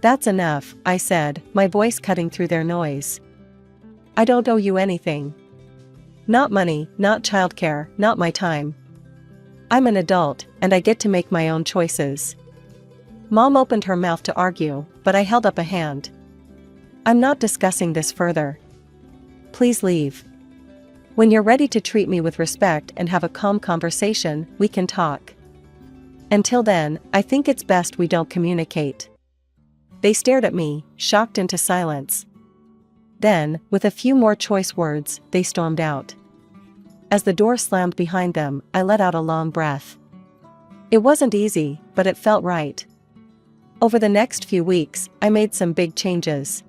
"That's enough," I said, my voice cutting through their noise. "I don't owe you anything. Not money, not childcare, not my time. I'm an adult, and I get to make my own choices." Mom opened her mouth to argue, but I held up a hand. "I'm not discussing this further. Please leave. When you're ready to treat me with respect and have a calm conversation, we can talk. Until then, I think it's best we don't communicate." They stared at me, shocked into silence. Then, with a few more choice words, they stormed out. As the door slammed behind them, I let out a long breath. It wasn't easy, but it felt right. Over the next few weeks, I made some big changes.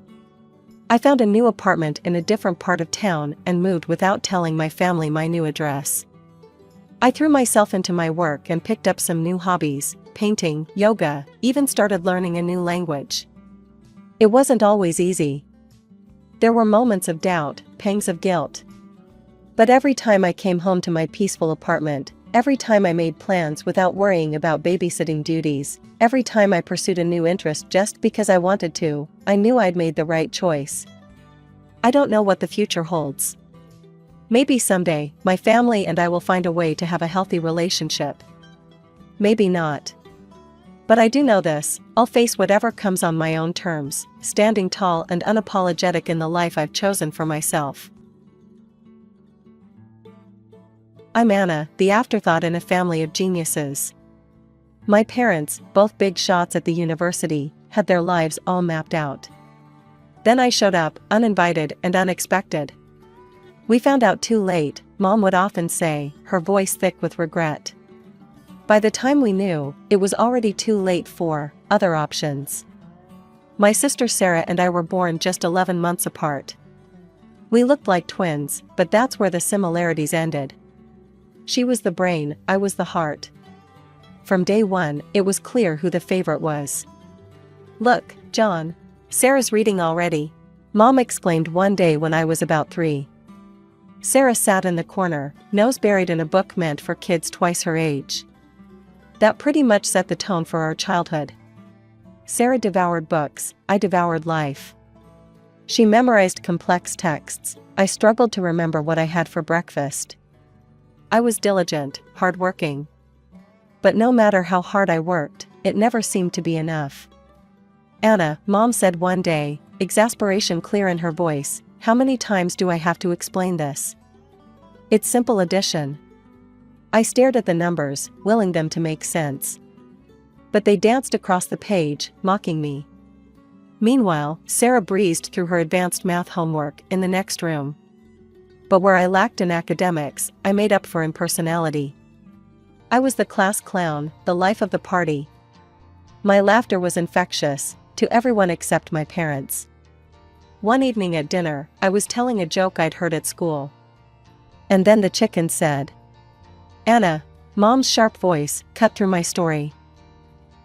I found a new apartment in a different part of town and moved without telling my family my new address. I threw myself into my work and picked up some new hobbies, painting, yoga, even started learning a new language. It wasn't always easy. There were moments of doubt, pangs of guilt. But every time I came home to my peaceful apartment, every time I made plans without worrying about babysitting duties, every time I pursued a new interest just because I wanted to, I knew I'd made the right choice. I don't know what the future holds. Maybe someday, my family and I will find a way to have a healthy relationship. Maybe not. But I do know this, I'll face whatever comes on my own terms, standing tall and unapologetic in the life I've chosen for myself. I'm Anna, the afterthought in a family of geniuses. My parents, both big shots at the university, had their lives all mapped out. Then I showed up, uninvited and unexpected. "We found out too late," Mom would often say, her voice thick with regret. By the time we knew, it was already too late for other options. My sister Sarah and I were born just 11 months apart. We looked like twins, but that's where the similarities ended. She was the brain, I was the heart. From day one, it was clear who the favorite was. "Look, John. Sarah's reading already," Mom exclaimed one day when I was about 3. Sarah sat in the corner, nose buried in a book meant for kids twice her age. That pretty much set the tone for our childhood. Sarah devoured books, I devoured life. She memorized complex texts, I struggled to remember what I had for breakfast. I was diligent, hardworking. But no matter how hard I worked, it never seemed to be enough. "Anna," Mom said one day, exasperation clear in her voice, "how many times do I have to explain this? It's simple addition." I stared at the numbers, willing them to make sense. But they danced across the page, mocking me. Meanwhile, Sarah breezed through her advanced math homework in the next room. But where I lacked in academics, I made up for in personality. I was the class clown, the life of the party. My laughter was infectious, to everyone except my parents. One evening at dinner, I was telling a joke I'd heard at school. And then the chicken said, "Anna." Mom's sharp voice cut through my story.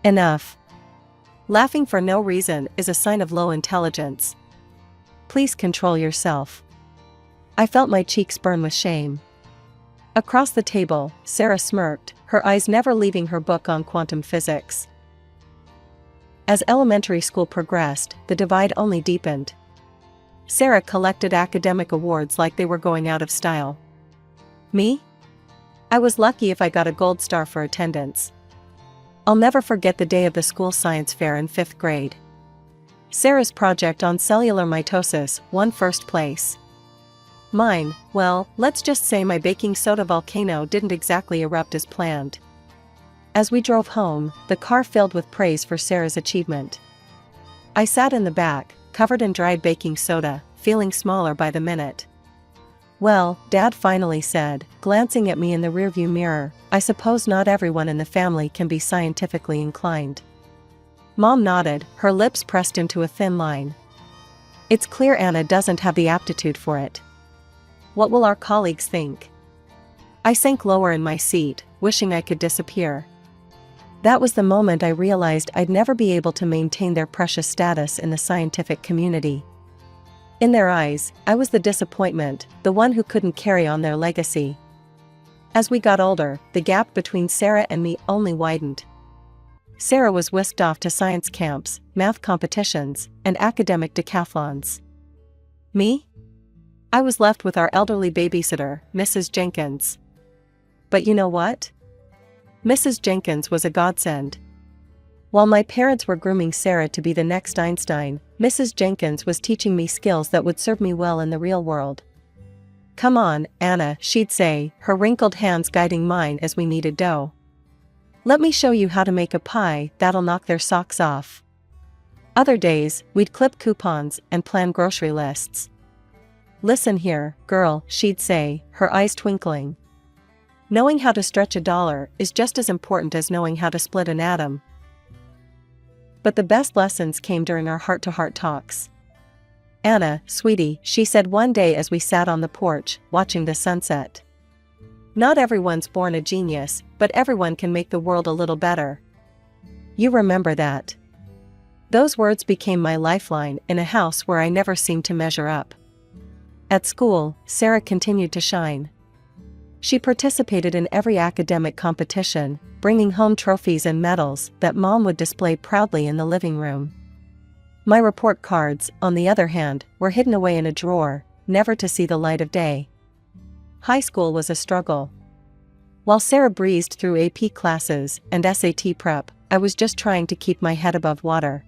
"Enough. Laughing for no reason is a sign of low intelligence. Please control yourself." I felt my cheeks burn with shame. Across the table, Sarah smirked, her eyes never leaving her book on quantum physics. As elementary school progressed, the divide only deepened. Sarah collected academic awards like they were going out of style. Me? I was lucky if I got a gold star for attendance. I'll never forget the day of the school science fair in 5th grade. Sarah's project on cellular mitosis won first place. Mine, well, let's just say my baking soda volcano didn't exactly erupt as planned. As we drove home, the car filled with praise for Sarah's achievement. I sat in the back, covered in dried baking soda, feeling smaller by the minute. "Well," Dad finally said, glancing at me in the rearview mirror, "I suppose not everyone in the family can be scientifically inclined." Mom nodded, her lips pressed into a thin line. "It's clear Anna doesn't have the aptitude for it. What will our colleagues think?" I sank lower in my seat, wishing I could disappear. That was the moment I realized I'd never be able to maintain their precious status in the scientific community. In their eyes, I was the disappointment, the one who couldn't carry on their legacy. As we got older, the gap between Sarah and me only widened. Sarah was whisked off to science camps, math competitions, and academic decathlons. Me? I was left with our elderly babysitter, Mrs. Jenkins. But you know what? Mrs. Jenkins was a godsend. While my parents were grooming Sarah to be the next Einstein, Mrs. Jenkins was teaching me skills that would serve me well in the real world. "Come on, Anna," she'd say, her wrinkled hands guiding mine as we kneaded dough. "Let me show you how to make a pie that'll knock their socks off." Other days, we'd clip coupons and plan grocery lists. "Listen here, girl," she'd say, her eyes twinkling. "Knowing how to stretch $1 is just as important as knowing how to split an atom." But the best lessons came during our heart-to-heart talks. "Anna, sweetie," she said one day as we sat on the porch, watching the sunset. "Not everyone's born a genius, but everyone can make the world a little better. You remember that?" Those words became my lifeline in a house where I never seemed to measure up. At school, Sarah continued to shine. She participated in every academic competition, bringing home trophies and medals that Mom would display proudly in the living room. My report cards, on the other hand, were hidden away in a drawer, never to see the light of day. High school was a struggle. While Sarah breezed through AP classes and SAT prep, I was just trying to keep my head above water.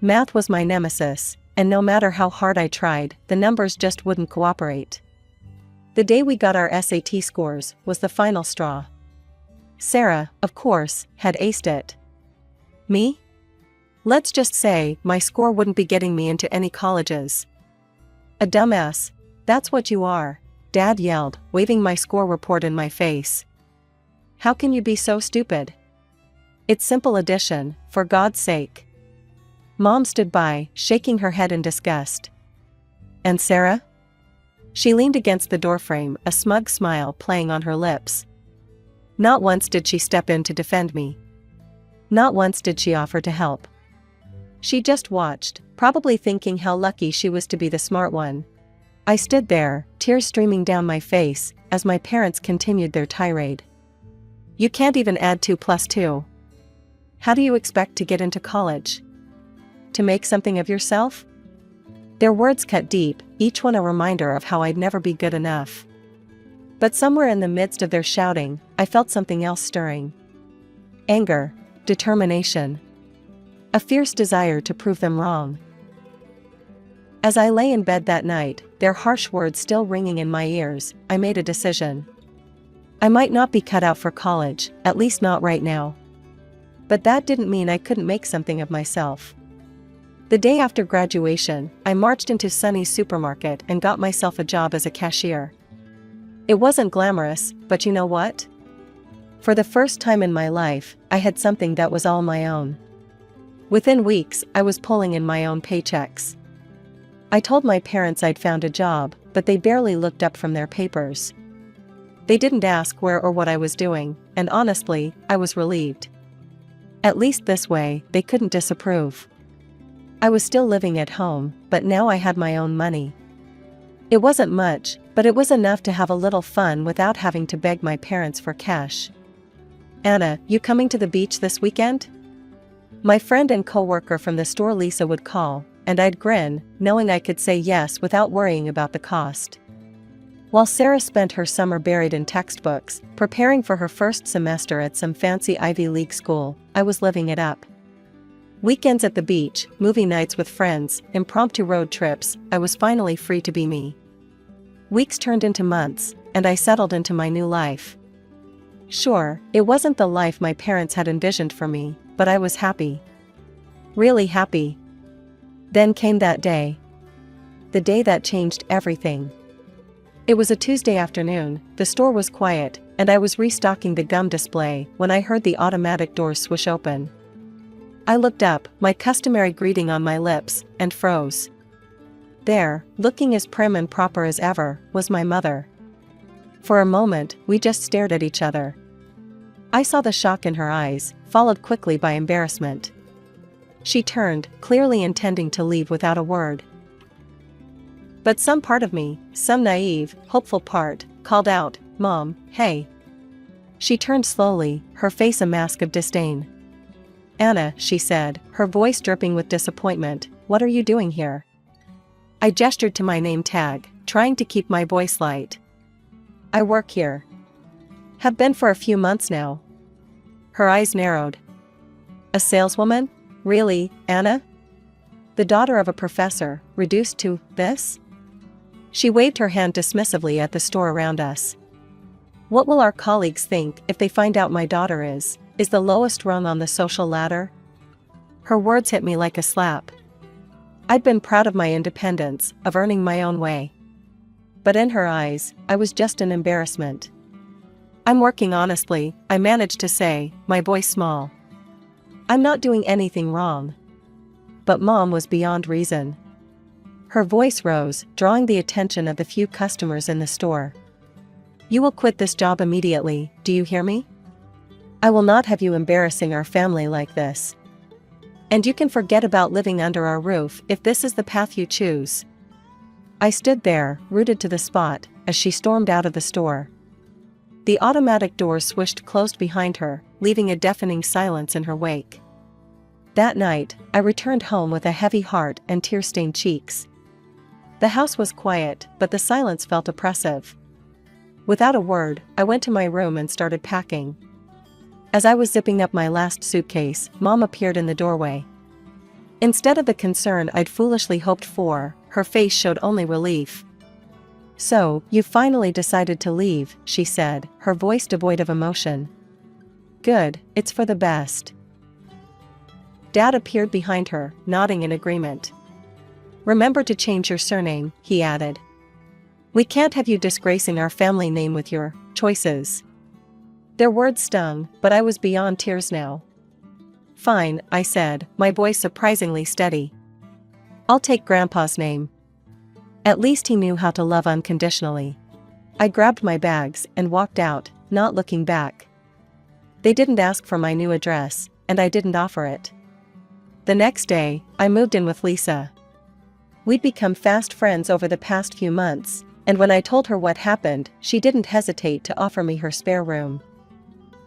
Math was my nemesis, and no matter how hard I tried, the numbers just wouldn't cooperate. The day we got our SAT scores was the final straw. Sarah, of course, had aced it. Me? Let's just say, my score wouldn't be getting me into any colleges. "A dumbass, that's what you are," Dad yelled, waving my score report in my face. "How can you be so stupid? It's simple addition, for God's sake." Mom stood by, shaking her head in disgust. "And Sarah?" She leaned against the doorframe, a smug smile playing on her lips. Not once did she step in to defend me. Not once did she offer to help. She just watched, probably thinking how lucky she was to be the smart one. I stood there, tears streaming down my face, as my parents continued their tirade. "You can't even add 2 plus 2. How do you expect to get into college? To make something of yourself?" Their words cut deep, each one a reminder of how I'd never be good enough. But somewhere in the midst of their shouting, I felt something else stirring. Anger, determination, a fierce desire to prove them wrong. As I lay in bed that night, their harsh words still ringing in my ears, I made a decision. I might not be cut out for college, at least not right now. But that didn't mean I couldn't make something of myself. The day after graduation, I marched into Sunny's supermarket and got myself a job as a cashier. It wasn't glamorous, but you know what? For the first time in my life, I had something that was all my own. Within weeks, I was pulling in my own paychecks. I told my parents I'd found a job, but they barely looked up from their papers. They didn't ask where or what I was doing, and honestly, I was relieved. At least this way, they couldn't disapprove. I was still living at home, but now I had my own money. It wasn't much, but it was enough to have a little fun without having to beg my parents for cash. "Anna, you coming to the beach this weekend?" My friend and co-worker from the store Lisa would call, and I'd grin, knowing I could say yes without worrying about the cost. While Sarah spent her summer buried in textbooks, preparing for her first semester at some fancy Ivy League school, I was living it up. Weekends at the beach, movie nights with friends, impromptu road trips, I was finally free to be me. Weeks turned into months, and I settled into my new life. Sure, it wasn't the life my parents had envisioned for me, but I was happy. Really happy. Then came that day. The day that changed everything. It was a Tuesday afternoon, the store was quiet, and I was restocking the gum display when I heard the automatic doors swish open. I looked up, my customary greeting on my lips, and froze. There, looking as prim and proper as ever, was my mother. For a moment, we just stared at each other. I saw the shock in her eyes, followed quickly by embarrassment. She turned, clearly intending to leave without a word. But some part of me, some naive, hopeful part, called out, "Mom, hey." She turned slowly, her face a mask of disdain. "Anna," she said, her voice dripping with disappointment, "what are you doing here?" I gestured to my name tag, trying to keep my voice light. "I work here. Have been for a few months now." Her eyes narrowed. "A saleswoman? Really, Anna? The daughter of a professor, reduced to this?" She waved her hand dismissively at the store around us. "What will our colleagues think if they find out my daughter is the lowest rung on the social ladder?" Her words hit me like a slap. I'd been proud of my independence, of earning my own way. But in her eyes, I was just an embarrassment. "I'm working honestly," I managed to say, my voice small. "I'm not doing anything wrong." But Mom was beyond reason. Her voice rose, drawing the attention of the few customers in the store. "You will quit this job immediately, do you hear me? I will not have you embarrassing our family like this. And you can forget about living under our roof if this is the path you choose." I stood there, rooted to the spot, as she stormed out of the store. The automatic doors swished closed behind her, leaving a deafening silence in her wake. That night, I returned home with a heavy heart and tear-stained cheeks. The house was quiet, but the silence felt oppressive. Without a word, I went to my room and started packing. As I was zipping up my last suitcase, Mom appeared in the doorway. Instead of the concern I'd foolishly hoped for, her face showed only relief. "So, you finally decided to leave," she said, her voice devoid of emotion. "Good, it's for the best." Dad appeared behind her, nodding in agreement. "Remember to change your surname," he added. "We can't have you disgracing our family name with your choices." Their words stung, but I was beyond tears now. "Fine," I said, my voice surprisingly steady. "I'll take Grandpa's name. At least he knew how to love unconditionally." I grabbed my bags and walked out, not looking back. They didn't ask for my new address, and I didn't offer it. The next day, I moved in with Lisa. We'd become fast friends over the past few months, and when I told her what happened, she didn't hesitate to offer me her spare room.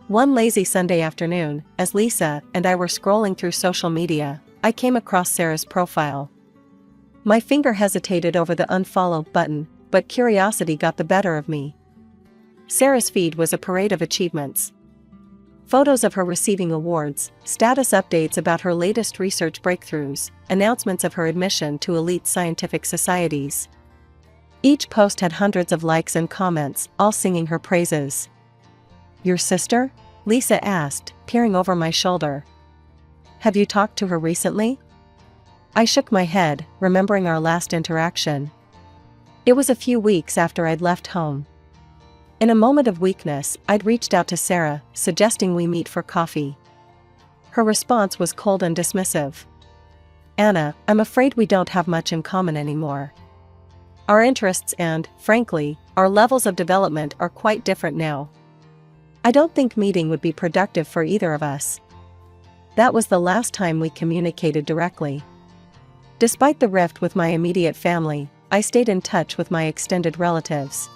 One lazy Sunday afternoon, as Lisa and I were scrolling through social media, I came across Sarah's profile. My finger hesitated over the unfollow button, but curiosity got the better of me. Sarah's feed was a parade of achievements. Photos of her receiving awards, status updates about her latest research breakthroughs, announcements of her admission to elite scientific societies. Each post had hundreds of likes and comments, all singing her praises. "Your sister?" Lisa asked, peering over my shoulder. "Have you talked to her recently?" I shook my head, remembering our last interaction. It was a few weeks after I'd left home. In a moment of weakness, I'd reached out to Sarah, suggesting we meet for coffee. Her response was cold and dismissive. "Anna, I'm afraid we don't have much in common anymore. Our interests and, frankly, our levels of development are quite different now. I don't think meeting would be productive for either of us." That was the last time we communicated directly. Despite the rift with my immediate family, I stayed in touch with my extended relatives.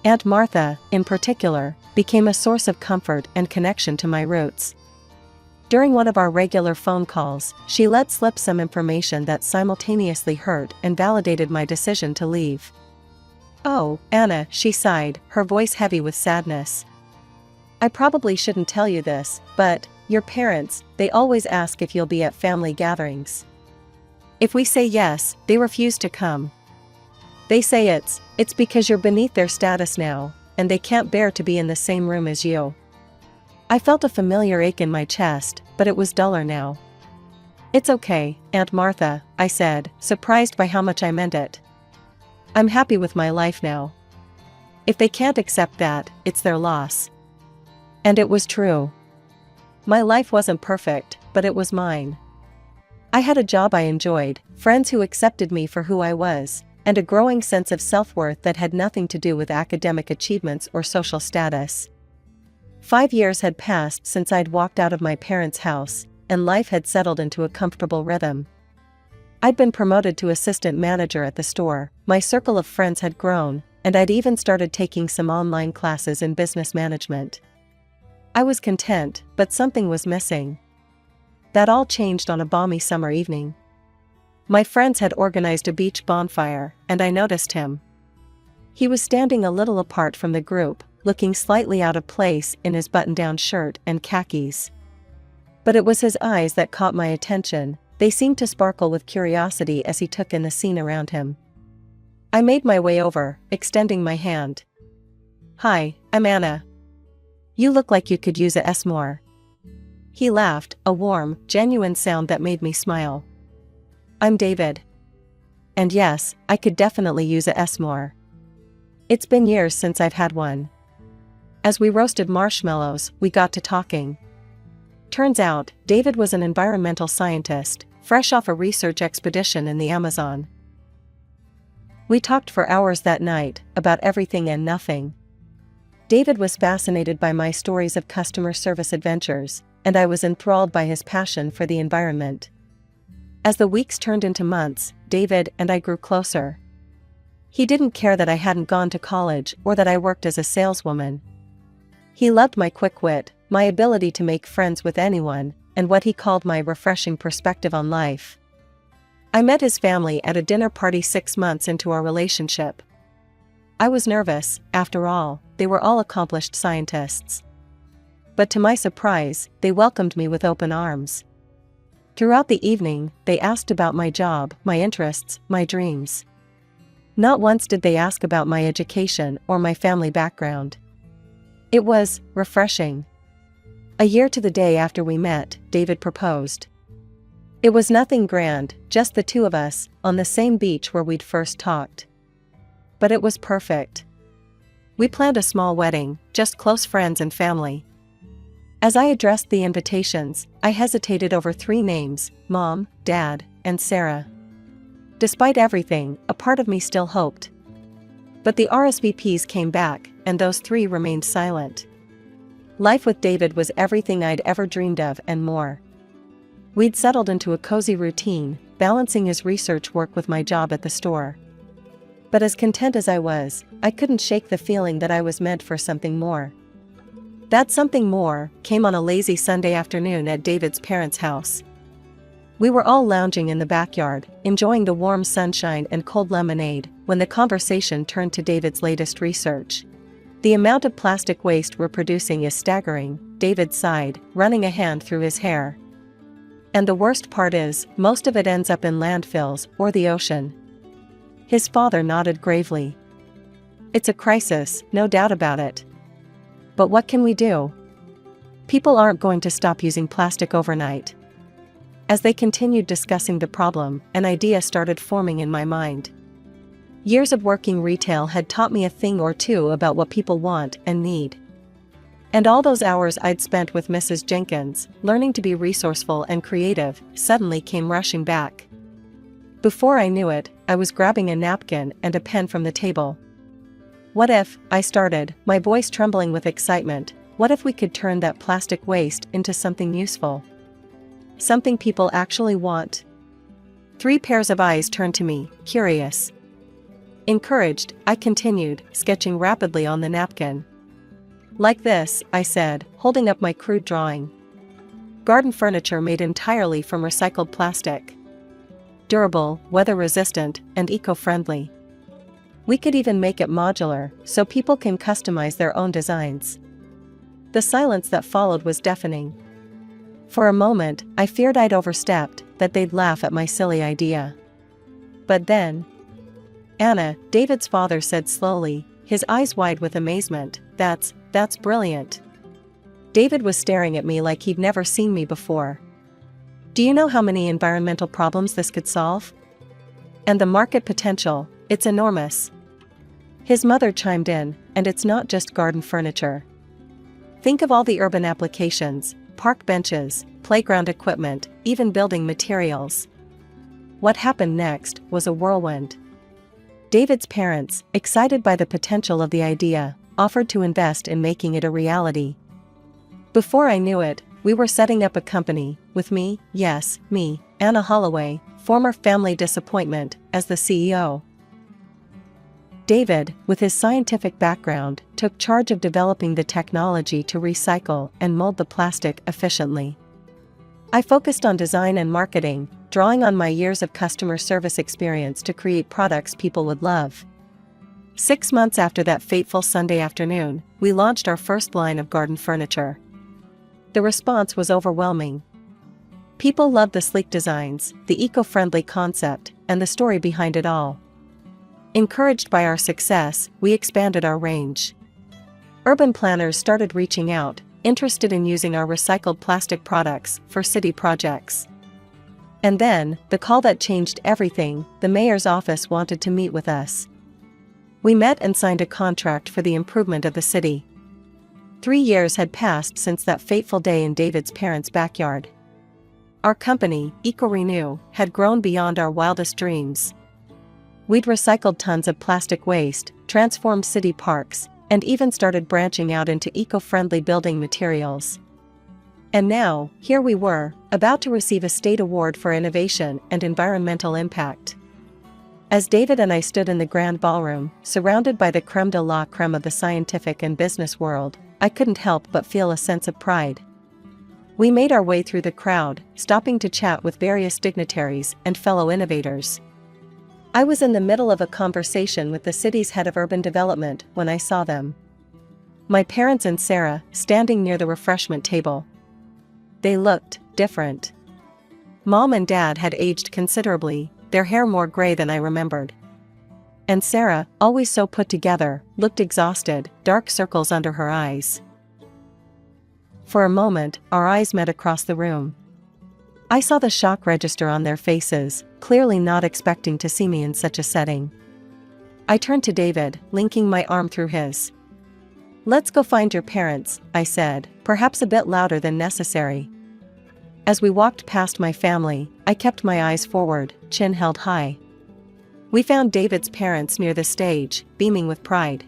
Aunt Martha, in particular, became a source of comfort and connection to my roots. During one of our regular phone calls, she let slip some information that simultaneously hurt and validated my decision to leave. "Oh, Anna," she sighed, her voice heavy with sadness. "I probably shouldn't tell you this, but your parents, they always ask if you'll be at family gatherings. If we say yes, they refuse to come. They say it's because you're beneath their status now, and they can't bear to be in the same room as you." I felt a familiar ache in my chest, but it was duller now. "It's okay, Aunt Martha," I said, surprised by how much I meant it. "I'm happy with my life now. If they can't accept that, it's their loss." And it was true. My life wasn't perfect, but it was mine. I had a job I enjoyed, friends who accepted me for who I was, and a growing sense of self-worth that had nothing to do with academic achievements or social status. 5 years had passed since I'd walked out of my parents' house, and life had settled into a comfortable rhythm. I'd been promoted to assistant manager at the store, my circle of friends had grown, and I'd even started taking some online classes in business management. I was content, but something was missing. That all changed on a balmy summer evening. My friends had organized a beach bonfire, and I noticed him. He was standing a little apart from the group, looking slightly out of place in his button-down shirt and khakis. But it was his eyes that caught my attention. They seemed to sparkle with curiosity as he took in the scene around him. I made my way over, extending my hand. "Hi, I'm Anna. You look like you could use a S more." He laughed, a warm, genuine sound that made me smile. "I'm David. And yes, I could definitely use a S more. It's been years since I've had one." As we roasted marshmallows, we got to talking. Turns out, David was an environmental scientist, fresh off a research expedition in the Amazon. We talked for hours that night, about everything and nothing. David was fascinated by my stories of customer service adventures, and I was enthralled by his passion for the environment. As the weeks turned into months, David and I grew closer. He didn't care that I hadn't gone to college or that I worked as a saleswoman. He loved my quick wit, my ability to make friends with anyone, and what he called my refreshing perspective on life. I met his family at a dinner party 6 months into our relationship. I was nervous, after all, they were all accomplished scientists. But to my surprise, they welcomed me with open arms. Throughout the evening, they asked about my job, my interests, my dreams. Not once did they ask about my education or my family background. It was refreshing. A year to the day after we met, David proposed. It was nothing grand, just the two of us, on the same beach where we'd first talked. But it was perfect. We planned a small wedding, just close friends and family. As I addressed the invitations, I hesitated over 3 names: Mom, Dad, and Sarah. Despite everything, a part of me still hoped. But the RSVPs came back, and those 3 remained silent. Life with David was everything I'd ever dreamed of and more. We'd settled into a cozy routine, balancing his research work with my job at the store. But as content as I was, I couldn't shake the feeling that I was meant for something more. That something more came on a lazy Sunday afternoon at David's parents' house. We were all lounging in the backyard, enjoying the warm sunshine and cold lemonade, when the conversation turned to David's latest research. The amount of plastic waste we're producing is staggering, David sighed, running a hand through his hair. And the worst part is, most of it ends up in landfills or the ocean. His father nodded gravely. It's a crisis, no doubt about it. But what can we do? People aren't going to stop using plastic overnight. As they continued discussing the problem, an idea started forming in my mind. Years of working retail had taught me a thing or two about what people want and need. And all those hours I'd spent with Mrs. Jenkins, learning to be resourceful and creative, suddenly came rushing back. Before I knew it, I was grabbing a napkin and a pen from the table. What if, I started, my voice trembling with excitement, what if we could turn that plastic waste into something useful? Something people actually want? 3 pairs of eyes turned to me, curious. Encouraged, I continued, sketching rapidly on the napkin. Like this, I said, holding up my crude drawing. Garden furniture made entirely from recycled plastic. Durable, weather-resistant, and eco-friendly. We could even make it modular, so people can customize their own designs. The silence that followed was deafening. For a moment, I feared I'd overstepped, that they'd laugh at my silly idea. But then, Anna, David's father said slowly, his eyes wide with amazement, that's brilliant. David was staring at me like he'd never seen me before. Do you know how many environmental problems this could solve? And the market potential, it's enormous. His mother chimed in, and it's not just garden furniture. Think of all the urban applications, park benches, playground equipment, even building materials. What happened next was a whirlwind. David's parents, excited by the potential of the idea, offered to invest in making it a reality. Before I knew it, we were setting up a company, with me, yes, me, Anna Holloway, former family disappointment, as the CEO. David, with his scientific background, took charge of developing the technology to recycle and mold the plastic efficiently. I focused on design and marketing, drawing on my years of customer service experience to create products people would love. 6 months after that fateful Sunday afternoon, we launched our first line of garden furniture. The response was overwhelming. People loved the sleek designs, the eco-friendly concept, and the story behind it all. Encouraged by our success, we expanded our range. Urban planners started reaching out, interested in using our recycled plastic products for city projects. And then, the call that changed everything, the mayor's office wanted to meet with us. We met and signed a contract for the improvement of the city. 3 years had passed since that fateful day in David's parents' backyard. Our company, EcoRenew, had grown beyond our wildest dreams. We'd recycled tons of plastic waste, transformed city parks, and even started branching out into eco-friendly building materials. And now, here we were, about to receive a state award for innovation and environmental impact. As David and I stood in the grand ballroom, surrounded by the crème de la crème of the scientific and business world, I couldn't help but feel a sense of pride. We made our way through the crowd, stopping to chat with various dignitaries and fellow innovators. I was in the middle of a conversation with the city's head of urban development when I saw them. My parents and Sarah, standing near the refreshment table. They looked different. Mom and Dad had aged considerably, their hair more gray than I remembered. And Sarah, always so put together, looked exhausted, dark circles under her eyes. For a moment, our eyes met across the room. I saw the shock register on their faces, clearly not expecting to see me in such a setting. I turned to David, linking my arm through his. "Let's go find your parents," I said, perhaps a bit louder than necessary. As we walked past my family, I kept my eyes forward, chin held high. We found David's parents near the stage, beaming with pride.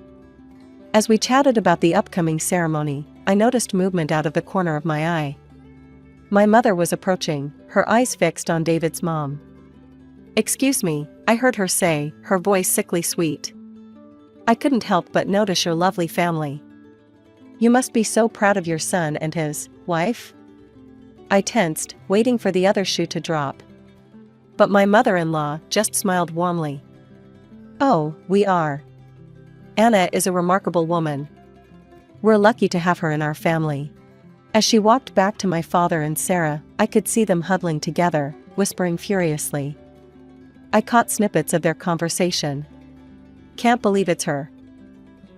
As we chatted about the upcoming ceremony, I noticed movement out of the corner of my eye. My mother was approaching, her eyes fixed on David's mom. "Excuse me," I heard her say, her voice sickly sweet. "I couldn't help but notice your lovely family. You must be so proud of your son and his wife?" I tensed, waiting for the other shoe to drop. But my mother-in-law just smiled warmly. "Oh, we are. Anna is a remarkable woman. We're lucky to have her in our family." As she walked back to my father and Sarah, I could see them huddling together, whispering furiously. I caught snippets of their conversation. "Can't believe it's her.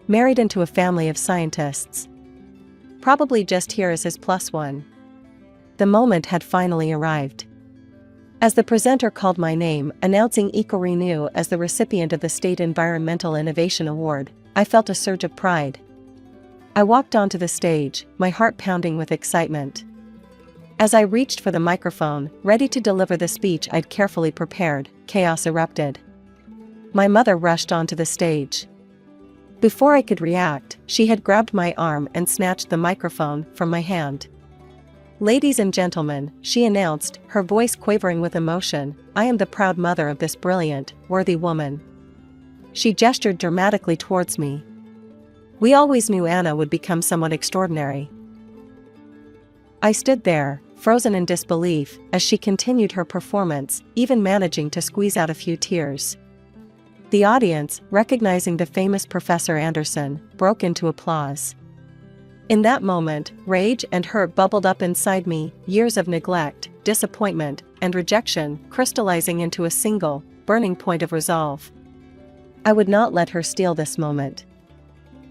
Married into a family of scientists. Probably just here as his plus one." The moment had finally arrived. As the presenter called my name, announcing EcoRenew as the recipient of the State Environmental Innovation Award, I felt a surge of pride. I walked onto the stage, my heart pounding with excitement. As I reached for the microphone, ready to deliver the speech I'd carefully prepared, chaos erupted. My mother rushed onto the stage. Before I could react, she had grabbed my arm and snatched the microphone from my hand. "Ladies and gentlemen," she announced, her voice quavering with emotion, "I am the proud mother of this brilliant, worthy woman." She gestured dramatically towards me. "We always knew Anna would become someone extraordinary." I stood there, frozen in disbelief, as she continued her performance, even managing to squeeze out a few tears. The audience, recognizing the famous Professor Anderson, broke into applause. In that moment, rage and hurt bubbled up inside me, years of neglect, disappointment, and rejection crystallizing into a single, burning point of resolve. I would not let her steal this moment.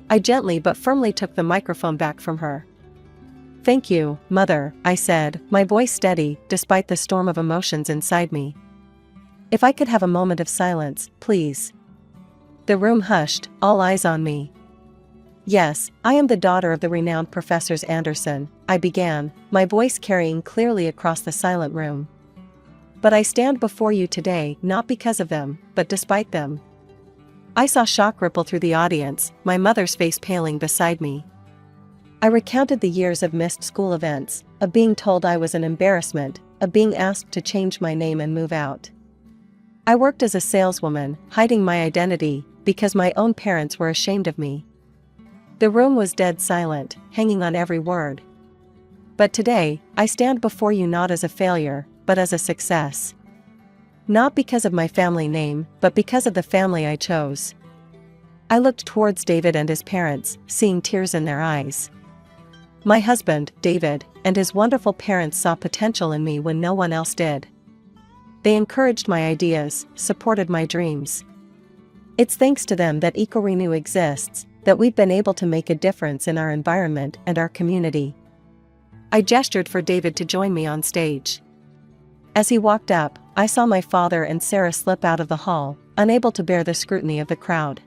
I gently but firmly took the microphone back from her. "Thank you, Mother," I said, my voice steady despite the storm of emotions inside me. "If I could have a moment of silence, please." The room hushed, all eyes on me. "Yes, I am the daughter of the renowned Professors Anderson," I began, my voice carrying clearly across the silent room. "But I stand before you today not because of them, but despite them." I saw shock ripple through the audience, my mother's face paling beside me. I recounted the years of missed school events, of being told I was an embarrassment, of being asked to change my name and move out. I worked as a saleswoman, hiding my identity, because my own parents were ashamed of me. The room was dead silent, hanging on every word. But today, I stand before you not as a failure, but as a success. Not because of my family name, but because of the family I chose. I looked towards David and his parents, seeing tears in their eyes. My husband, David, and his wonderful parents saw potential in me when no one else did. They encouraged my ideas, supported my dreams. It's thanks to them that EcoRenew exists, that we've been able to make a difference in our environment and our community. I gestured for David to join me on stage. As he walked up, I saw my father and Sarah slip out of the hall, unable to bear the scrutiny of the crowd.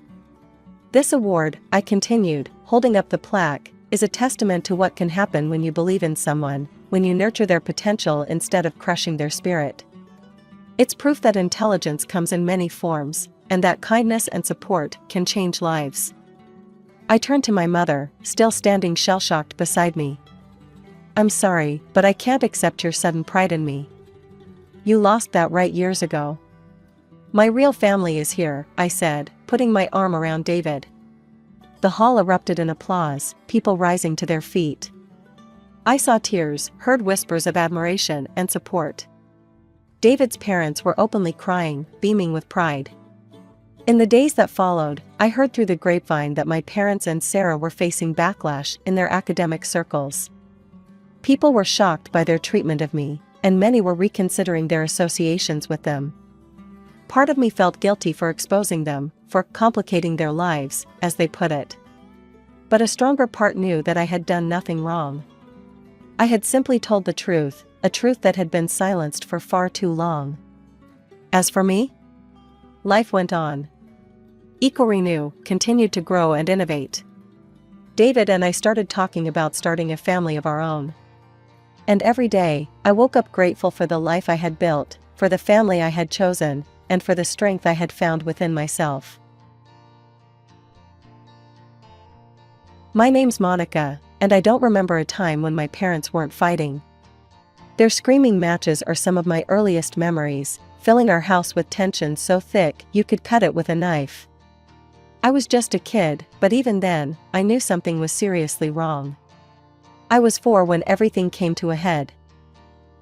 "This award," I continued, holding up the plaque, "is a testament to what can happen when you believe in someone, when you nurture their potential instead of crushing their spirit. It's proof that intelligence comes in many forms, and that kindness and support can change lives." I turned to my mother, still standing shell-shocked beside me. "I'm sorry, but I can't accept your sudden pride in me. You lost that right years ago." "My real family is here," I said, putting my arm around David. The hall erupted in applause, people rising to their feet. I saw tears, heard whispers of admiration and support. David's parents were openly crying, beaming with pride. In the days that followed, I heard through the grapevine that my parents and Sarah were facing backlash in their academic circles. People were shocked by their treatment of me, and many were reconsidering their associations with them. Part of me felt guilty for exposing them, for complicating their lives, as they put it. But a stronger part knew that I had done nothing wrong. I had simply told the truth, a truth that had been silenced for far too long. As for me, life went on. EcoRenew continued to grow and innovate. David and I started talking about starting a family of our own. And every day, I woke up grateful for the life I had built, for the family I had chosen, and for the strength I had found within myself. My name's Monica, and I don't remember a time when my parents weren't fighting. Their screaming matches are some of my earliest memories, filling our house with tension so thick you could cut it with a knife. I was just a kid, but even then, I knew something was seriously wrong. I was 4 when everything came to a head.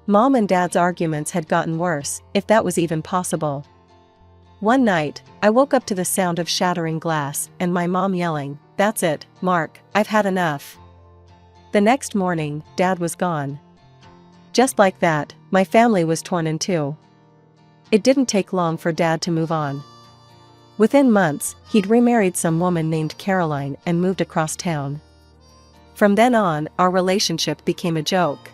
Mom and Dad's arguments had gotten worse, if that was even possible. One night, I woke up to the sound of shattering glass and my mom yelling, "That's it, Mark, I've had enough." The next morning, Dad was gone. Just like that, my family was torn in two. It didn't take long for Dad to move on. Within months, he'd remarried some woman named Caroline and moved across town. From then on, our relationship became a joke.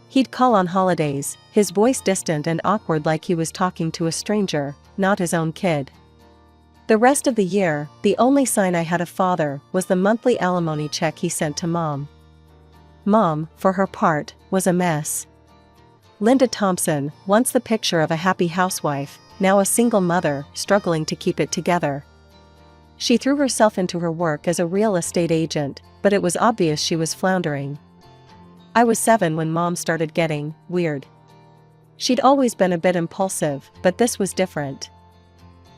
He'd call on holidays, his voice distant and awkward like he was talking to a stranger, not his own kid. The rest of the year, the only sign I had of father was the monthly alimony check he sent to Mom. Mom, for her part, was a mess. Linda Thompson, once the picture of a happy housewife, now a single mother, struggling to keep it together. She threw herself into her work as a real estate agent, but it was obvious she was floundering. I was 7 when Mom started getting weird. She'd always been a bit impulsive, but this was different.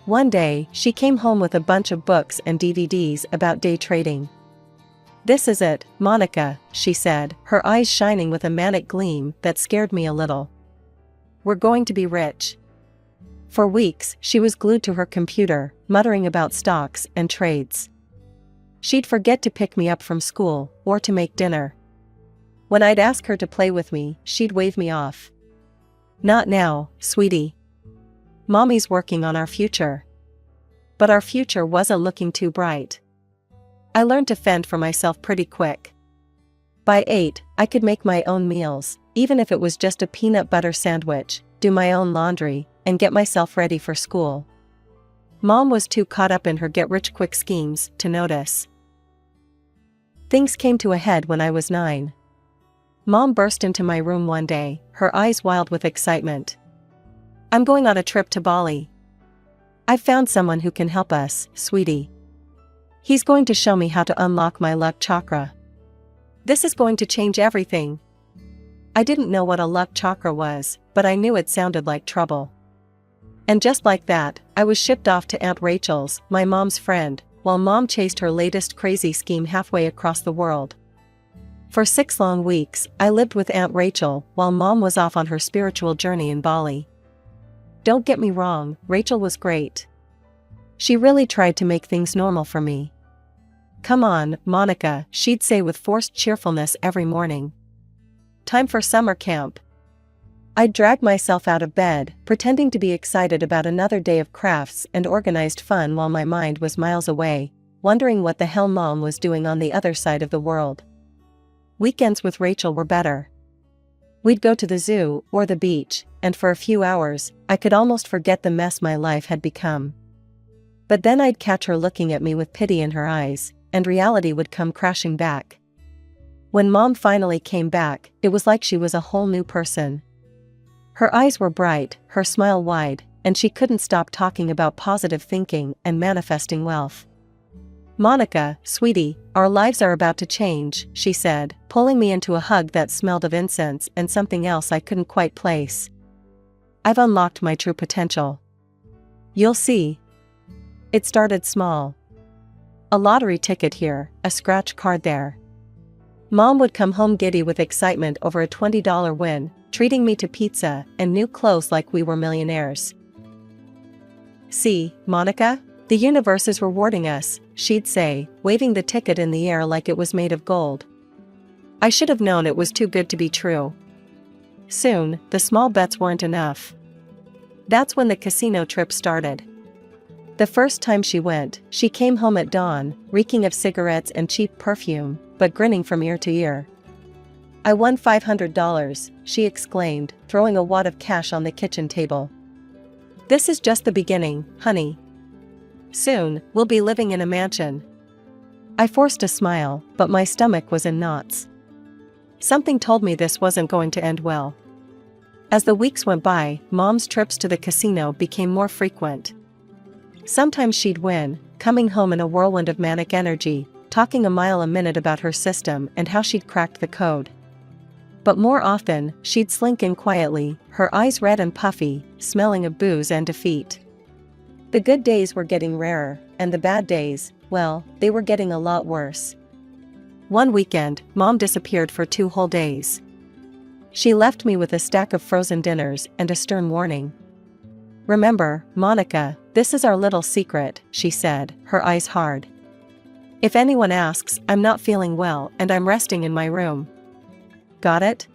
One day, she came home with a bunch of books and DVDs about day trading. "This is it, Monica," she said, her eyes shining with a manic gleam that scared me a little. "We're going to be rich." For weeks, she was glued to her computer, muttering about stocks and trades. She'd forget to pick me up from school, or to make dinner. When I'd ask her to play with me, she'd wave me off. "Not now, sweetie. Mommy's working on our future." But our future wasn't looking too bright. I learned to fend for myself pretty quick. By 8, I could make my own meals, even if it was just a peanut butter sandwich, do my own laundry, and get myself ready for school. Mom was too caught up in her get-rich-quick schemes to notice. Things came to a head when I was 9. Mom burst into my room one day, her eyes wild with excitement. "I'm going on a trip to Bali. I've found someone who can help us, sweetie. He's going to show me how to unlock my luck chakra. This is going to change everything." I didn't know what a luck chakra was, but I knew it sounded like trouble. And just like that, I was shipped off to Aunt Rachel's, my mom's friend, while Mom chased her latest crazy scheme halfway across the world. For 6 long weeks, I lived with Aunt Rachel while Mom was off on her spiritual journey in Bali. Don't get me wrong, Rachel was great. She really tried to make things normal for me. "Come on, Monica," she'd say with forced cheerfulness every morning. "Time for summer camp." I'd drag myself out of bed, pretending to be excited about another day of crafts and organized fun while my mind was miles away, wondering what the hell Mom was doing on the other side of the world. Weekends with Rachel were better. We'd go to the zoo or the beach, and for a few hours, I could almost forget the mess my life had become. But then I'd catch her looking at me with pity in her eyes, and reality would come crashing back. When Mom finally came back, it was like she was a whole new person. Her eyes were bright, her smile wide, and she couldn't stop talking about positive thinking and manifesting wealth. "Monica, sweetie, our lives are about to change," she said, pulling me into a hug that smelled of incense and something else I couldn't quite place. "I've unlocked my true potential. You'll see." It started small. A lottery ticket here, a scratch card there. Mom would come home giddy with excitement over a $20 win, treating me to pizza and new clothes like we were millionaires. "See, Monica? The universe is rewarding us," she'd say, waving the ticket in the air like it was made of gold. I should have known it was too good to be true. Soon, the small bets weren't enough. That's when the casino trip started. The first time she went, she came home at dawn, reeking of cigarettes and cheap perfume, but grinning from ear to ear. "I won $500, she exclaimed, throwing a wad of cash on the kitchen table. "This is just the beginning, honey. Soon, we'll be living in a mansion." I forced a smile, but my stomach was in knots. Something told me this wasn't going to end well. As the weeks went by, Mom's trips to the casino became more frequent. Sometimes she'd win, coming home in a whirlwind of manic energy, talking a mile a minute about her system and how she'd cracked the code. But more often, she'd slink in quietly, her eyes red and puffy, smelling of booze and defeat. The good days were getting rarer, and the bad days, well, they were getting a lot worse. One weekend, Mom disappeared for 2 whole days. She left me with a stack of frozen dinners and a stern warning. "Remember, Monica, this is our little secret," she said, her eyes hard. If anyone asks, I'm not feeling well and I'm resting in my room. Got it?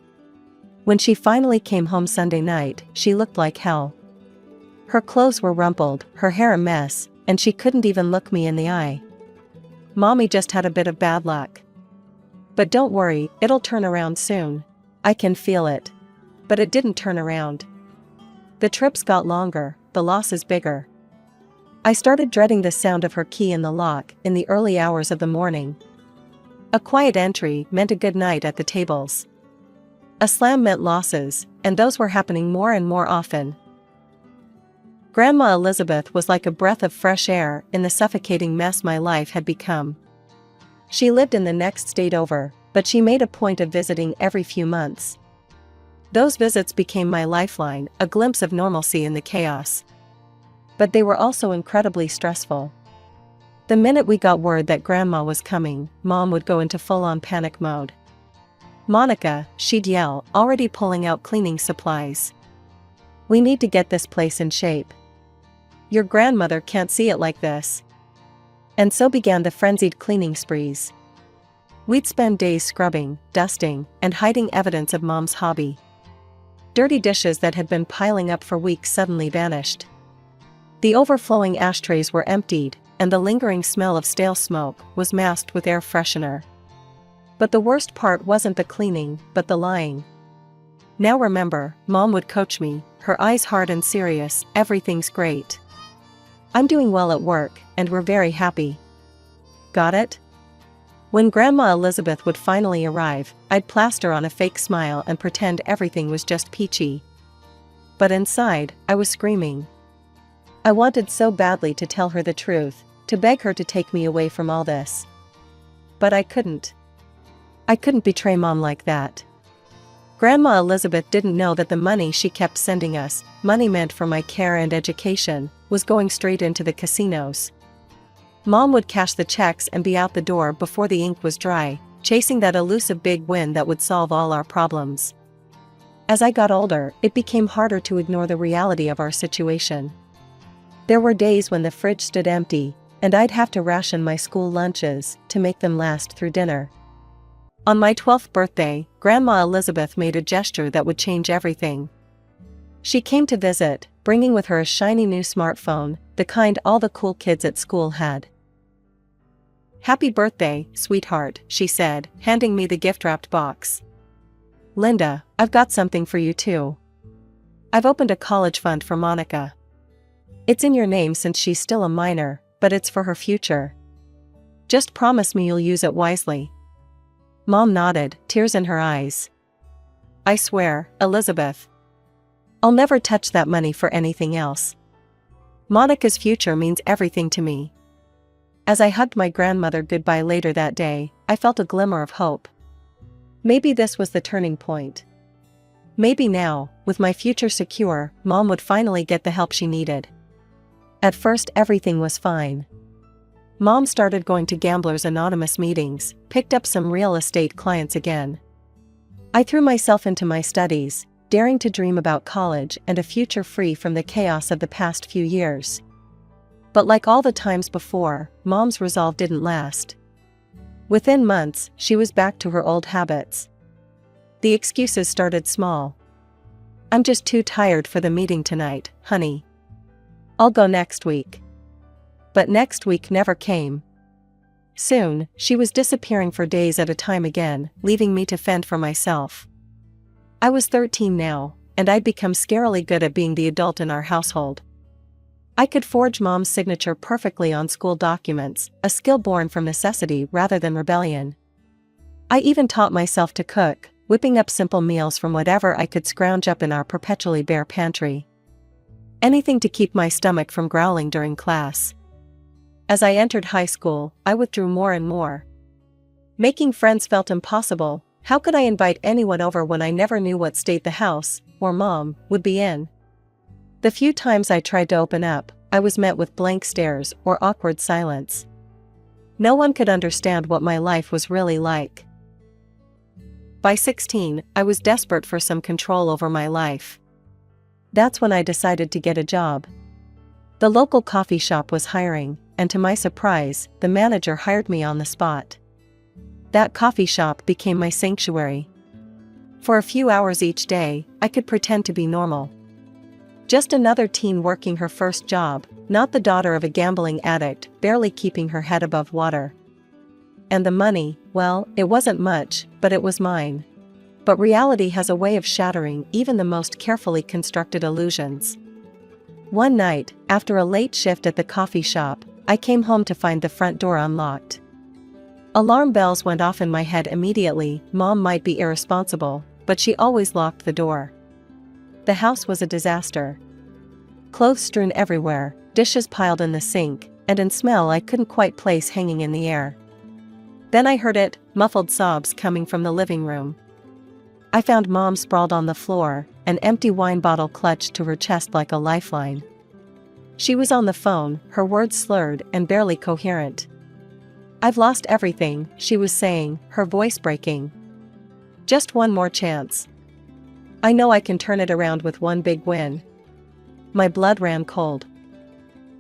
When she finally came home Sunday night, she looked like hell. Her clothes were rumpled, her hair a mess, and she couldn't even look me in the eye. Mommy just had a bit of bad luck. But don't worry, it'll turn around soon. I can feel it. But it didn't turn around. The trips got longer, the losses bigger. I started dreading the sound of her key in the lock in the early hours of the morning. A quiet entry meant a good night at the tables. A slam meant losses, and those were happening more and more often. Grandma Elizabeth was like a breath of fresh air in the suffocating mess my life had become. She lived in the next state over, but she made a point of visiting every few months. Those visits became my lifeline, a glimpse of normalcy in the chaos. But they were also incredibly stressful. The minute we got word that Grandma was coming, Mom would go into full-on panic mode. "Monica," she'd yell, already pulling out cleaning supplies. "We need to get this place in shape. Your grandmother can't see it like this." And so began the frenzied cleaning sprees. We'd spend days scrubbing, dusting, and hiding evidence of Mom's hobby. Dirty dishes that had been piling up for weeks suddenly vanished. The overflowing ashtrays were emptied, and the lingering smell of stale smoke was masked with air freshener. But the worst part wasn't the cleaning, but the lying. "Now remember," Mom would coach me, her eyes hard and serious, "everything's great. I'm doing well at work, and we're very happy. Got it?" When Grandma Elizabeth would finally arrive, I'd plaster on a fake smile and pretend everything was just peachy. But inside, I was screaming. I wanted so badly to tell her the truth, to beg her to take me away from all this. But I couldn't. I couldn't betray Mom like that. Grandma Elizabeth didn't know that the money she kept sending us, money meant for my care and education, was going straight into the casinos. Mom would cash the checks and be out the door before the ink was dry, chasing that elusive big win that would solve all our problems. As I got older, it became harder to ignore the reality of our situation. There were days when the fridge stood empty, and I'd have to ration my school lunches to make them last through dinner. On my 12th birthday, Grandma Elizabeth made a gesture that would change everything. She came to visit, bringing with her a shiny new smartphone, the kind all the cool kids at school had. "Happy birthday, sweetheart," she said, handing me the gift-wrapped box. "Linda, I've got something for you too. I've opened a college fund for Monica. It's in your name since she's still a minor, but it's for her future. Just promise me you'll use it wisely." Mom nodded, tears in her eyes. "I swear, Elizabeth. I'll never touch that money for anything else. Monica's future means everything to me." As I hugged my grandmother goodbye later that day, I felt a glimmer of hope. Maybe this was the turning point. Maybe now, with my future secure, Mom would finally get the help she needed. At first everything was fine. Mom started going to Gamblers Anonymous meetings, picked up some real estate clients again. I threw myself into my studies, daring to dream about college and a future free from the chaos of the past few years. But like all the times before, Mom's resolve didn't last. Within months, she was back to her old habits. The excuses started small. "I'm just too tired for the meeting tonight, honey. I'll go next week." But next week never came. Soon, she was disappearing for days at a time again, leaving me to fend for myself. I was 13 now, and I'd become scarily good at being the adult in our household. I could forge Mom's signature perfectly on school documents, a skill born from necessity rather than rebellion. I even taught myself to cook, whipping up simple meals from whatever I could scrounge up in our perpetually bare pantry. Anything to keep my stomach from growling during class. As I entered high school, I withdrew more and more. Making friends felt impossible. How could I invite anyone over when I never knew what state the house, or Mom, would be in? The few times I tried to open up, I was met with blank stares or awkward silence. No one could understand what my life was really like. By 16, I was desperate for some control over my life. That's when I decided to get a job. The local coffee shop was hiring, and to my surprise, the manager hired me on the spot. That coffee shop became my sanctuary. For a few hours each day, I could pretend to be normal. Just another teen working her first job, not the daughter of a gambling addict, barely keeping her head above water. And the money, well, it wasn't much, but it was mine. But reality has a way of shattering even the most carefully constructed illusions. One night, after a late shift at the coffee shop, I came home to find the front door unlocked. Alarm bells went off in my head immediately. Mom might be irresponsible, but she always locked the door. The house was a disaster. Clothes strewn everywhere, dishes piled in the sink, and in smell I couldn't quite place hanging in the air. Then I heard it, muffled sobs coming from the living room. I found Mom sprawled on the floor, an empty wine bottle clutched to her chest like a lifeline. She was on the phone, her words slurred and barely coherent. "I've lost everything," she was saying, her voice breaking. "Just one more chance. I know I can turn it around with one big win." My blood ran cold.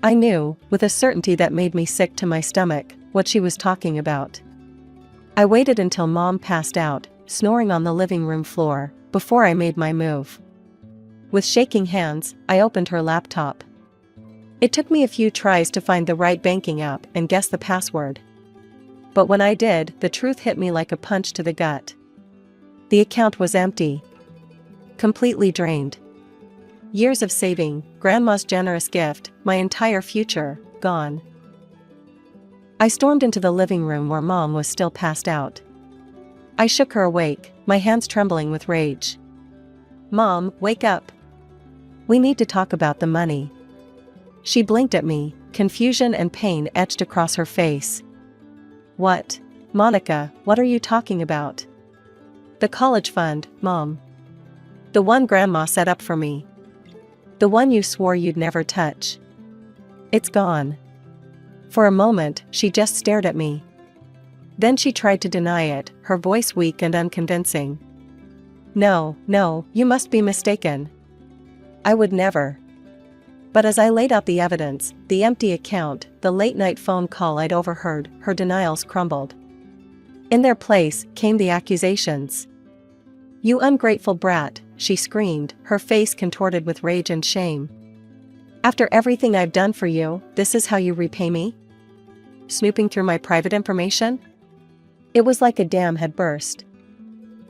I knew, with a certainty that made me sick to my stomach, what she was talking about. I waited until Mom passed out, snoring on the living room floor, before I made my move. With shaking hands, I opened her laptop. It took me a few tries to find the right banking app and guess the password. But when I did, the truth hit me like a punch to the gut. The account was empty. Completely drained. Years of saving, Grandma's generous gift, my entire future, gone. I stormed into the living room where Mom was still passed out. I shook her awake, my hands trembling with rage. "Mom, wake up. We need to talk about the money." She blinked at me, confusion and pain etched across her face. "What? Monica, what are you talking about?" "The college fund, Mom. The one Grandma set up for me. The one you swore you'd never touch. It's gone." For a moment, she just stared at me. Then she tried to deny it, her voice weak and unconvincing. No, you must be mistaken. I would never." But as I laid out the evidence, the empty account, the late-night phone call I'd overheard, her denials crumbled. In their place came the accusations. "You ungrateful brat," she screamed, her face contorted with rage and shame. "After everything I've done for you, this is how you repay me? Snooping through my private information?" It was like a dam had burst.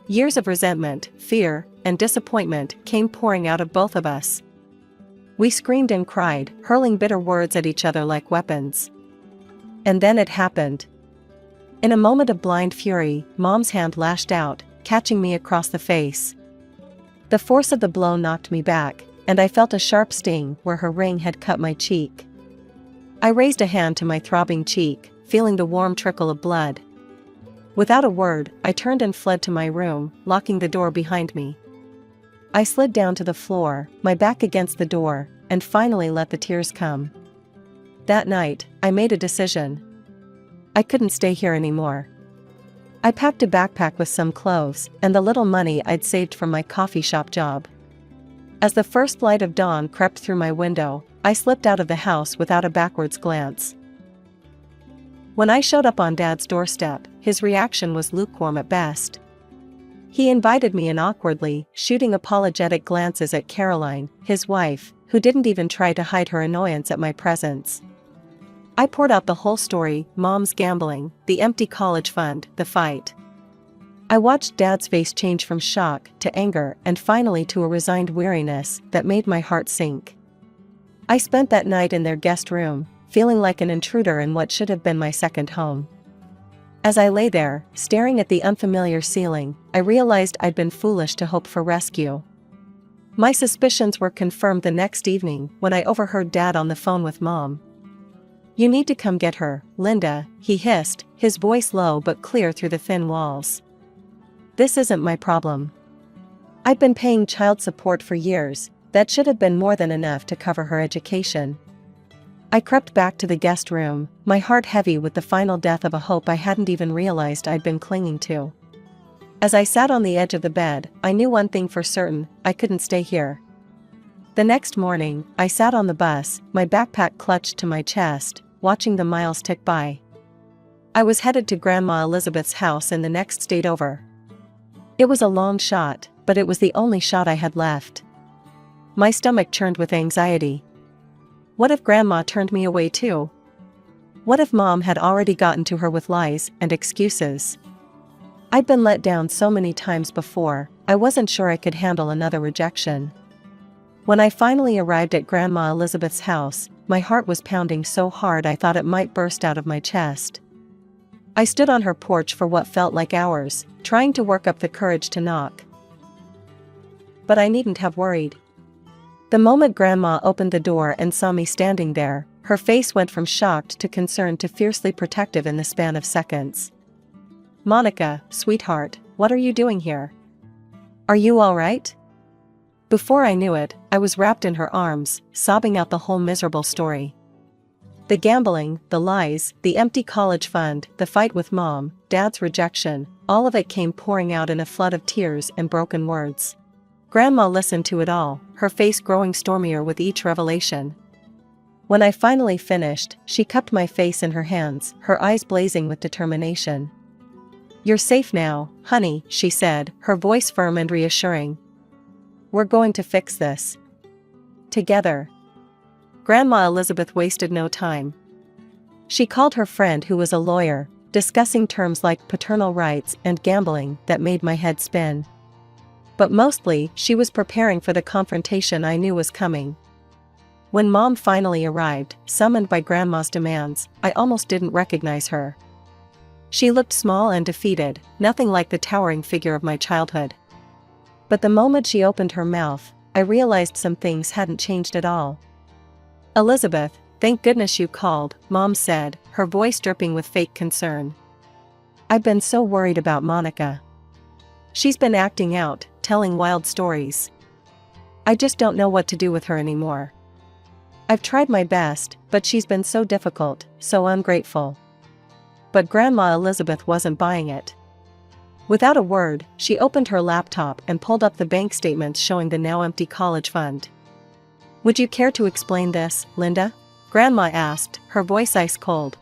Years of resentment, fear, and disappointment came pouring out of both of us. We screamed and cried, hurling bitter words at each other like weapons. And then it happened. In a moment of blind fury, Mom's hand lashed out, catching me across the face. The force of the blow knocked me back, and I felt a sharp sting where her ring had cut my cheek. I raised a hand to my throbbing cheek, feeling the warm trickle of blood. Without a word, I turned and fled to my room, locking the door behind me. I slid down to the floor, my back against the door, and finally let the tears come. That night, I made a decision. I couldn't stay here anymore. I packed a backpack with some clothes and the little money I'd saved from my coffee shop job. As the first light of dawn crept through my window, I slipped out of the house without a backwards glance. When I showed up on Dad's doorstep, his reaction was lukewarm at best. He invited me in awkwardly, shooting apologetic glances at Caroline, his wife, who didn't even try to hide her annoyance at my presence. I poured out the whole story: Mom's gambling, the empty college fund, the fight. I watched Dad's face change from shock to anger and finally to a resigned weariness that made my heart sink. I spent that night in their guest room, feeling like an intruder in what should have been my second home. As I lay there, staring at the unfamiliar ceiling, I realized I'd been foolish to hope for rescue. My suspicions were confirmed the next evening when I overheard Dad on the phone with Mom. "You need to come get her, Linda," he hissed, his voice low but clear through the thin walls. "This isn't my problem. I've been paying child support for years, that should have been more than enough to cover her education." I crept back to the guest room, my heart heavy with the final death of a hope I hadn't even realized I'd been clinging to. As I sat on the edge of the bed, I knew one thing for certain: I couldn't stay here. The next morning, I sat on the bus, my backpack clutched to my chest, watching the miles tick by. I was headed to Grandma Elizabeth's house in the next state over. It was a long shot, but it was the only shot I had left. My stomach churned with anxiety. What if Grandma turned me away too? What if Mom had already gotten to her with lies and excuses? I'd been let down so many times before, I wasn't sure I could handle another rejection. When I finally arrived at Grandma Elizabeth's house, my heart was pounding so hard I thought it might burst out of my chest. I stood on her porch for what felt like hours, trying to work up the courage to knock. But I needn't have worried. The moment Grandma opened the door and saw me standing there, her face went from shocked to concerned to fiercely protective in the span of seconds. "Monica, sweetheart, what are you doing here? Are you all right?" Before I knew it, I was wrapped in her arms, sobbing out the whole miserable story. The gambling, the lies, the empty college fund, the fight with Mom, Dad's rejection, all of it came pouring out in a flood of tears and broken words. Grandma listened to it all, her face growing stormier with each revelation. When I finally finished, she cupped my face in her hands, her eyes blazing with determination. "You're safe now, honey," she said, her voice firm and reassuring. "We're going to fix this. Together." Grandma Elizabeth wasted no time. She called her friend who was a lawyer, discussing terms like paternal rights and gambling that made my head spin. But mostly, she was preparing for the confrontation I knew was coming. When Mom finally arrived, summoned by Grandma's demands, I almost didn't recognize her. She looked small and defeated, nothing like the towering figure of my childhood. But the moment she opened her mouth, I realized some things hadn't changed at all. "Elizabeth, thank goodness you called," Mom said, her voice dripping with fake concern. "I've been so worried about Monica. She's been acting out, telling wild stories. I just don't know what to do with her anymore. I've tried my best, but she's been so difficult, so ungrateful." But Grandma Elizabeth wasn't buying it. Without a word, she opened her laptop and pulled up the bank statements showing the now empty college fund. "Would you care to explain this, Linda?" Grandma asked, her voice ice cold.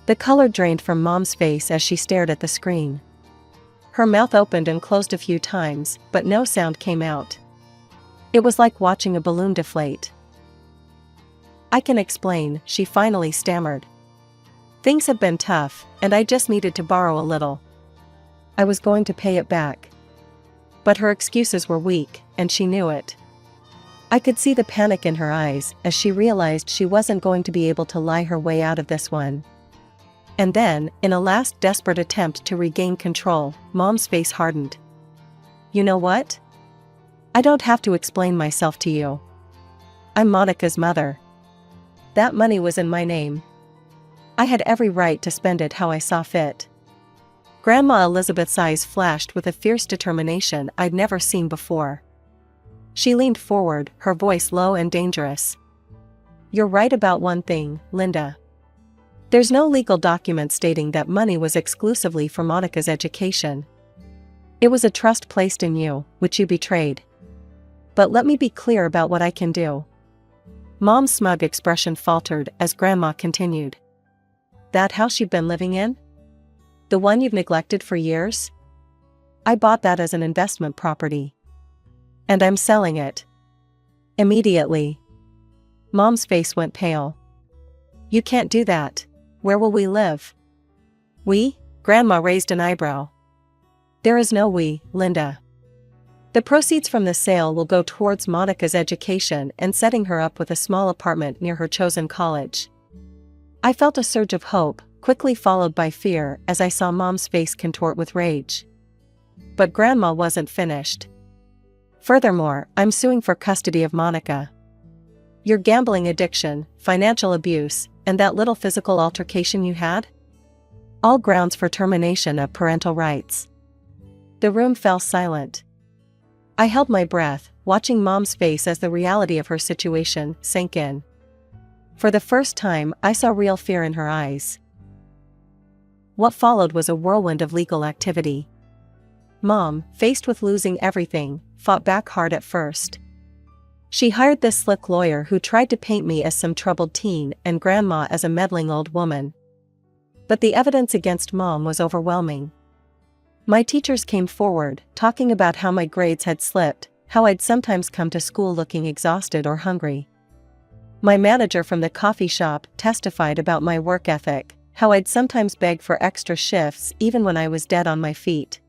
The color drained from Mom's face as she stared at the screen. Her mouth opened and closed a few times, but no sound came out. It was like watching a balloon deflate. "I can explain," she finally stammered. "Things have been tough, and I just needed to borrow a little. I was going to pay it back." But her excuses were weak, and she knew it. I could see the panic in her eyes as she realized she wasn't going to be able to lie her way out of this one. And then, in a last desperate attempt to regain control, Mom's face hardened. "You know what? I don't have to explain myself to you. I'm Monica's mother. That money was in my name. I had every right to spend it how I saw fit." Grandma Elizabeth's eyes flashed with a fierce determination I'd never seen before. She leaned forward, her voice low and dangerous. "You're right about one thing, Linda. There's no legal document stating that money was exclusively for Monica's education. It was a trust placed in you, which you betrayed. But let me be clear about what I can do." Mom's smug expression faltered as Grandma continued. "That house you've been living in? The one you've neglected for years? I bought that as an investment property. And I'm selling it. Immediately." Mom's face went pale. "You can't do that. Where will we live?" "We?" Grandma raised an eyebrow. "There is no we, Linda. The proceeds from the sale will go towards Monica's education and setting her up with a small apartment near her chosen college." I felt a surge of hope, quickly followed by fear as I saw Mom's face contort with rage. But Grandma wasn't finished. "Furthermore, I'm suing for custody of Monica. Your gambling addiction, financial abuse, and that little physical altercation you had? All grounds for termination of parental rights." The room fell silent. I held my breath, watching Mom's face as the reality of her situation sank in. For the first time, I saw real fear in her eyes. What followed was a whirlwind of legal activity. Mom, faced with losing everything, fought back hard at first. She hired this slick lawyer who tried to paint me as some troubled teen and grandma as a meddling old woman. But the evidence against Mom was overwhelming. My teachers came forward, talking about how my grades had slipped, how I'd sometimes come to school looking exhausted or hungry. My manager from the coffee shop testified about my work ethic, how I'd sometimes beg for extra shifts even when I was dead on my feet.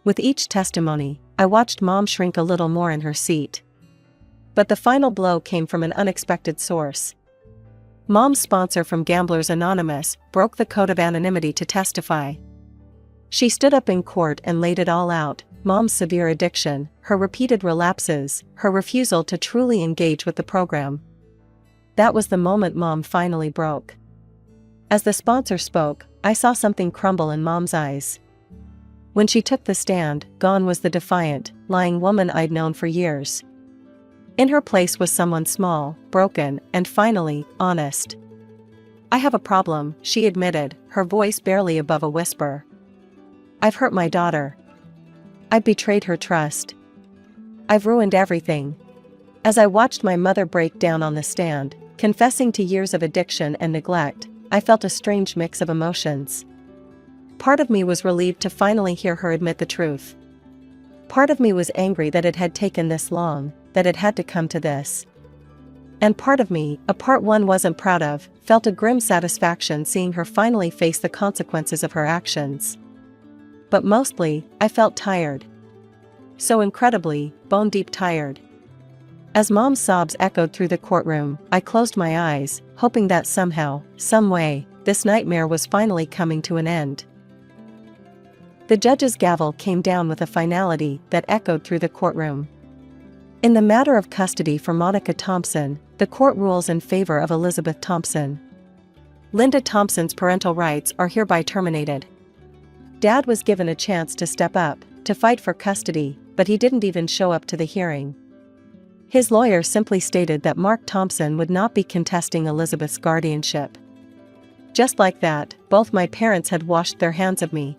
With each testimony, I watched Mom shrink a little more in her seat. But the final blow came from an unexpected source. Mom's sponsor from Gamblers Anonymous broke the code of anonymity to testify. She stood up in court and laid it all out: Mom's severe addiction, her repeated relapses, her refusal to truly engage with the program. That was the moment Mom finally broke. As the sponsor spoke, I saw something crumble in Mom's eyes. When she took the stand, gone was the defiant, lying woman I'd known for years. In her place was someone small, broken, and finally, honest. "I have a problem," she admitted, her voice barely above a whisper. "I've hurt my daughter. I've betrayed her trust. I've ruined everything." As I watched my mother break down on the stand, confessing to years of addiction and neglect, I felt a strange mix of emotions. Part of me was relieved to finally hear her admit the truth. Part of me was angry that it had taken this long, that it had to come to this. And part of me, a part one wasn't proud of, felt a grim satisfaction seeing her finally face the consequences of her actions. But mostly, I felt tired. So incredibly, bone-deep tired. As Mom's sobs echoed through the courtroom, I closed my eyes, hoping that somehow, some way, this nightmare was finally coming to an end. The judge's gavel came down with a finality that echoed through the courtroom. In the matter of custody for Monica Thompson, the court rules in favor of Elizabeth Thompson. Linda Thompson's parental rights are hereby terminated. Dad was given a chance to step up, to fight for custody, but he didn't even show up to the hearing. His lawyer simply stated that Mark Thompson would not be contesting Elizabeth's guardianship. Just like that, both my parents had washed their hands of me.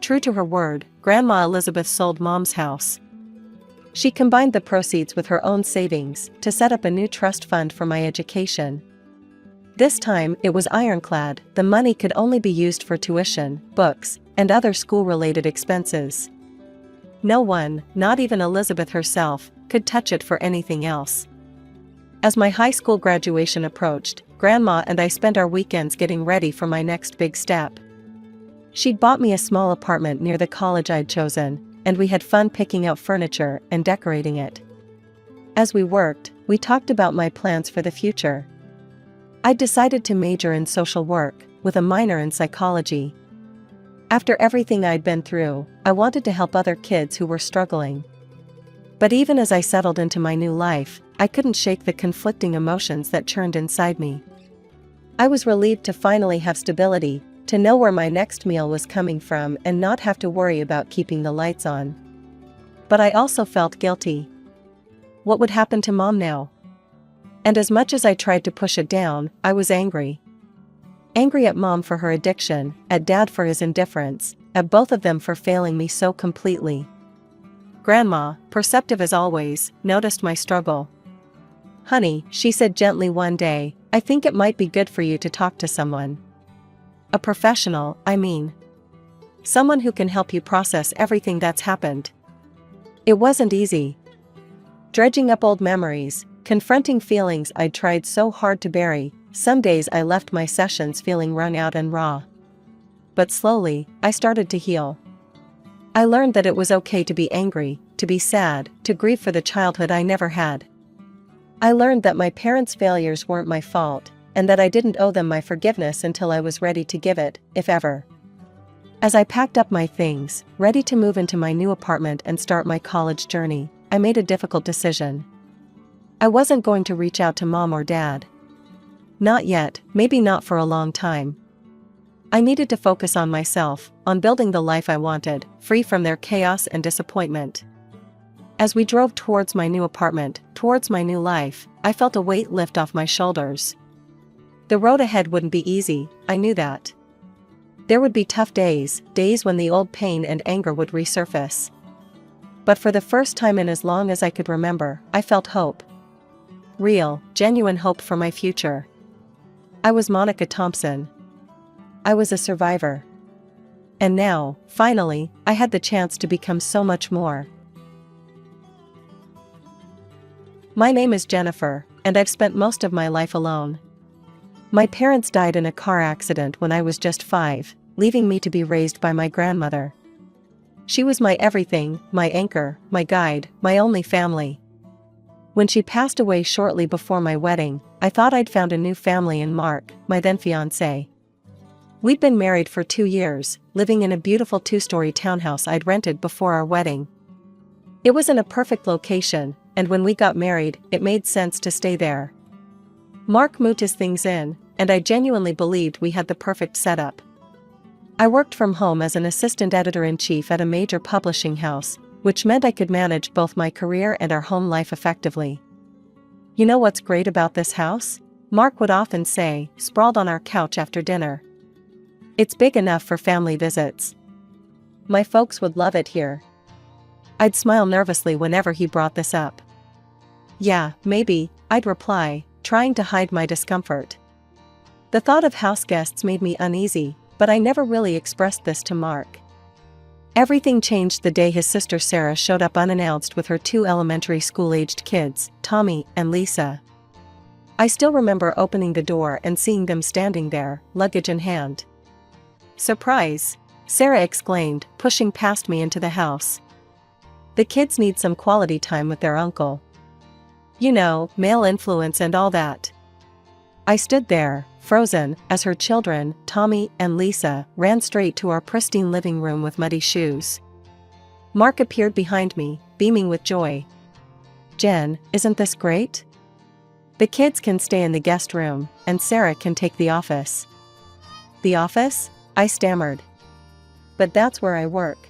True to her word, Grandma Elizabeth sold Mom's house. She combined the proceeds with her own savings to set up a new trust fund for my education. This time, it was ironclad: the money could only be used for tuition, books, and other school-related expenses. No one, not even Elizabeth herself, could touch it for anything else. As my high school graduation approached, Grandma and I spent our weekends getting ready for my next big step. She'd bought me a small apartment near the college I'd chosen, and we had fun picking out furniture and decorating it. As we worked, we talked about my plans for the future. I'd decided to major in social work, with a minor in psychology. After everything I'd been through, I wanted to help other kids who were struggling. But even as I settled into my new life, I couldn't shake the conflicting emotions that churned inside me. I was relieved to finally have stability, to know where my next meal was coming from and not have to worry about keeping the lights on. But I also felt guilty. What would happen to Mom now? And as much as I tried to push it down, I was angry. Angry at Mom for her addiction, at Dad for his indifference, at both of them for failing me so completely. Grandma, perceptive as always, noticed my struggle. "Honey," she said gently one day, "I think it might be good for you to talk to someone. A professional, I mean. Someone who can help you process everything that's happened." It wasn't easy. Dredging up old memories, confronting feelings I'd tried so hard to bury, some days I left my sessions feeling wrung out and raw. But slowly, I started to heal. I learned that it was okay to be angry, to be sad, to grieve for the childhood I never had. I learned that my parents' failures weren't my fault, and that I didn't owe them my forgiveness until I was ready to give it, if ever. As I packed up my things, ready to move into my new apartment and start my college journey, I made a difficult decision. I wasn't going to reach out to Mom or Dad. Not yet, maybe not for a long time. I needed to focus on myself, on building the life I wanted, free from their chaos and disappointment. As we drove towards my new apartment, towards my new life, I felt a weight lift off my shoulders. The road ahead wouldn't be easy, I knew that. There would be tough days, days when the old pain and anger would resurface. But for the first time in as long as I could remember, I felt hope. Real, genuine hope for my future. I was Monica Thompson. I was a survivor. And now, finally, I had the chance to become so much more. My name is Jennifer, and I've spent most of my life alone. My parents died in a car accident when I was just 5, leaving me to be raised by my grandmother. She was my everything, my anchor, my guide, my only family. When she passed away shortly before my wedding, I thought I'd found a new family in Mark, my then fiancé. We'd been married for 2 years, living in a beautiful 2-story townhouse I'd rented before our wedding. It was in a perfect location, and when we got married, it made sense to stay there. Mark moved his things in, and I genuinely believed we had the perfect setup. I worked from home as an assistant editor-in-chief at a major publishing house, which meant I could manage both my career and our home life effectively. You know what's great about this house? Mark would often say, sprawled on our couch after dinner. It's big enough for family visits. My folks would love it here. I'd smile nervously whenever he brought this up. Yeah, maybe, I'd reply, trying to hide my discomfort. The thought of house guests made me uneasy, but I never really expressed this to Mark. Everything changed the day his sister Sarah showed up unannounced with her 2 elementary school-aged kids, Tommy and Lisa. I still remember opening the door and seeing them standing there, luggage in hand. "Surprise!" Sarah exclaimed, pushing past me into the house. "The kids need some quality time with their uncle. You know, male influence and all that." I stood there, frozen, as her children, Tommy and Lisa, ran straight to our pristine living room with muddy shoes. Mark appeared behind me, beaming with joy. "Jen, isn't this great? The kids can stay in the guest room, and Sarah can take the office." "The office?" I stammered. "But that's where I work."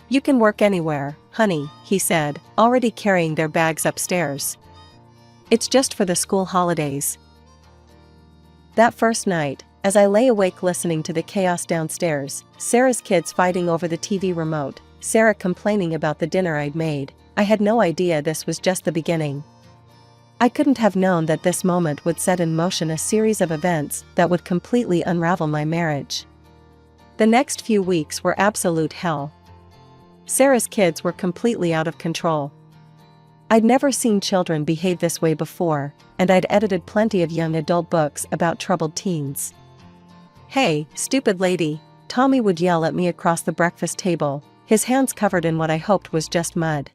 "You can work anywhere, honey," he said, already carrying their bags upstairs. "It's just for the school holidays." That first night, as I lay awake listening to the chaos downstairs, Sarah's kids fighting over the TV remote, Sarah complaining about the dinner I'd made, I had no idea this was just the beginning. I couldn't have known that this moment would set in motion a series of events that would completely unravel my marriage. The next few weeks were absolute hell. Sarah's kids were completely out of control. I'd never seen children behave this way before, and I'd edited plenty of young adult books about troubled teens. "Hey, stupid lady," Tommy would yell at me across the breakfast table, his hands covered in what I hoped was just mud.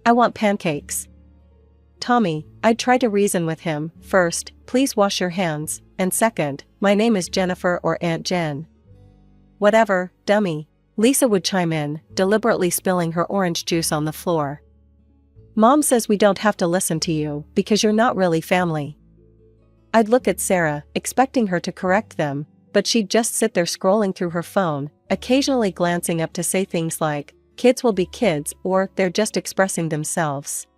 "I want pancakes." "Tommy," I'd try to reason with him, "first, please wash your hands, and second, my name is Jennifer or Aunt Jen." "Whatever, dummy," Lisa would chime in, deliberately spilling her orange juice on the floor. "Mom says we don't have to listen to you, because you're not really family." I'd look at Sarah, expecting her to correct them, but she'd just sit there scrolling through her phone, occasionally glancing up to say things like, "Kids will be kids," or "They're just expressing themselves."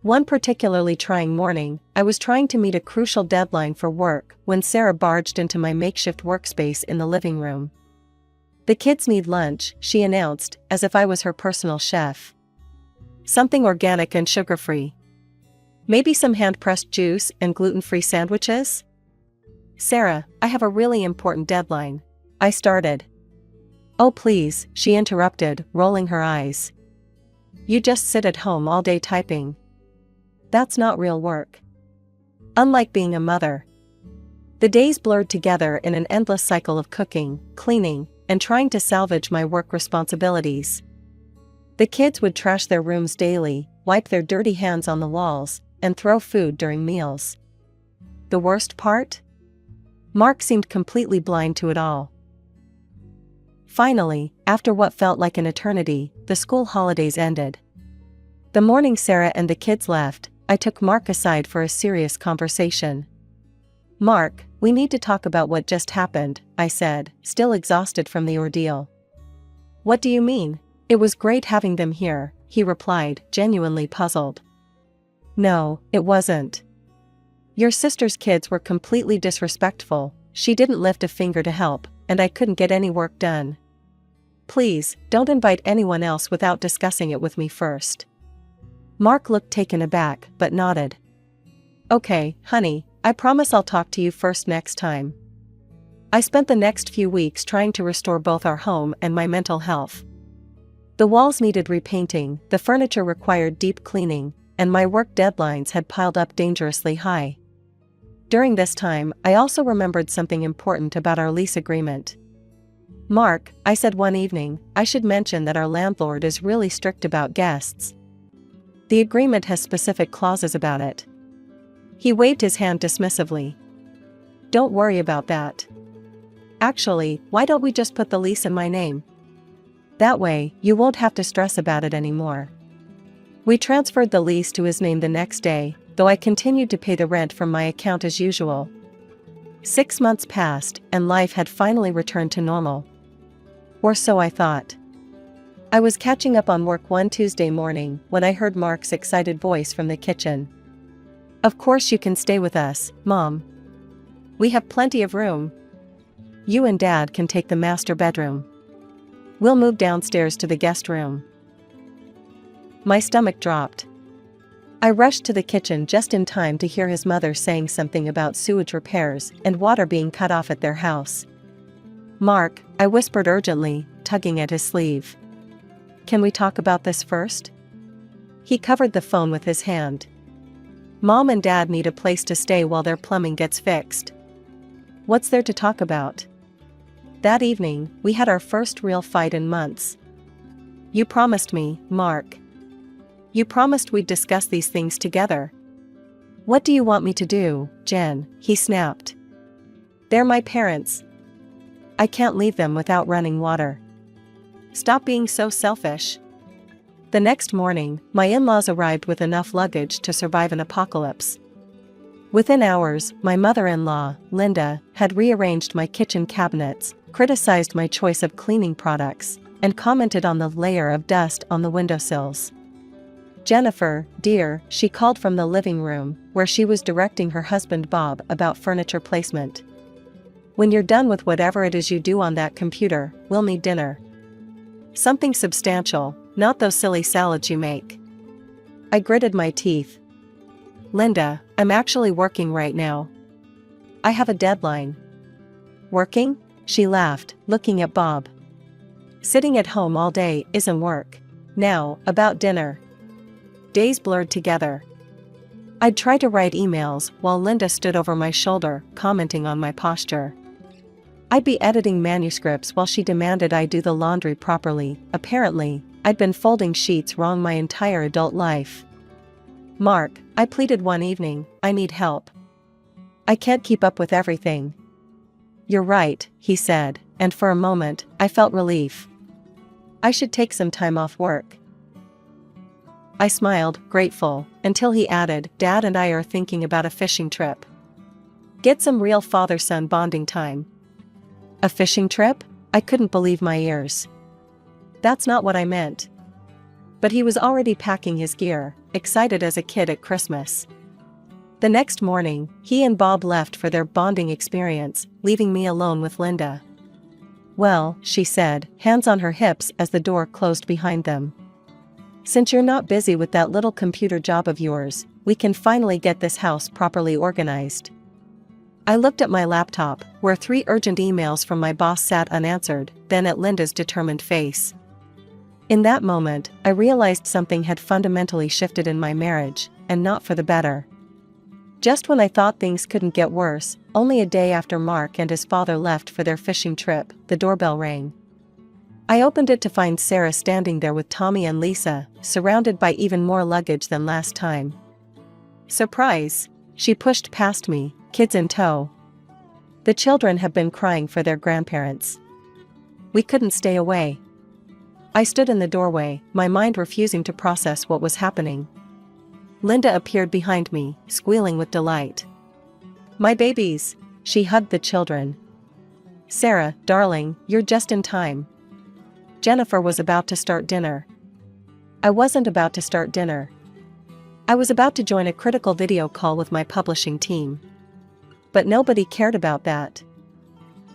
One particularly trying morning, I was trying to meet a crucial deadline for work when Sarah barged into my makeshift workspace in the living room. "The kids need lunch," she announced, as if I was her personal chef. "Something organic and sugar-free. Maybe some hand-pressed juice and gluten-free sandwiches?" "Sarah, I have a really important deadline," I started. "Oh please," she interrupted, rolling her eyes. "You just sit at home all day typing. That's not real work." Unlike being a mother. The days blurred together in an endless cycle of cooking, cleaning, and trying to salvage my work responsibilities. The kids would trash their rooms daily, wipe their dirty hands on the walls, and throw food during meals. The worst part? Mark seemed completely blind to it all. Finally, after what felt like an eternity, the school holidays ended. The morning Sarah and the kids left, I took Mark aside for a serious conversation. "Mark, we need to talk about what just happened," I said, still exhausted from the ordeal. "What do you mean? It was great having them here," he replied, genuinely puzzled. "No, it wasn't. Your sister's kids were completely disrespectful, she didn't lift a finger to help, and I couldn't get any work done." Please, don't invite anyone else without discussing it with me first. Mark looked taken aback, but nodded. Okay, honey, I promise I'll talk to you first next time. I spent the next few weeks trying to restore both our home and my mental health. The walls needed repainting, the furniture required deep cleaning, and my work deadlines had piled up dangerously high. During this time, I also remembered something important about our lease agreement. Mark, I said one evening, I should mention that our landlord is really strict about guests. The agreement has specific clauses about it. He waved his hand dismissively. Don't worry about that. Actually, why don't we just put the lease in my name? That way, you won't have to stress about it anymore. We transferred the lease to his name the next day, though I continued to pay the rent from my account as usual. 6 months passed, and life had finally returned to normal. Or so I thought. I was catching up on work one Tuesday morning when I heard Mark's excited voice from the kitchen. Of course you can stay with us, Mom. We have plenty of room. You and Dad can take the master bedroom. We'll move downstairs to the guest room. My stomach dropped. I rushed to the kitchen just in time to hear his mother saying something about sewage repairs and water being cut off at their house. Mark, I whispered urgently, tugging at his sleeve. Can we talk about this first? He covered the phone with his hand. Mom and Dad need a place to stay while their plumbing gets fixed. What's there to talk about? That evening, we had our first real fight in months. You promised me, Mark. You promised we'd discuss these things together. What do you want me to do, Jen? He snapped. They're my parents. I can't leave them without running water. Stop being so selfish. The next morning, my in-laws arrived with enough luggage to survive an apocalypse. Within hours, my mother-in-law, Linda, had rearranged my kitchen cabinets, criticized my choice of cleaning products, and commented on the layer of dust on the windowsills. Jennifer, dear, she called from the living room, where she was directing her husband Bob about furniture placement. When you're done with whatever it is you do on that computer, we'll need dinner. Something substantial, not those silly salads you make. I gritted my teeth. Linda, I'm actually working right now. I have a deadline. Working? She laughed, looking at Bob. Sitting at home all day isn't work. Now, about dinner. Days blurred together. I'd try to write emails while Linda stood over my shoulder, commenting on my posture. I'd be editing manuscripts while she demanded I do the laundry properly. Apparently, I'd been folding sheets wrong my entire adult life. Mark, I pleaded one evening, I need help. I can't keep up with everything. You're right, he said, and for a moment, I felt relief. I should take some time off work. I smiled, grateful, until he added, Dad and I are thinking about a fishing trip. Get some real father-son bonding time. A fishing trip? I couldn't believe my ears. That's not what I meant. But he was already packing his gear, excited as a kid at Christmas. The next morning, he and Bob left for their bonding experience, leaving me alone with Linda. Well, she said, hands on her hips as the door closed behind them. Since you're not busy with that little computer job of yours, we can finally get this house properly organized. I looked at my laptop, where 3 urgent emails from my boss sat unanswered, then at Linda's determined face. In that moment, I realized something had fundamentally shifted in my marriage, and not for the better. Just when I thought things couldn't get worse, only a day after Mark and his father left for their fishing trip, the doorbell rang. I opened it to find Sarah standing there with Tommy and Lisa, surrounded by even more luggage than last time. Surprise! She pushed past me, kids in tow. The children have been crying for their grandparents. We couldn't stay away. I stood in the doorway, my mind refusing to process what was happening. Linda appeared behind me, squealing with delight. My babies! She hugged the children. Sarah, darling, you're just in time. Jennifer was about to start dinner. I wasn't about to start dinner. I was about to join a critical video call with my publishing team. But nobody cared about that.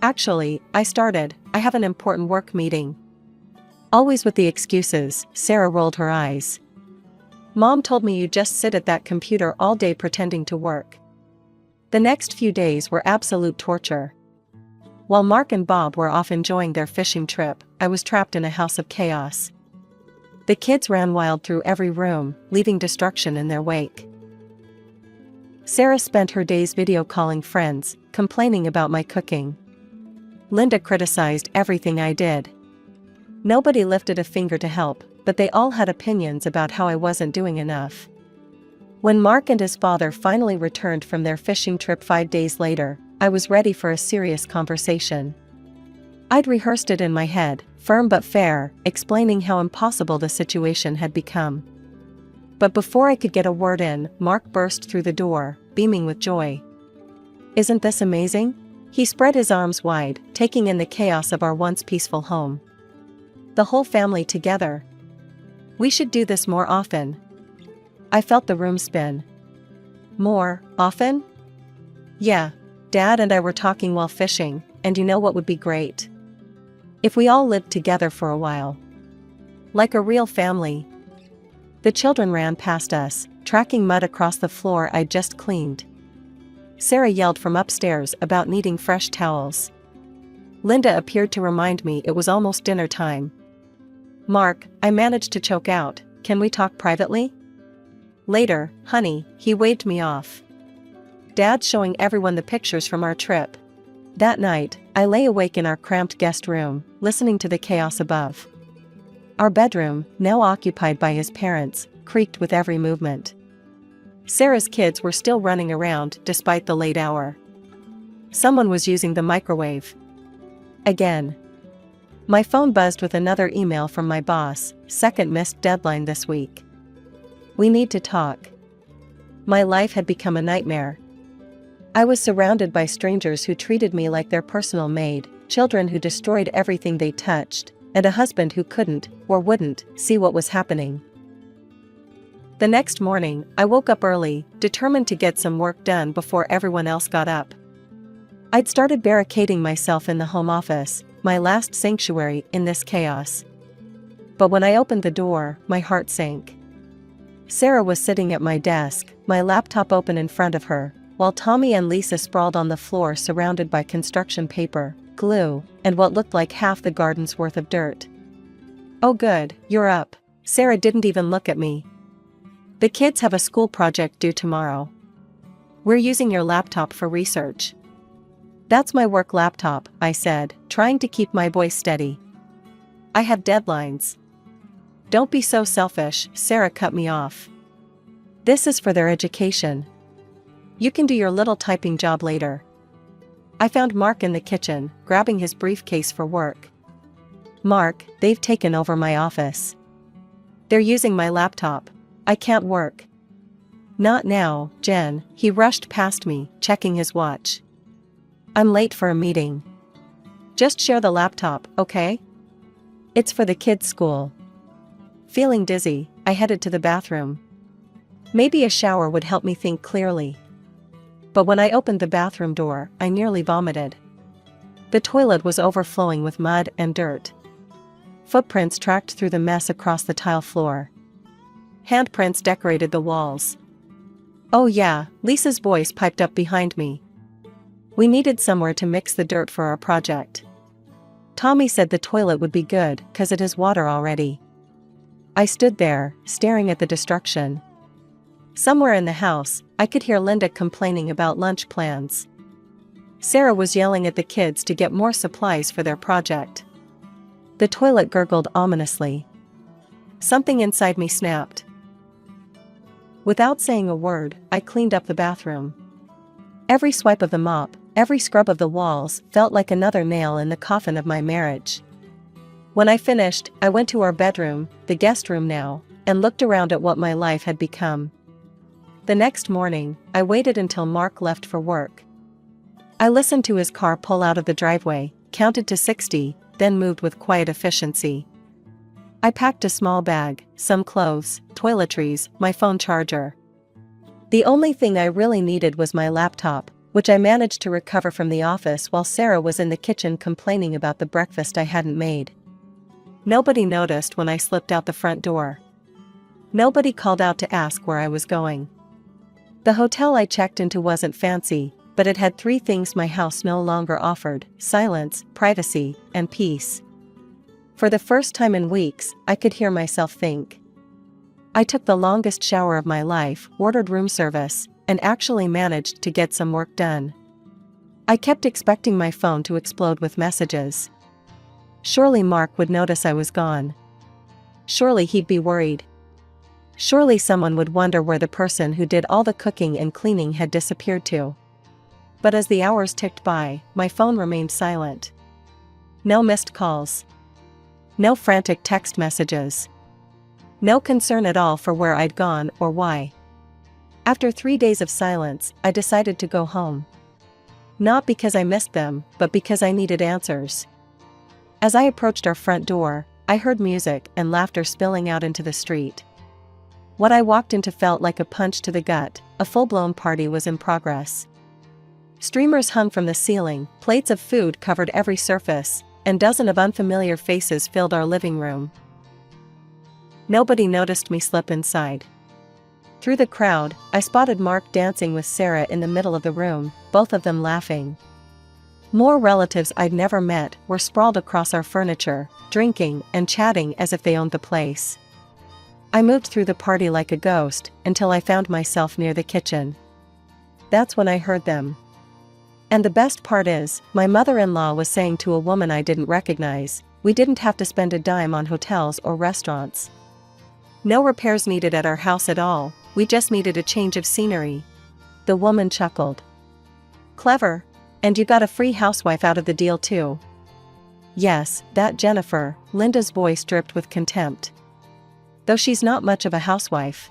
Actually, I have an important work meeting. Always with the excuses, Sarah rolled her eyes. Mom told me you just sit at that computer all day pretending to work. The next few days were absolute torture. While Mark and Bob were off enjoying their fishing trip, I was trapped in a house of chaos. The kids ran wild through every room, leaving destruction in their wake. Sarah spent her days video calling friends, complaining about my cooking. Linda criticized everything I did. Nobody lifted a finger to help, but they all had opinions about how I wasn't doing enough. When Mark and his father finally returned from their fishing trip 5 days later, I was ready for a serious conversation. I'd rehearsed it in my head, firm but fair, explaining how impossible the situation had become. But before I could get a word in, Mark burst through the door, beaming with joy. "Isn't this amazing?" He spread his arms wide, taking in the chaos of our once peaceful home. "The whole family together. We should do this more often." I felt the room spin. "More often?" "Yeah, Dad and I were talking while fishing, and you know what would be great? If we all lived together for a while. Like a real family." The children ran past us, tracking mud across the floor I'd just cleaned. Sarah yelled from upstairs about needing fresh towels. Linda appeared to remind me it was almost dinner time. "Mark," I managed to choke out, "can we talk privately?" "Later, honey," he waved me off. Dad's showing everyone the pictures from our trip. That night, I lay awake in our cramped guest room, listening to the chaos above. Our bedroom, now occupied by his parents, creaked with every movement. Sarah's kids were still running around despite the late hour. Someone was using the microwave. Again. My phone buzzed with another email from my boss, "Second missed deadline this week. We need to talk." My life had become a nightmare. I was surrounded by strangers who treated me like their personal maid, children who destroyed everything they touched, and a husband who couldn't, or wouldn't, see what was happening. The next morning, I woke up early, determined to get some work done before everyone else got up. I'd started barricading myself in the home office, my last sanctuary in this chaos. But when I opened the door, my heart sank. Sarah was sitting at my desk, my laptop open in front of her, while Tommy and Lisa sprawled on the floor surrounded by construction paper, glue, and what looked like half the garden's worth of dirt. "Oh good, you're up." Sarah didn't even look at me. "The kids have a school project due tomorrow. We're using your laptop for research." "That's my work laptop," I said, trying to keep my voice steady. "I have deadlines." "Don't be so selfish," Sarah cut me off. "This is for their education. You can do your little typing job later." I found Mark in the kitchen, grabbing his briefcase for work. "Mark, they've taken over my office. They're using my laptop. I can't work." "Not now, Jen," he rushed past me, checking his watch. "I'm late for a meeting. Just share the laptop, okay? It's for the kids' school." Feeling dizzy, I headed to the bathroom. Maybe a shower would help me think clearly. But when I opened the bathroom door, I nearly vomited. The toilet was overflowing with mud and dirt. Footprints tracked through the mess across the tile floor. Handprints decorated the walls. "Oh yeah," Lisa's voice piped up behind me. "We needed somewhere to mix the dirt for our project. Tommy said the toilet would be good, 'cause it has water already." I stood there, staring at the destruction. Somewhere in the house, I could hear Linda complaining about lunch plans. Sarah was yelling at the kids to get more supplies for their project. The toilet gurgled ominously. Something inside me snapped. Without saying a word, I cleaned up the bathroom. Every swipe of the mop, every scrub of the walls felt like another nail in the coffin of my marriage. When I finished, I went to our bedroom, the guest room now, and looked around at what my life had become. The next morning, I waited until Mark left for work. I listened to his car pull out of the driveway, counted to 60, then moved with quiet efficiency. I packed a small bag, some clothes, toiletries, my phone charger. The only thing I really needed was my laptop, which I managed to recover from the office while Sarah was in the kitchen complaining about the breakfast I hadn't made. Nobody noticed when I slipped out the front door. Nobody called out to ask where I was going. The hotel I checked into wasn't fancy, but it had three things my house no longer offered: silence, privacy, and peace. For the first time in weeks, I could hear myself think. I took the longest shower of my life, ordered room service, and actually managed to get some work done. I kept expecting my phone to explode with messages. Surely Mark would notice I was gone. Surely he'd be worried. Surely someone would wonder where the person who did all the cooking and cleaning had disappeared to. But as the hours ticked by, my phone remained silent. No missed calls. No frantic text messages. No concern at all for where I'd gone or why. After 3 days of silence, I decided to go home. Not because I missed them, but because I needed answers. As I approached our front door, I heard music and laughter spilling out into the street. What I walked into felt like a punch to the gut. A full-blown party was in progress. Streamers hung from the ceiling, plates of food covered every surface, and dozens of unfamiliar faces filled our living room. Nobody noticed me slip inside. Through the crowd, I spotted Mark dancing with Sarah in the middle of the room, both of them laughing. More relatives I'd never met were sprawled across our furniture, drinking and chatting as if they owned the place. I moved through the party like a ghost until I found myself near the kitchen. That's when I heard them. And the best part is, my mother-in-law was saying to a woman I didn't recognize, we didn't have to spend a dime on hotels or restaurants. No repairs needed at our house at all, we just needed a change of scenery. The woman chuckled. Clever. And you got a free housewife out of the deal too. Yes, that Jennifer, Linda's voice dripped with contempt. Though she's not much of a housewife.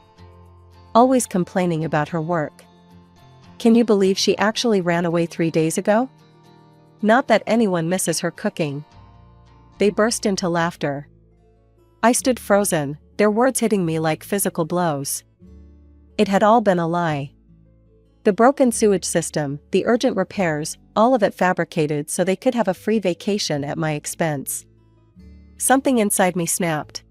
Always complaining about her work. Can you believe she actually ran away 3 days ago? Not that anyone misses her cooking. They burst into laughter. I stood frozen, their words hitting me like physical blows. It had all been a lie. The broken sewage system, the urgent repairs, all of it fabricated so they could have a free vacation at my expense. Something inside me snapped.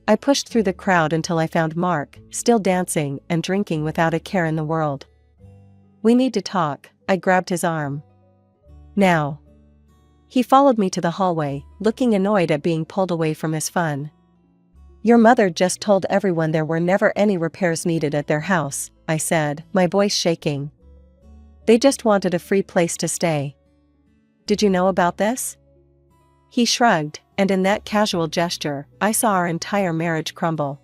I pushed through the crowd until I found Mark, still dancing and drinking without a care in the world. We need to talk, I grabbed his arm. Now. He followed me to the hallway, looking annoyed at being pulled away from his fun. Your mother just told everyone there were never any repairs needed at their house, I said, my voice shaking. They just wanted a free place to stay. Did you know about this? He shrugged, and in that casual gesture, I saw our entire marriage crumble.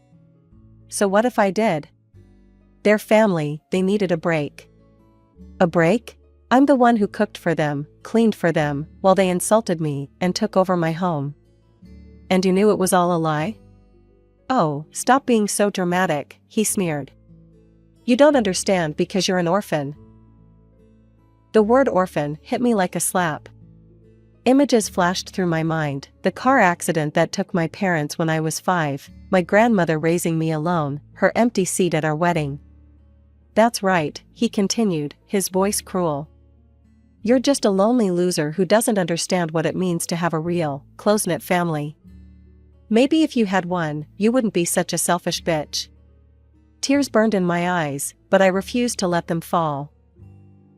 So what if I did? Their family, they needed a break. A break? I'm the one who cooked for them, cleaned for them, while they insulted me and took over my home. And you knew it was all a lie? Oh, stop being so dramatic, he sneered. You don't understand because you're an orphan. The word orphan hit me like a slap. Images flashed through my mind, the car accident that took my parents when I was 5, my grandmother raising me alone, her empty seat at our wedding. That's right, he continued, his voice cruel. You're just a lonely loser who doesn't understand what it means to have a real, close-knit family. Maybe if you had one, you wouldn't be such a selfish bitch. Tears burned in my eyes, but I refused to let them fall.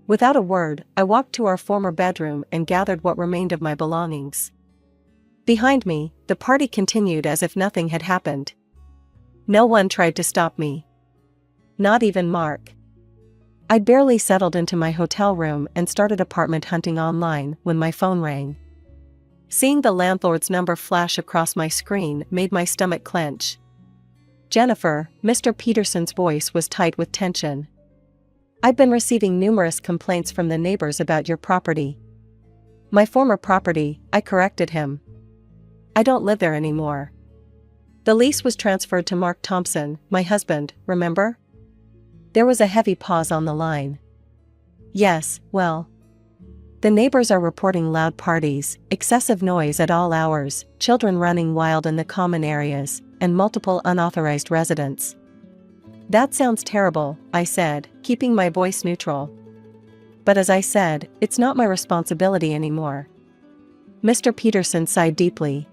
Without a word, I walked to our former bedroom and gathered what remained of my belongings. Behind me, the party continued as if nothing had happened. No one tried to stop me. Not even Mark. I'd barely settled into my hotel room and started apartment hunting online when my phone rang. Seeing the landlord's number flash across my screen made my stomach clench. Jennifer, Mr. Peterson's voice was tight with tension. I've been receiving numerous complaints from the neighbors about your property. My former property, I corrected him. I don't live there anymore. The lease was transferred to Mark Thompson, my husband, remember? There was a heavy pause on the line. Yes, well. The neighbors are reporting loud parties, excessive noise at all hours, children running wild in the common areas, and multiple unauthorized residents. That sounds terrible, I said, keeping my voice neutral. But as I said, it's not my responsibility anymore. Mr. Peterson sighed deeply.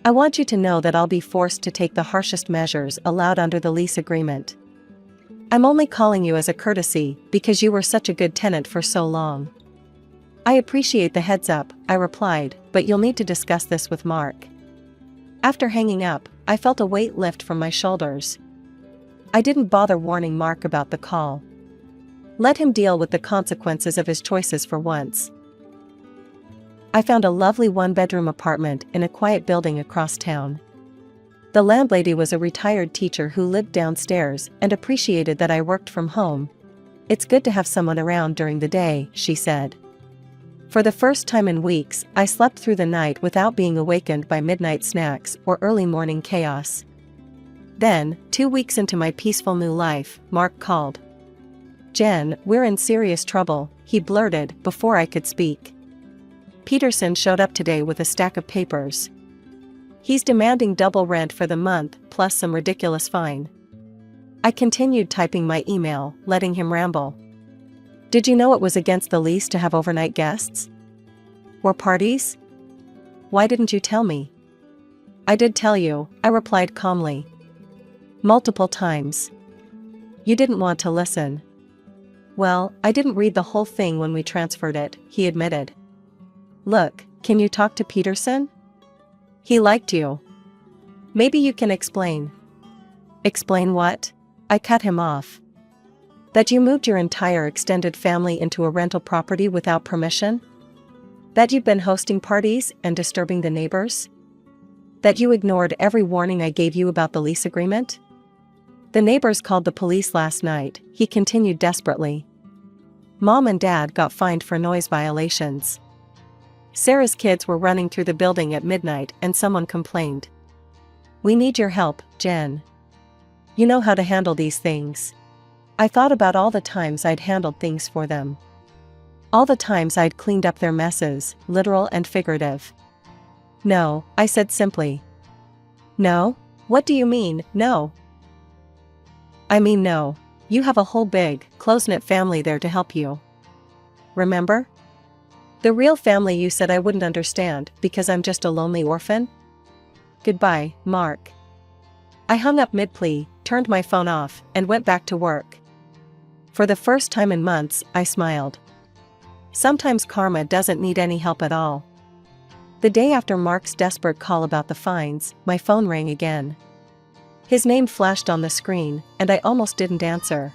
I want you to know that I'll be forced to take the harshest measures allowed under the lease agreement. I'm only calling you as a courtesy because you were such a good tenant for so long. I appreciate the heads up, I replied, but you'll need to discuss this with Mark. After hanging up, I felt a weight lift from my shoulders. I didn't bother warning Mark about the call. Let him deal with the consequences of his choices for once. I found a lovely one-bedroom apartment in a quiet building across town. The landlady was a retired teacher who lived downstairs and appreciated that I worked from home. It's good to have someone around during the day, she said. For the first time in weeks, I slept through the night without being awakened by midnight snacks or early morning chaos. Then, 2 weeks into my peaceful new life, Mark called. "Jen, we're in serious trouble," he blurted before I could speak. "Peterson showed up today with a stack of papers. He's demanding double rent for the month, plus some ridiculous fine." I continued typing my email, letting him ramble. "Did you know it was against the lease to have overnight guests? Or parties? Why didn't you tell me?" "I did tell you," I replied calmly. "Multiple times. You didn't want to listen." "Well, I didn't read the whole thing when we transferred it," he admitted. "Look, can you talk to Peterson? He liked you. Maybe you can explain." "Explain what?" I cut him off. "That you moved your entire extended family into a rental property without permission? That you've been hosting parties and disturbing the neighbors? That you ignored every warning I gave you about the lease agreement? The neighbors called the police last night," he continued desperately. "Mom and Dad got fined for noise violations. Sarah's kids were running through the building at midnight and someone complained. We need your help, Jen. You know how to handle these things." I thought about all the times I'd handled things for them. All the times I'd cleaned up their messes, literal and figurative. "No," I said simply. "No? What do you mean, no?" "I mean no. You have a whole big, close-knit family there to help you. Remember? The real family you said I wouldn't understand because I'm just a lonely orphan? Goodbye, Mark." I hung up mid-plea, turned my phone off, and went back to work. For the first time in months, I smiled. Sometimes karma doesn't need any help at all. The day after Mark's desperate call about the fines, my phone rang again. His name flashed on the screen, and I almost didn't answer.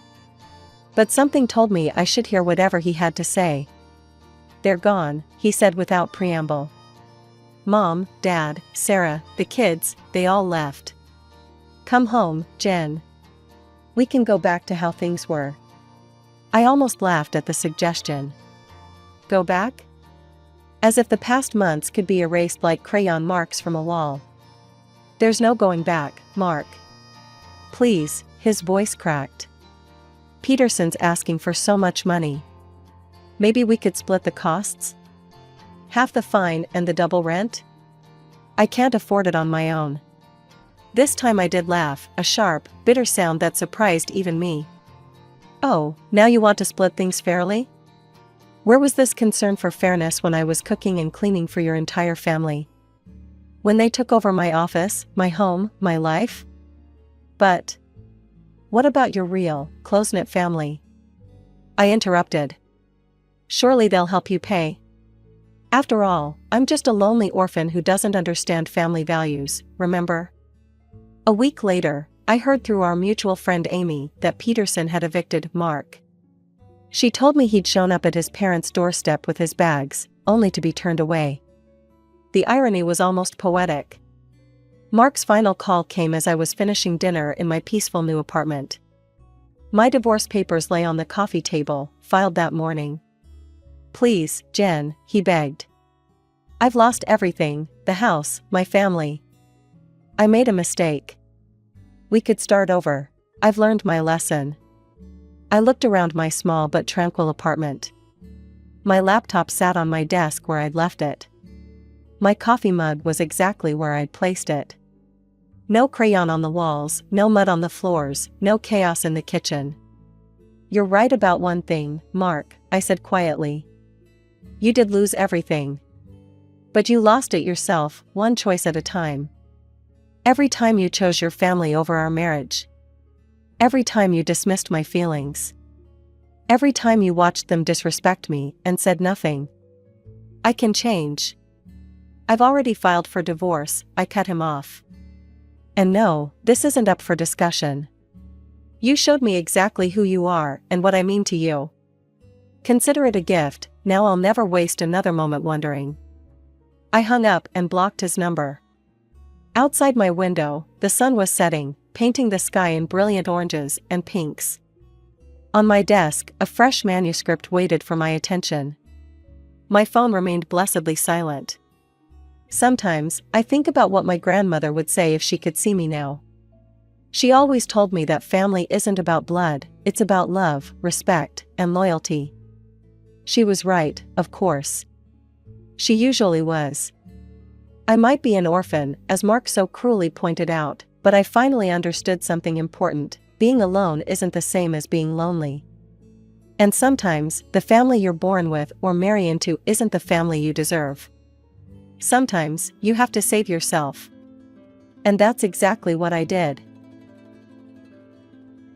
But something told me I should hear whatever he had to say. "They're gone," he said without preamble. "Mom, Dad, Sarah, the kids, they all left. Come home, Jen. We can go back to how things were." I almost laughed at the suggestion. Go back? As if the past months could be erased like crayon marks from a wall. "There's no going back, Mark. Please," his voice cracked. "Peterson's asking for so much money. Maybe we could split the costs? Half the fine and the double rent? I can't afford it on my own." This time I did laugh, a sharp, bitter sound that surprised even me. "Oh, now you want to split things fairly? Where was this concern for fairness when I was cooking and cleaning for your entire family? When they took over my office, my home, my life? But what about your real, close-knit family?" I interrupted. "Surely they'll help you pay. After all, I'm just a lonely orphan who doesn't understand family values, remember?" A week later, I heard through our mutual friend Amy that Peterson had evicted Mark. She told me he'd shown up at his parents' doorstep with his bags, only to be turned away. The irony was almost poetic. Mark's final call came as I was finishing dinner in my peaceful new apartment. My divorce papers lay on the coffee table, filed that morning. "Please, Jen," he begged. "I've lost everything, the house, my family. I made a mistake. We could start over. I've learned my lesson." I looked around my small but tranquil apartment. My laptop sat on my desk where I'd left it. My coffee mug was exactly where I'd placed it. No crayon on the walls, no mud on the floors, no chaos in the kitchen. "You're right about one thing, Mark," I said quietly. "You did lose everything. But you lost it yourself, one choice at a time." Every time you chose your family over our marriage. Every time you dismissed my feelings. Every time you watched them disrespect me and said nothing. I can change. I've already filed for divorce, I cut him off. And no, this isn't up for discussion. You showed me exactly who you are and what I mean to you. Consider it a gift, now I'll never waste another moment wondering. I hung up and blocked his number. Outside my window, the sun was setting, painting the sky in brilliant oranges and pinks. On my desk, a fresh manuscript waited for my attention. My phone remained blessedly silent. Sometimes, I think about what my grandmother would say if she could see me now. She always told me that family isn't about blood, it's about love, respect, and loyalty. She was right, of course. She usually was. I might be an orphan, as Mark so cruelly pointed out, but I finally understood something important. Being alone isn't the same as being lonely. And sometimes, the family you're born with or marry into isn't the family you deserve. Sometimes, you have to save yourself. And that's exactly what I did.